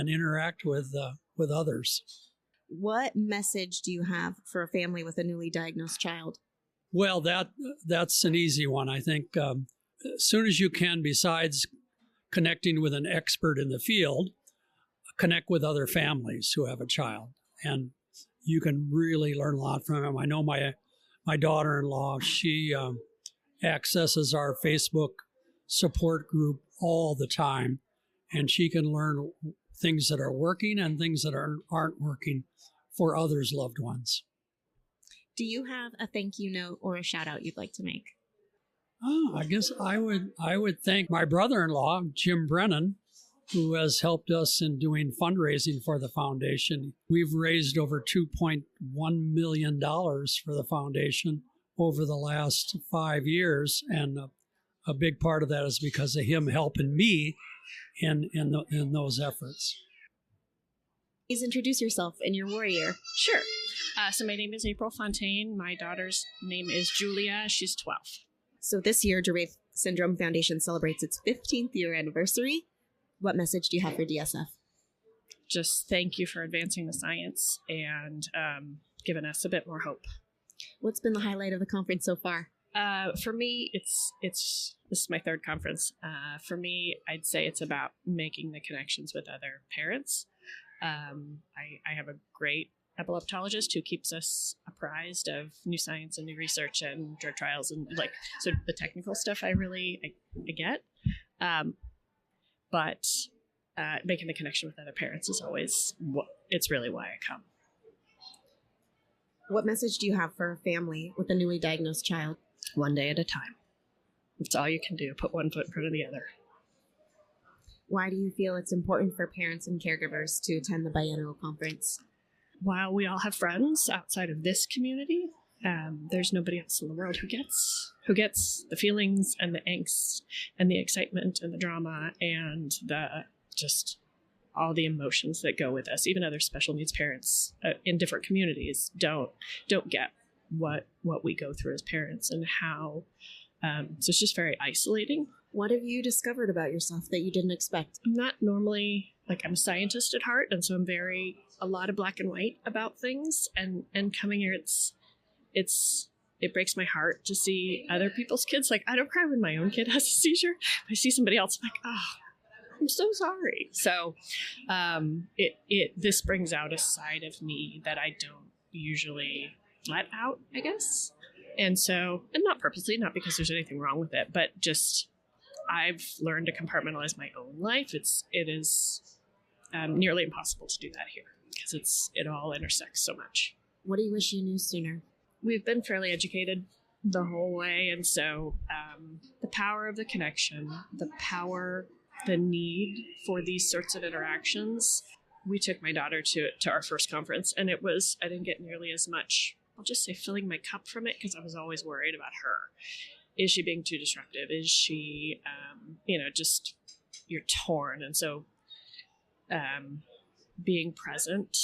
interact with others. What message do you have for a family with a newly diagnosed child? Well, that's an easy one. I think as soon as you can, besides connecting with an expert in the field, connect with other families who have a child, and you can really learn a lot from them. I know my daughter-in-law, she accesses our Facebook support group all the time, and she can learn things that are working and things that aren't working for others' loved ones. Do you have a thank you note or a shout out you'd like to make? I guess I would thank my brother-in-law, Jim Brennan, who has helped us in doing fundraising for the foundation. We've raised over $2.1 million for the foundation over the last 5 years, and a big part of that is because of him helping me in those efforts. Please introduce yourself and your warrior. Sure. So my name is April Fontaine. My daughter's name is Julia. She's 12. So this year, Dravet Syndrome Foundation celebrates its 15th year anniversary. What message do you have for DSF? just thank you for advancing the science and giving us a bit more hope. What's been the highlight of the conference so far? For me, it's this is my third conference. For me, I'd say it's about making the connections with other parents. I have a great epileptologist who keeps us apprised of new science and new research and drug trials and so the technical stuff I get. But making the connection with other parents is always it's really why I come. What message do you have for a family with a newly diagnosed child? One day at a time. It's all you can do. Put one foot in front of the other. Why do you feel it's important for parents and caregivers to attend the biennial conference? While we all have friends outside of this community, there's nobody else in the world who gets the feelings and the angst and the excitement and the drama and the just all the emotions that go with us. Even other special needs parents in different communities don't get what we go through as parents and how. So it's just very isolating. What have you discovered about yourself that you didn't expect? I'm not normally, I'm a scientist at heart, and so I'm a lot of black and white about things. And coming here, it breaks my heart to see other people's kids. I don't cry when my own kid has a seizure. If I see somebody else, I'm like, oh, I'm so sorry. So this brings out a side of me that I don't usually let out, I guess. And so, and not purposely, not because there's anything wrong with it, but just I've learned to compartmentalize my own life. It is nearly impossible to do that here because it all intersects so much. What do you wish you knew sooner? We've been fairly educated the whole way, and so the power of the connection, the need for these sorts of interactions. We took my daughter to our first conference, and I didn't get nearly as much, I'll just say, filling my cup from it because I was always worried about her. Is she being too disruptive? Is she, just you're torn. And so being present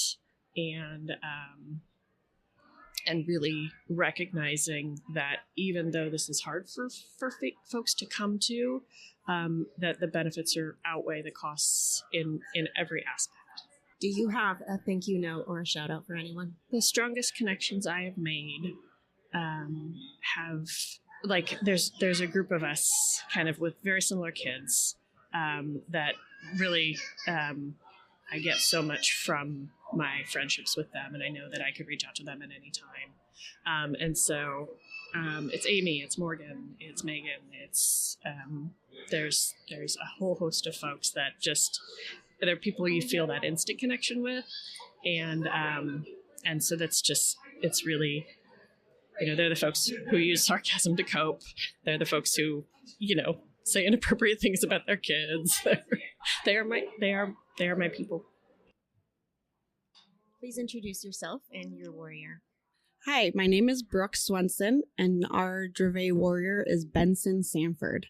and really recognizing that even though this is hard for folks to come to, that the benefits outweigh the costs in every aspect. Do you have a thank you note or a shout out for anyone? The strongest connections I have made there's a group of us kind of with very similar kids that really I get so much from my friendships with them, and I know that I could reach out to them at any time. And so it's Amy, it's Morgan, it's Megan, it's there's a whole host of folks that just they're people you feel that instant connection with, and so that's just it's really. They're the folks who use sarcasm to cope. They're the folks who, say inappropriate things about their kids. They are my people. Please introduce yourself and your warrior. Hi, my name is Brooke Swenson, and our Dravet warrior is Benson Sanford.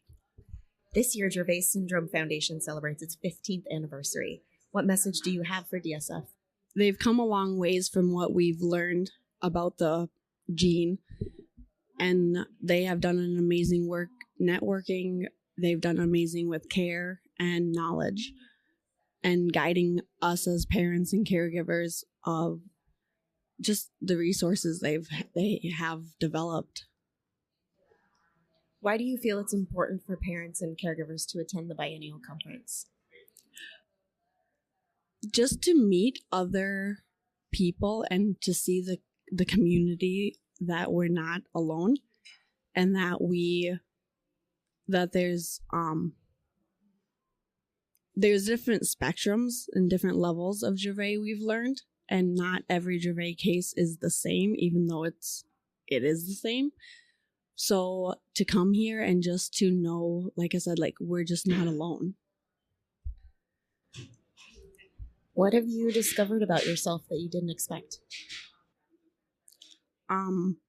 This year, Dravet Syndrome Foundation celebrates its 15th anniversary. What message do you have for DSF? They've come a long ways from what we've learned about the gene, and they have done an amazing work networking. They've done amazing with care and knowledge and guiding us as parents and caregivers of just the resources they have developed. Why do you feel it's important for parents and caregivers to attend the biennial conference? Just to meet other people and to see the community, that we're not alone, and that there's different spectrums and different levels of Dravet we've learned, and not every Dravet case is the same, even though it is the same. So to come here and just to know, like I said, we're just not alone. What have you discovered about yourself that you didn't expect?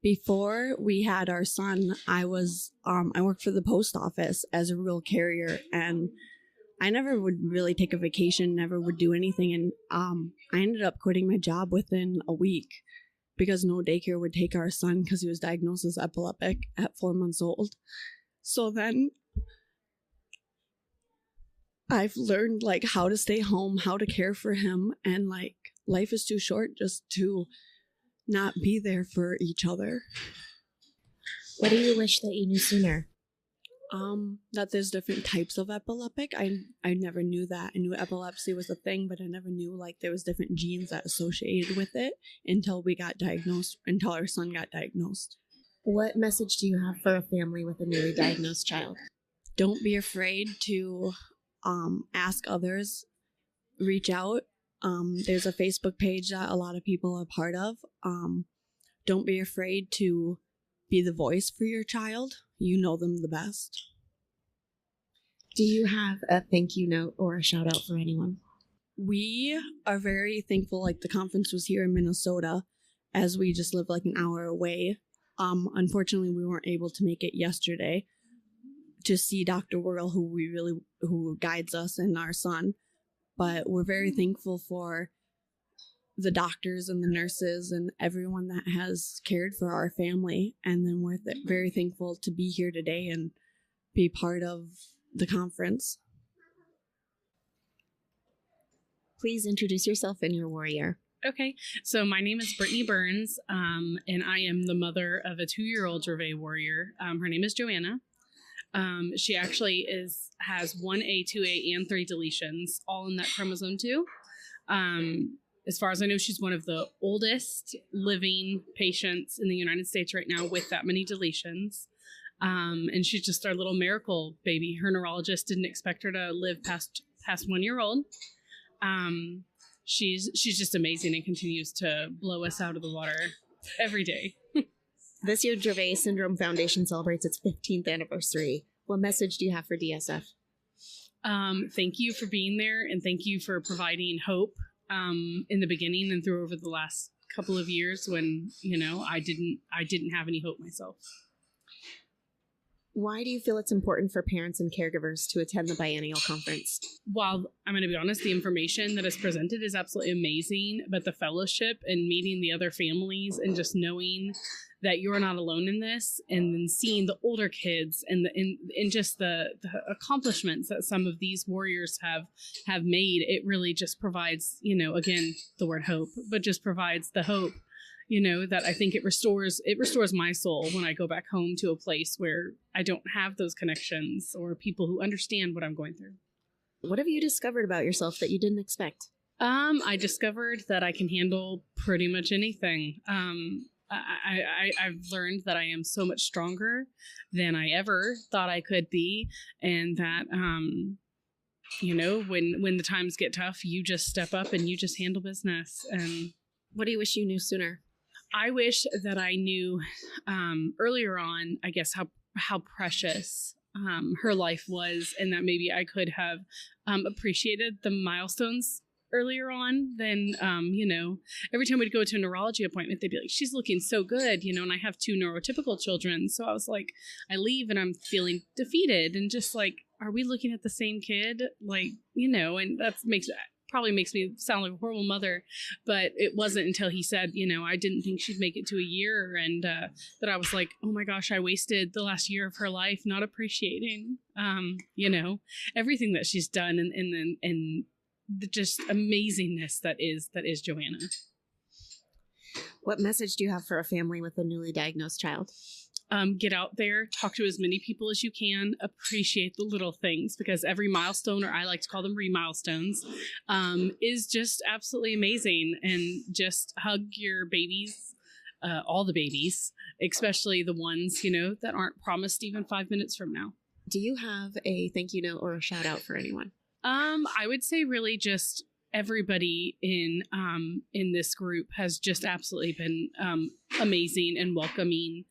Before we had our son, I worked for the post office as a rural carrier, and I never would really take a vacation, never would do anything. And I ended up quitting my job within a week because no daycare would take our son because he was diagnosed as epileptic at 4 months old. So then I've learned like how to stay home, how to care for him, and like life is too short just to not be there for each other. What do you wish that you knew sooner? That there's different types of epileptic. I never knew that. I knew epilepsy was a thing, but I never knew like there was different genes that associated with it until our son got diagnosed. What message do you have for a family with a newly diagnosed child? Don't be afraid to ask others, reach out. There's a Facebook page that a lot of people are part of. Don't be afraid to be the voice for your child. You know them the best. Do you have a thank you note or a shout out for anyone? We are very thankful, like the conference was here in Minnesota, as we just live like an hour away. Unfortunately, we weren't able to make it yesterday to see Dr. Whirl, who guides us and our son. But we're very thankful for the doctors and the nurses and everyone that has cared for our family. And then we're very thankful to be here today and be part of the conference. Please introduce yourself and your warrior. Okay, so my name is Brittany Burns, and I am the mother of a 2-year-old Dravet warrior. Her name is Joanna. She actually has 1A, 2A, and 3 deletions, all in that chromosome 2. As far as I know, she's one of the oldest living patients in the United States right now with that many deletions. And she's just our little miracle baby. Her neurologist didn't expect her to live past 1 year old. She's just amazing and continues to blow us out of the water every day. This year, Dravet Syndrome Foundation celebrates its 15th anniversary. What message do you have for DSF? Thank you for being there, and thank you for providing hope in the beginning and through over the last couple of years when, I didn't have any hope myself. Why do you feel it's important for parents and caregivers to attend the Biennial conference? While I'm going to be honest, the information that is presented is absolutely amazing, but the fellowship and meeting the other families and just knowing that you're not alone in this, and then seeing the older kids and just the accomplishments that some of these warriors have made, it really just provides, again, the word hope, but just provides the hope, that I think it restores my soul when I go back home to a place where I don't have those connections or people who understand what I'm going through. What have you discovered about yourself that you didn't expect? I discovered that I can handle pretty much anything. I've learned that I am so much stronger than I ever thought I could be. And that, when the times get tough, you just step up and you just handle business. And what do you wish you knew sooner? I wish that I knew earlier on, I guess, how precious her life was, and that maybe I could have appreciated the milestones earlier on than, every time we'd go to a neurology appointment, they'd be like, she's looking so good, and I have 2 neurotypical children. So I was like, I leave and I'm feeling defeated and just like, are we looking at the same kid? Like, and that probably makes me sound like a horrible mother, but it wasn't until he said, I didn't think she'd make it to a year, and that I was like, oh my gosh, I wasted the last year of her life not appreciating, everything that she's done and the just amazingness that is Joanna. What message do you have for a family with a newly diagnosed child? Get out there, talk to as many people as you can, appreciate the little things, because every milestone, or I like to call them re-milestones, is just absolutely amazing. And just hug your babies, all the babies, especially the ones, that aren't promised even 5 minutes from now. Do you have a thank you note or a shout out for anyone? I would say really just everybody in this group has just absolutely been amazing and welcoming,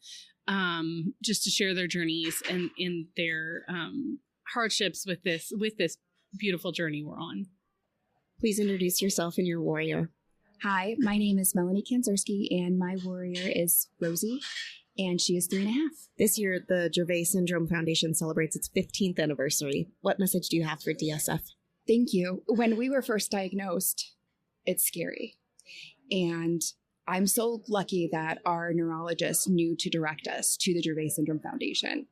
just to share their journeys and in their hardships with this beautiful journey we're on. Please introduce yourself and your warrior. Hi, my name is Melanie Kanzerski, and my warrior is Rosie, and she is 3.5. This year, the Dravet Syndrome Foundation celebrates its 15th anniversary. What message do you have for DSF? Thank you. When we were first diagnosed, it's scary. And I'm so lucky that our neurologist knew to direct us to the Dravet Syndrome Foundation.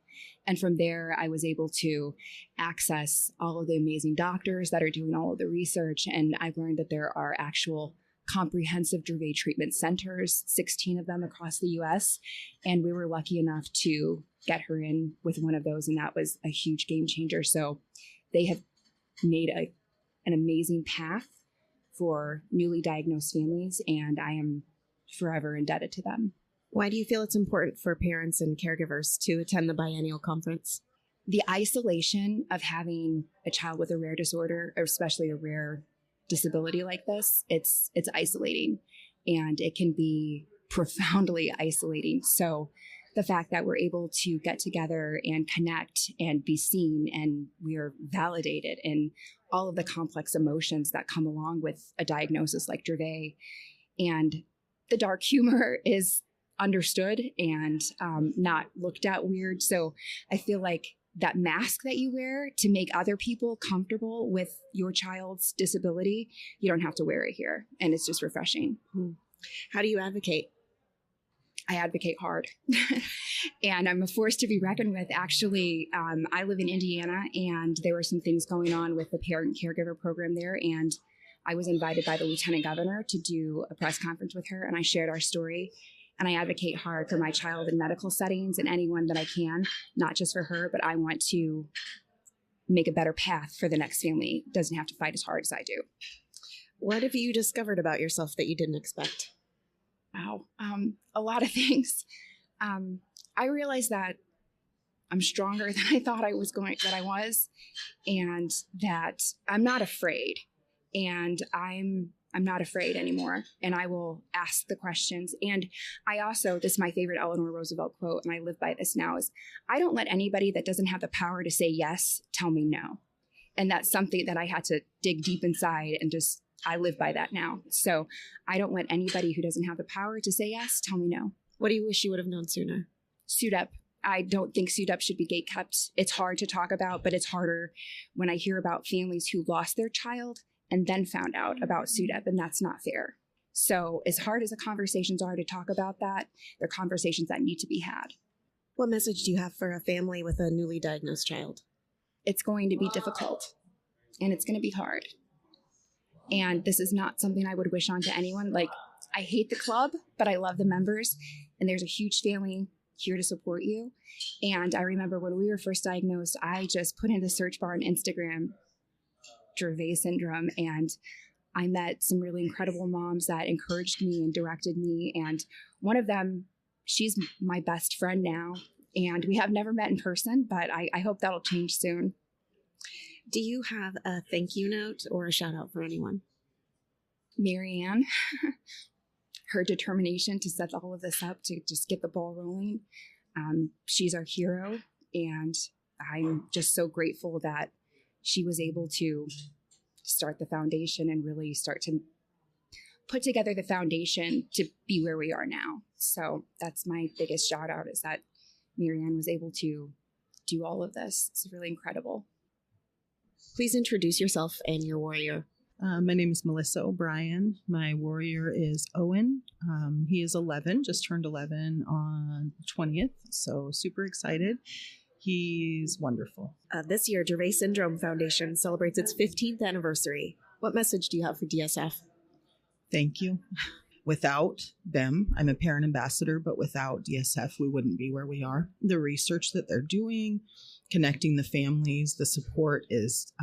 And from there, I was able to access all of the amazing doctors that are doing all of the research. And I've learned that there are actual comprehensive Dravet treatment centers, 16 of them across the US. And we were lucky enough to get her in with one of those. And that was a huge game changer. So they have made an amazing path for newly diagnosed families. And I am forever indebted to them. Why do you feel it's important for parents and caregivers to attend the biennial conference? The isolation of having a child with a rare disorder, or especially a rare disability like this, it's isolating, and it can be profoundly isolating. So the fact that we're able to get together and connect and be seen, and we are validated in all of the complex emotions that come along with a diagnosis like Dravet, and the dark humor is understood and not looked at weird. So I feel like that mask that you wear to make other people comfortable with your child's disability, you don't have to wear it here. And it's just refreshing. How do you advocate? I advocate hard. And I'm a force to be reckoned with. Actually, I live in Indiana, and there were some things going on with the parent caregiver program there. And I was invited by the lieutenant governor to do a press conference with her, and I shared our story. And I advocate hard for my child in medical settings and anyone that I can, not just for her, but I want to make a better path for the next family. It doesn't have to fight as hard as I do. What have you discovered about yourself that you didn't expect? Wow. A lot of things. I realized that I'm stronger than I thought I was and that I'm not afraid. And I'm not afraid anymore, and I will ask the questions. And I also, this is my favorite Eleanor Roosevelt quote, and I live by this now, is I don't let anybody that doesn't have the power to say yes tell me no. And that's something that I had to dig deep inside, and just, I live by that now. So I don't let anybody who doesn't have the power to say yes tell me no. What do you wish you would have known sooner? SUDEP. I don't think SUDEP should be gatekept. It's hard to talk about, but it's harder when I hear about families who lost their child and then found out about SUDEP, and that's not fair. So as hard as the conversations are to talk about that, they're conversations that need to be had. What message do you have for a family with a newly diagnosed child? It's going to be difficult, and it's going to be hard. And this is not something I would wish on to anyone. Like, I hate the club, but I love the members, and there's a huge family here to support you. And I remember when we were first diagnosed, I just put in the search bar on Instagram, Dravet syndrome, and I met some really incredible moms that encouraged me and directed me. And one of them, she's my best friend now, and we have never met in person, but I hope that'll change soon. Do you have a thank you note or a shout out for anyone? Marianne, her determination to set all of this up, to just get the ball rolling. She's our hero, and I'm just so grateful that she was able to start the foundation and really start to put together the foundation to be where we are now. So that's my biggest shout out, is that Marianne was able to do all of this. It's really incredible. Please introduce yourself and your warrior. My name is Melissa O'Brien. My warrior is Owen. He is 11, just turned 11 on the 20th, so super excited. He's wonderful. This year, Dravet Syndrome Foundation celebrates its 15th anniversary. What message do you have for DSF? Thank you. Without them, I'm a parent ambassador, but without DSF, we wouldn't be where we are. The research that they're doing, connecting the families, the support is,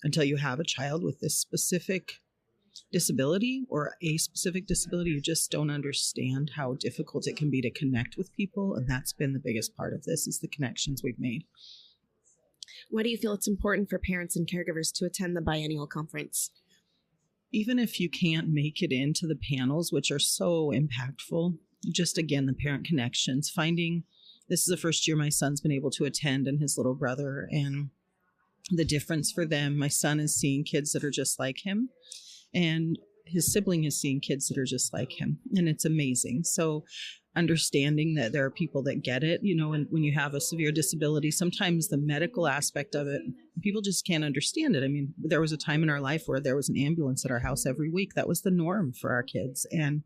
until you have a child with this specific disability or a specific disability, you just don't understand how difficult it can be to connect with people. And that's been the biggest part of this, is the connections we've made. Why do you feel it's important for parents and caregivers to attend the biennial conference? Even if you can't make it into the panels, which are so impactful, just again, the parent connections, finding, this is the first year my son's been able to attend, and his little brother, and the difference for them. My son is seeing kids that are just like him, and his sibling is seeing kids that are just like him. And it's amazing. So understanding that there are people that get it, you know, and when you have a severe disability, sometimes the medical aspect of it people just can't understand it. I mean, there was a time in our life where there was an ambulance at our house every week. That was the norm for our kids. And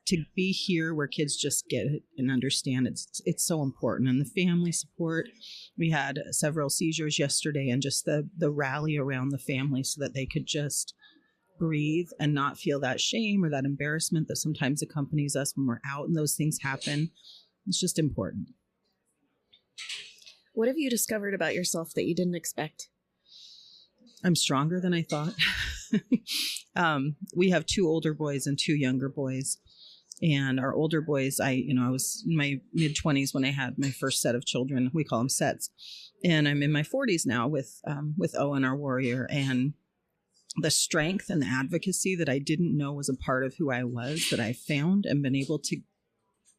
to be here where kids just get it and understand it's so important. And the family support. We had several seizures yesterday, and just the rally around the family so that they could just breathe and not feel that shame or that embarrassment that sometimes accompanies us when we're out and those things happen. It's just important. What have you discovered about yourself that you didn't expect? I'm stronger than I thought. We have 2 older boys and 2 younger boys. And our older boys, I was in my mid-20s when I had my first set of children. We call them sets. And I'm in my 40s now with Owen, our warrior. And the strength and the advocacy that I didn't know was a part of who I was, that I found and been able to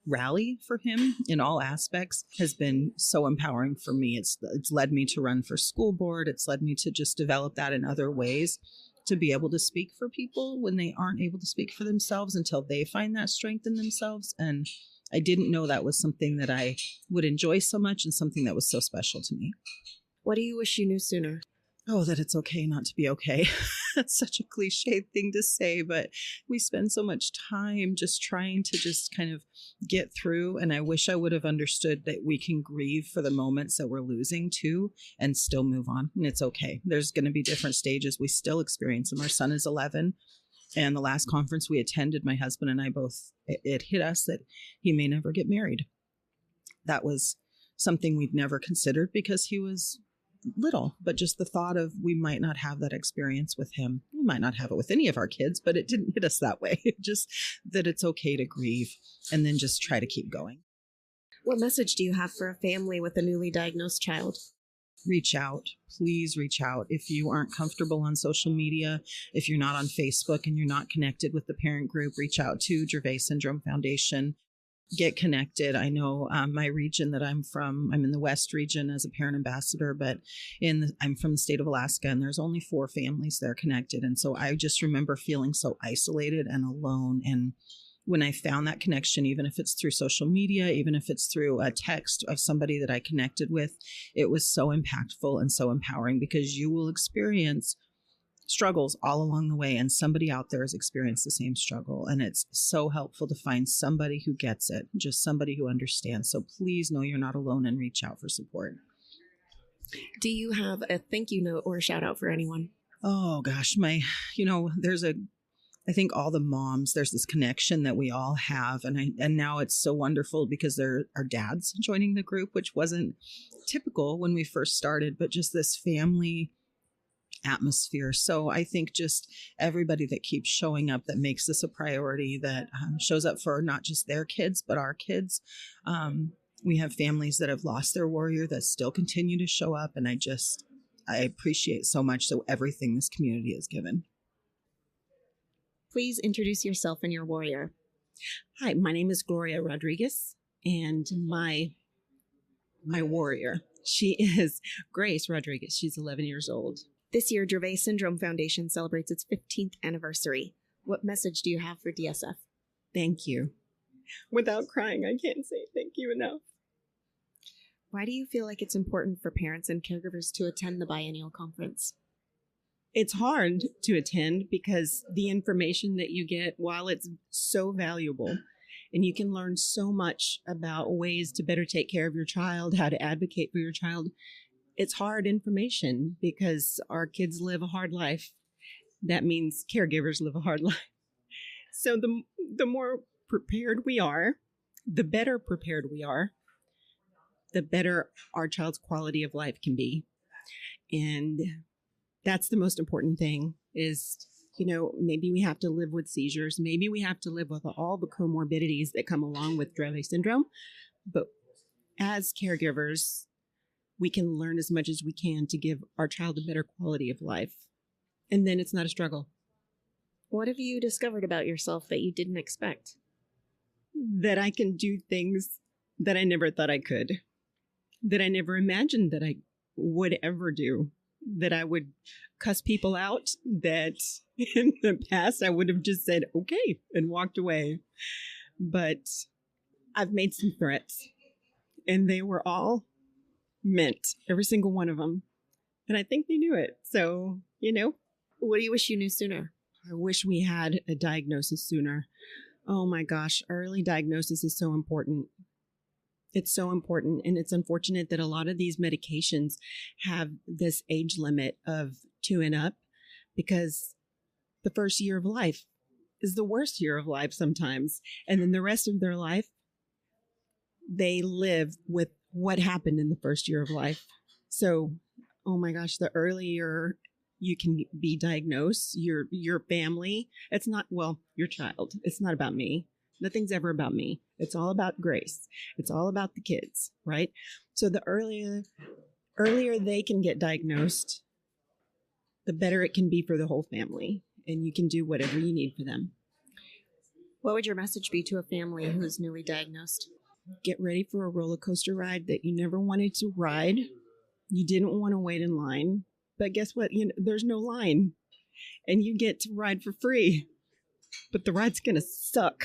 rally for him in all aspects, has been so empowering for me. It's led me to run for school board. It's led me to just develop that in other ways, to be able to speak for people when they aren't able to speak for themselves until they find that strength in themselves. And I didn't know that was something that I would enjoy so much and something that was so special to me. What do you wish you knew sooner? Oh, that it's okay not to be okay. That's such a cliche thing to say, but we spend so much time just trying to just kind of get through. And I wish I would have understood that we can grieve for the moments that we're losing too and still move on. And it's okay. There's going to be different stages. We still experience them. Our son is 11. And the last conference we attended, my husband and I both, it hit us that he may never get married. That was something we'd never considered because he was little, but just the thought of we might not have that experience with him. We might not have it with any of our kids, but it didn't hit us that way. Just that it's okay to grieve and then just try to keep going. What message do you have for a family with a newly diagnosed child? Reach out. Please reach out. If you aren't comfortable on social media, if you're not on Facebook and you're not connected with the parent group, reach out to Dravet Syndrome Foundation. Get connected. I know my region that I'm from, I'm in the West region as a parent ambassador, but I'm from the state of Alaska, and there's only 4 families that are connected. And so I just remember feeling so isolated and alone. And when I found that connection, even if it's through social media, even if it's through a text of somebody that I connected with, it was so impactful and so empowering, because you will experience struggles all along the way, and somebody out there has experienced the same struggle, and it's so helpful to find somebody who gets it, just somebody who understands. So please know you're not alone and reach out for support. Do you have a thank you note or a shout out for anyone? Oh gosh, I think all the moms, there's this connection that we all have, and now it's so wonderful because there are dads joining the group, which wasn't typical when we first started, but just this family atmosphere. So I think just everybody that keeps showing up, that makes this a priority, that shows up for not just their kids, but our kids. We have families that have lost their warrior that still continue to show up. And I appreciate so much everything this community has given. Please introduce yourself and your warrior. Hi, my name is Gloria Rodriguez, and my warrior, she is Grace Rodriguez. She's 11 years old. This year, Dravet Syndrome Foundation celebrates its 15th anniversary. What message do you have for DSF? Thank you. Without crying, I can't say thank you enough. Why do you feel like it's important for parents and caregivers to attend the Biennial conference? It's hard to attend because the information that you get, while it's so valuable, and you can learn so much about ways to better take care of your child, how to advocate for your child, it's hard information because our kids live a hard life. That means caregivers live a hard life. So the more prepared we are, the better prepared we are, the better our child's quality of life can be. And that's the most important thing is, maybe we have to live with seizures. Maybe we have to live with all the comorbidities that come along with Dravet syndrome. But as caregivers, we can learn as much as we can to give our child a better quality of life. And then it's not a struggle. What have you discovered about yourself that you didn't expect? That I can do things that I never thought I could, that I never imagined that I would ever do, that I would cuss people out, that in the past I would have just said, okay, and walked away. But I've made some threats, and they were all meant, every single one of them, And I think they knew it. So, What do you wish you knew sooner? I wish we had a diagnosis sooner. Oh my gosh, early diagnosis is so important. It's so important. And it's unfortunate that a lot of these medications have this age limit of 2 and up, because the first year of life is the worst year of life sometimes. And then the rest of their life, they live with what happened in the first year of life. So, oh my gosh, the earlier you can be diagnosed, your family, it's not, your child, it's not about me. Nothing's ever about me. It's all about Grace. It's all about the kids, right? So the earlier they can get diagnosed, the better it can be for the whole family. And you can do whatever you need for them. What would your message be to a family who's newly diagnosed? Get ready for a roller coaster ride that you never wanted to ride. You didn't want to wait in line. But guess what? There's no line. And you get to ride for free. But the ride's going to suck.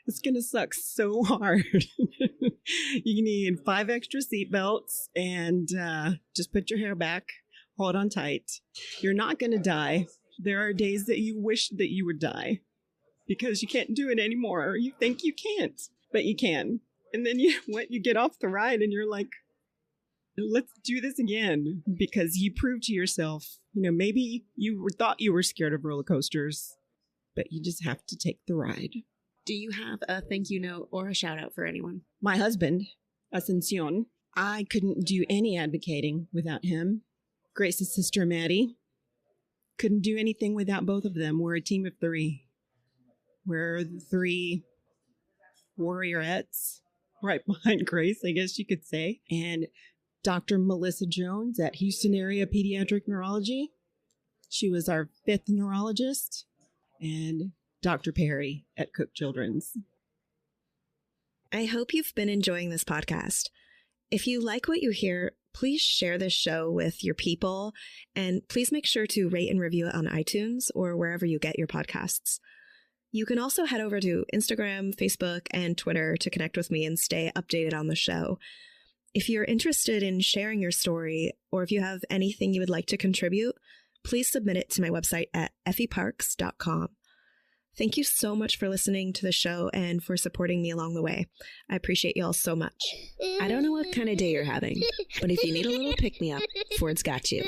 It's going to suck so hard. You need 5 extra seatbelts and just put your hair back. Hold on tight. You're not going to die. There are days that you wish that you would die because you can't do it anymore. Or you think you can't, but you can. And then you get off the ride and you're like, let's do this again, because you proved to yourself, maybe you thought you were scared of roller coasters, but you just have to take the ride. Do you have a thank you note or a shout out for anyone? My husband, Ascension, I couldn't do any advocating without him. Grace's sister, Maddie, couldn't do anything without both of them. We're a team of 3. We're the 3 warriorettes right behind Grace, I guess you could say. And Dr. Melissa Jones at Houston Area Pediatric Neurology. She was our 5th neurologist. And Dr. Perry at Cook Children's. I hope you've been enjoying this podcast. If you like what you hear, please share this show with your people, and please make sure to rate and review it on iTunes or wherever you get your podcasts. You can also head over to Instagram, Facebook, and Twitter to connect with me and stay updated on the show. If you're interested in sharing your story, or if you have anything you would like to contribute, please submit it to my website at effieparks.com. Thank you so much for listening to the show and for supporting me along the way. I appreciate you all so much. I don't know what kind of day you're having, but if you need a little pick-me-up, Ford's got you.